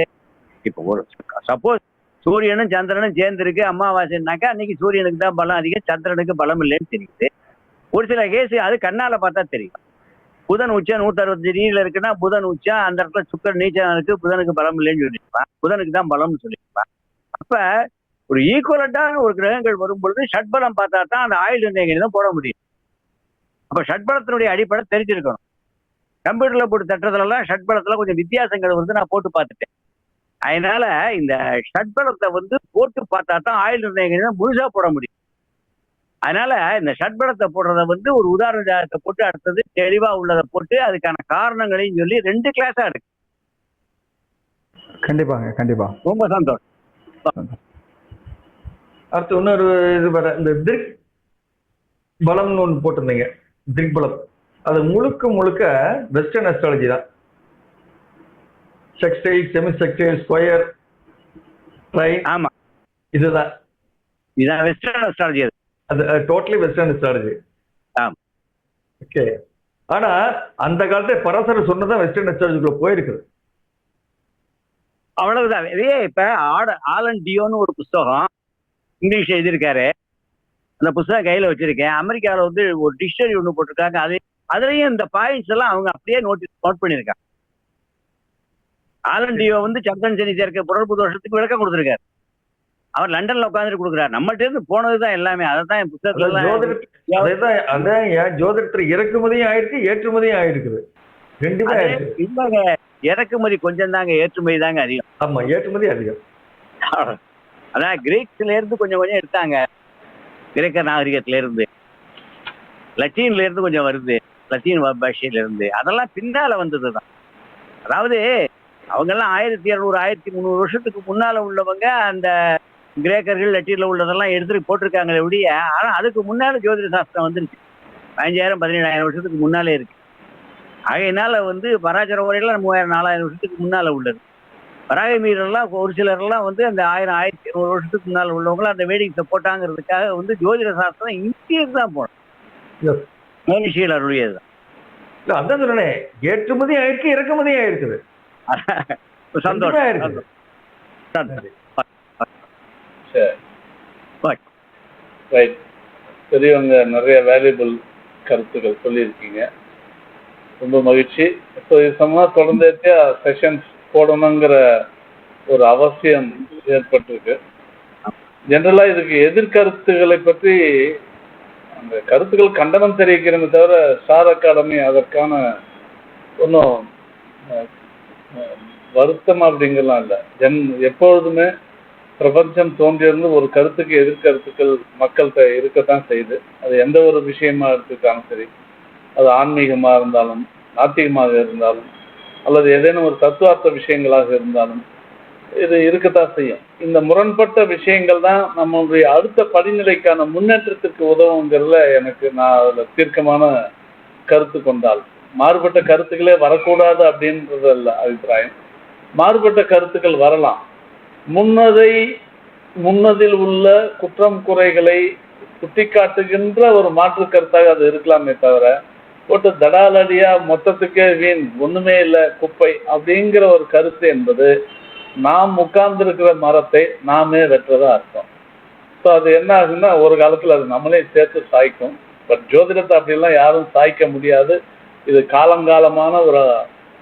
இப்போ ஒரு சப்போஸ் சூரியனும் சந்திரனும் சேர்ந்திருக்கு அமாவாசைனாக்கா அன்னைக்கு சூரியனுக்கு தான் பலம் அதிகம், சந்திரனுக்கு பலம் இல்லைன்னு தெரியுது. ஒரு சில கேஸ் அது கண்ணால பார்த்தா தெரியும். புதன் உச்சம் 160 டிகிரியில இருக்குன்னா புதன் உச்சம் அந்த இடத்துல சுக்கரன் நீச்சம் இருக்கு, புதனுக்கு பலம் இல்லைன்னு சொல்லியிருப்பான், புதனுக்கு தான் பலம்னு சொல்லியிருப்பான். அப்ப ஒரு ஈக்குவலண்டான ஒரு கிரகங்கள் வரும் பொழுது ஷட்பலம் பார்த்தா தான் அந்த ஆயுள் நிர்ணயங்களை தான் போட முடியும். அப்ப ஷட்பலத்தினுடைய அடிப்படை தெரிஞ்சிருக்கணும். கம்ப்யூட்டர்ல போட்டு தட்டுறதுலாம் ஷட்பலத்துல கொஞ்சம் வித்தியாசங்கள் வந்து நான் போட்டு பார்த்துட்டேன். அதனால இந்த ஷட்பலத்தை வந்து போட்டு பார்த்தா தான் ஆயுள் நிர்ணயங்கள் முழுசா போட முடியும். அதனால இந்த ஷட்பலத்தை போடுறத வந்து ஒரு உதாரண ஜாதகத்தை போட்டு அடுத்தது தெளிவா உள்ளதை போட்டு அதுக்கான காரணங்களையும் சொல்லி 2 கிளாஸா இருக்கு. கண்டிப்பாங்க, கண்டிப்பா. ரொம்ப சந்தோஷம். அடுத்து இன்னொரு இது வர இந்த திக் பலம்னு ஒன்று போட்டிருந்தீங்க. திக் பலம் அது முழுக்க முழுக்க வெஸ்டர்ன் அஸ்ட்ராலஜி தான். செக்ஸ்டைல், செமி செக்ஸ்டைல், ஸ்கொயர், ட்ரைன், ஆமா, இதுதான். இதான் வெஸ்டர்ன் அஸ்ட்ராலஜி. அது டோட்டலி வெஸ்டர்ன் அஸ்ட்ராலஜி. ஆமா. ஓகே. ஆனா அந்த காலத்துல பராசர சொன்னதான் வெஸ்டர்ன் அஸ்ட்ராலஜிக்குள்ள போயிருக்குது. அவ்வளவுதான். இதே இப்ப ஆலன் டியோன்னு ஒரு புஸ்தகம் இங்கிலீஷ் எழுதியிருக்காரு. அந்த புஸ்தகம் கையில வச்சிருக்கேன். அமெரிக்காவில் வந்து ஒரு டிக்ஷனரி ஒன்று போட்டிருக்காங்க. அதுலயும் இந்த பாயிண்ட்ஸ் எல்லாம் அவங்க அப்படியே நோட் பண்ணியிருக்காங்க. ஆலன் டியோ வந்து சந்திரன் சனி சேர்க்கை புணர்வு தோஷத்துக்கு விளக்கம் கொடுத்திருக்காரு. அவர் லண்டன்ல உட்காந்துட்டு கொடுக்குறாரு. நம்மகிட்ட இருந்து போனதுதான் எல்லாமே. அதான் என் புத்தகத்துல ஜோதிடத்துல இறக்குமதியும் ஆயிருக்கு, ஏற்றுமதியும் ஆயிருக்குது. ரெண்டுமே ஆயிருக்கு. இல்லங்க, இறக்குமதி கொஞ்சம் தாங்க, ஏற்றுமதி தாங்க அதிகம். ஆமா, ஏற்றுமதி அதிகம். அதான் கிரீக்ஸ்ல இருந்து கொஞ்சம் கொஞ்சம் எடுத்தாங்க. கிரேக்க நாகரிகத்தில இருந்து, லத்தீன்ல இருந்து கொஞ்சம் வருது, லத்தீன் பாஷையில இருந்து. அதெல்லாம் பின்னால வந்ததுதான். அதாவது அவங்க எல்லாம் 1200 1300 வருஷத்துக்கு முன்னால உள்ளவங்க அந்த கிரேக்கர்கள் லத்தீன்ல உள்ளதெல்லாம் எடுத்துட்டு போட்டிருக்காங்களே ஒழிய, ஆனா அதுக்கு முன்னால ஜோதிட சாஸ்திரம் வந்துருச்சு. 5000 17000 வருஷத்துக்கு முன்னாலே இருக்கு. ஆகையினால வந்து பராசர உரையெல்லாம் 3000 4000 வருஷத்துக்கு முன்னால உள்ளது. வராக மீறலாம் ஒரு சிலர்லாம் வந்து அந்த 1000 1200 வருஷத்துக்கு முன்னால் உள்ளவங்களும் அந்த வேடிக்கை போட்டாங்கிறதுக்காக வந்து ஜோதிட சாஸ்திரம் இந்தியருக்கு தான் போனோம். மனுஷியல் அருளியது தான். இல்ல அதான் சொன்னேன், ஏற்றுமதி ஆயிருக்கு, இறக்குமதி ஆயிருக்குது. சந்தோஷம். பெரியவங்க நிறைய வேல்யூபிள் கருத்துக்கள் சொல்லியிருக்கீங்க. ரொம்ப மகிழ்ச்சி. ஸோ இது சம்பந்தமாக தொடர்ந்து செஷன்ஸ் போடணுங்கிற ஒரு அவசியம் ஏற்பட்டிருக்கு. ஜெனரலா இதுக்கு எதிர்கருத்துக்களை பற்றி அந்த கருத்துக்கள் கண்டனம் தெரிவிக்கிறமே தவிர ஸ்டார் அகாடமி அதற்கான ஒன்றும் வருத்தம் அப்படிங்கலாம் இல்லை. எப்பொழுதுமே பிரபஞ்சம் தோன்றியிருந்து ஒரு கருத்துக்கு எதிர்கருத்துக்கள் மக்கள்கிட்ட இருக்கத்தான் செய்யுது. அது எந்த ஒரு விஷயமா எடுத்துக்கிட்டாலும் சரி, அது ஆன்மீகமாக இருந்தாலும், நாத்திகமாக இருந்தாலும், அல்லது ஏதேனும் ஒரு தத்துவார்த்த விஷயங்களாக இருந்தாலும் இது இருக்கத்தான் செய்யும். இந்த முரண்பட்ட விஷயங்கள் தான் நம்மளுடைய அடுத்த படிநிலைக்கான முன்னேற்றத்திற்கு உதவுங்கிறதுல நான் அதில் தீர்க்கமான கருத்து கொண்டால், மாறுபட்ட கருத்துக்களே வரக்கூடாது அப்படின்றது அல்ல அபிப்பிராயம். மாறுபட்ட கருத்துக்கள் வரலாம். முன்னதில் உள்ள குற்றம் குறைகளை சுட்டிக்காட்டுகின்ற ஒரு மாற்று கருத்தாக அது இருக்கலாமே தவிர, போட்டு தடாலடியா மொத்தத்துக்கே வீண், ஒண்ணுமே இல்லை, குப்பை அப்படிங்கிற ஒரு கருத்து என்பது நாம் உட்கார்ந்துருக்கிற மரத்தை நாமே வெற்றதா அர்த்தம். ஸோ அது என்ன ஆகுன்னா ஒரு காலத்துல அது நம்மளே சேர்த்து சாய்க்கும். பட் ஜோதிடத்தை அப்படிலாம் யாரும் சாய்க்க முடியாது. இது காலங்காலமான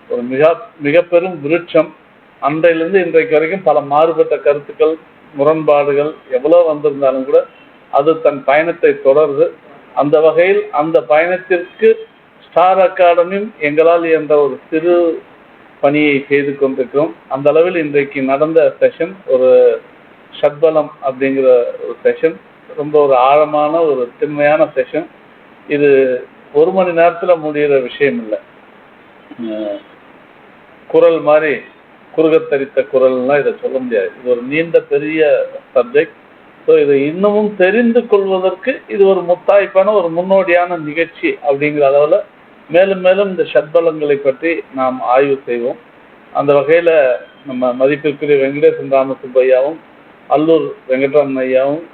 ஒரு மிக பெரும் விருட்சம். அன்றையிலிருந்து இன்றைக்கு வரைக்கும் பல மாறுபட்ட கருத்துக்கள், முரண்பாடுகள் எவ்வளோ வந்திருந்தாலும் கூட அது தன் பயணத்தை தொடருது. அந்த வகையில் அந்த பயணத்திற்கு ஸ்டார் அகாடமியும் எங்களால் என்ற ஒரு சிறு பணியை செய்து கொண்டிருக்கிறோம். அந்த அளவில் இன்றைக்கு நடந்த செஷன் ஒரு ஷட்பலம் அப்படிங்கிற ஒரு செஷன், ரொம்ப ஒரு ஆழமான ஒரு திண்மையான செஷன். இது 1 மணி நேரத்தில் முடிகிற விஷயம் இல்லை. குரல் மாதிரி குறுகத்தரித்த குரல்லாம் இதை சொல்ல முடியாது. இது ஒரு நீண்ட பெரிய சப்ஜெக்ட். ஸோ இதை இன்னமும் தெரிந்து கொள்வதற்கு இது ஒரு முத்தாய்ப்பான ஒரு முன்னோடியான நிகழ்ச்சி அப்படிங்கிற அளவில் மேலும் மேலும் இந்த ஷட்பலங்களை பற்றி நாம் ஆய்வு செய்வோம். அந்த வகையில் நம்ம மதிப்பிற்குரிய வெங்கடேசன் ராமசுப்பையாவும் அல்லூர் வெங்கட்ராமன் ஐயாவும்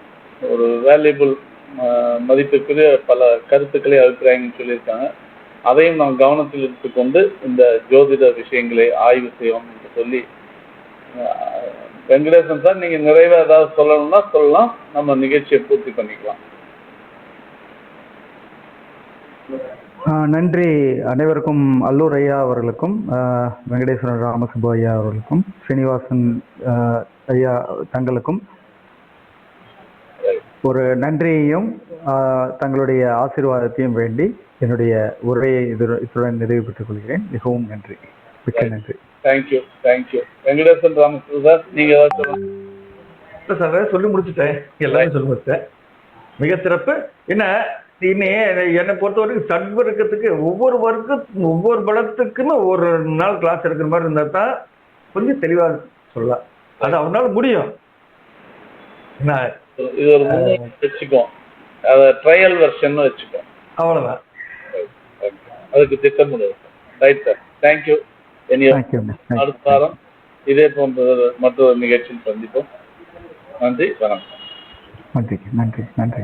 ஒரு வேல்யூபிள் மதிப்பிற்குரிய பல கருத்துக்களை அபிப்பிராயங்கள் சொல்லியிருக்காங்க. அதையும் நாம் கவனத்தில் எடுத்துக்கொண்டு இந்த ஜோதிட விஷயங்களை ஆய்வு செய்வோம் என்று சொல்லி, வெங்கடேசன் சார் நீங்கள் நிறைவே ஏதாவது சொல்லணும்னா சொல்லலாம், நம்ம நிகழ்ச்சியை பூர்த்தி பண்ணிக்கலாம். நன்றி அனைவருக்கும். அல்லூர் ஐயா அவர்களுக்கும், வெங்கடேஸ்வரன் ராமசுப்பு ஐயா அவர்களுக்கும், ஸ்ரீனிவாசன் ஐயா தங்களுக்கும் ஒரு நன்றியையும் தங்களுடைய ஆசீர்வாதத்தையும் வேண்டி என்னுடைய உரையை இத்துடன் நிறைவு பெற்றுக் கொள்கிறேன். மிகவும் நன்றி, மிக்க நன்றி. தேங்க்யூ. வெங்கடேசன் ராமசுப்பு சார், நீங்கள் ஏதாவது சொல்லலாம்? இல்லை சார், சொல்லி முடிச்சுட்டேன், எல்லாமே சொல்லி முடிச்சிட்டேன். மிக சிறப்பு. என்ன என்னை பொறுத்த வரைக்கும் சட்வர்க்கத்துக்கு ஒவ்வொரு பலத்துக்குன்னு ஒரு நாள் கிளாஸ் எடுக்கிற மாதிரி இருந்தா தான் கொஞ்சம் தெளிவா சொல்லலாம். அது அவனால முடியும். என்ன இது ஒரு வச்சுக்கோ, அதை ட்ரையல் வெர்ஷன் வச்சுக்கோ, அவ்வளவுதான். அதுக்கு திட்டமிடுவோம். Right sir, thank you. தேங்க்யூ. அடுத்த வாரம் இதே போன்ற மற்றொரு நிகழ்ச்சியில் சந்திப்போம். நன்றி, வணக்கம். நன்றி.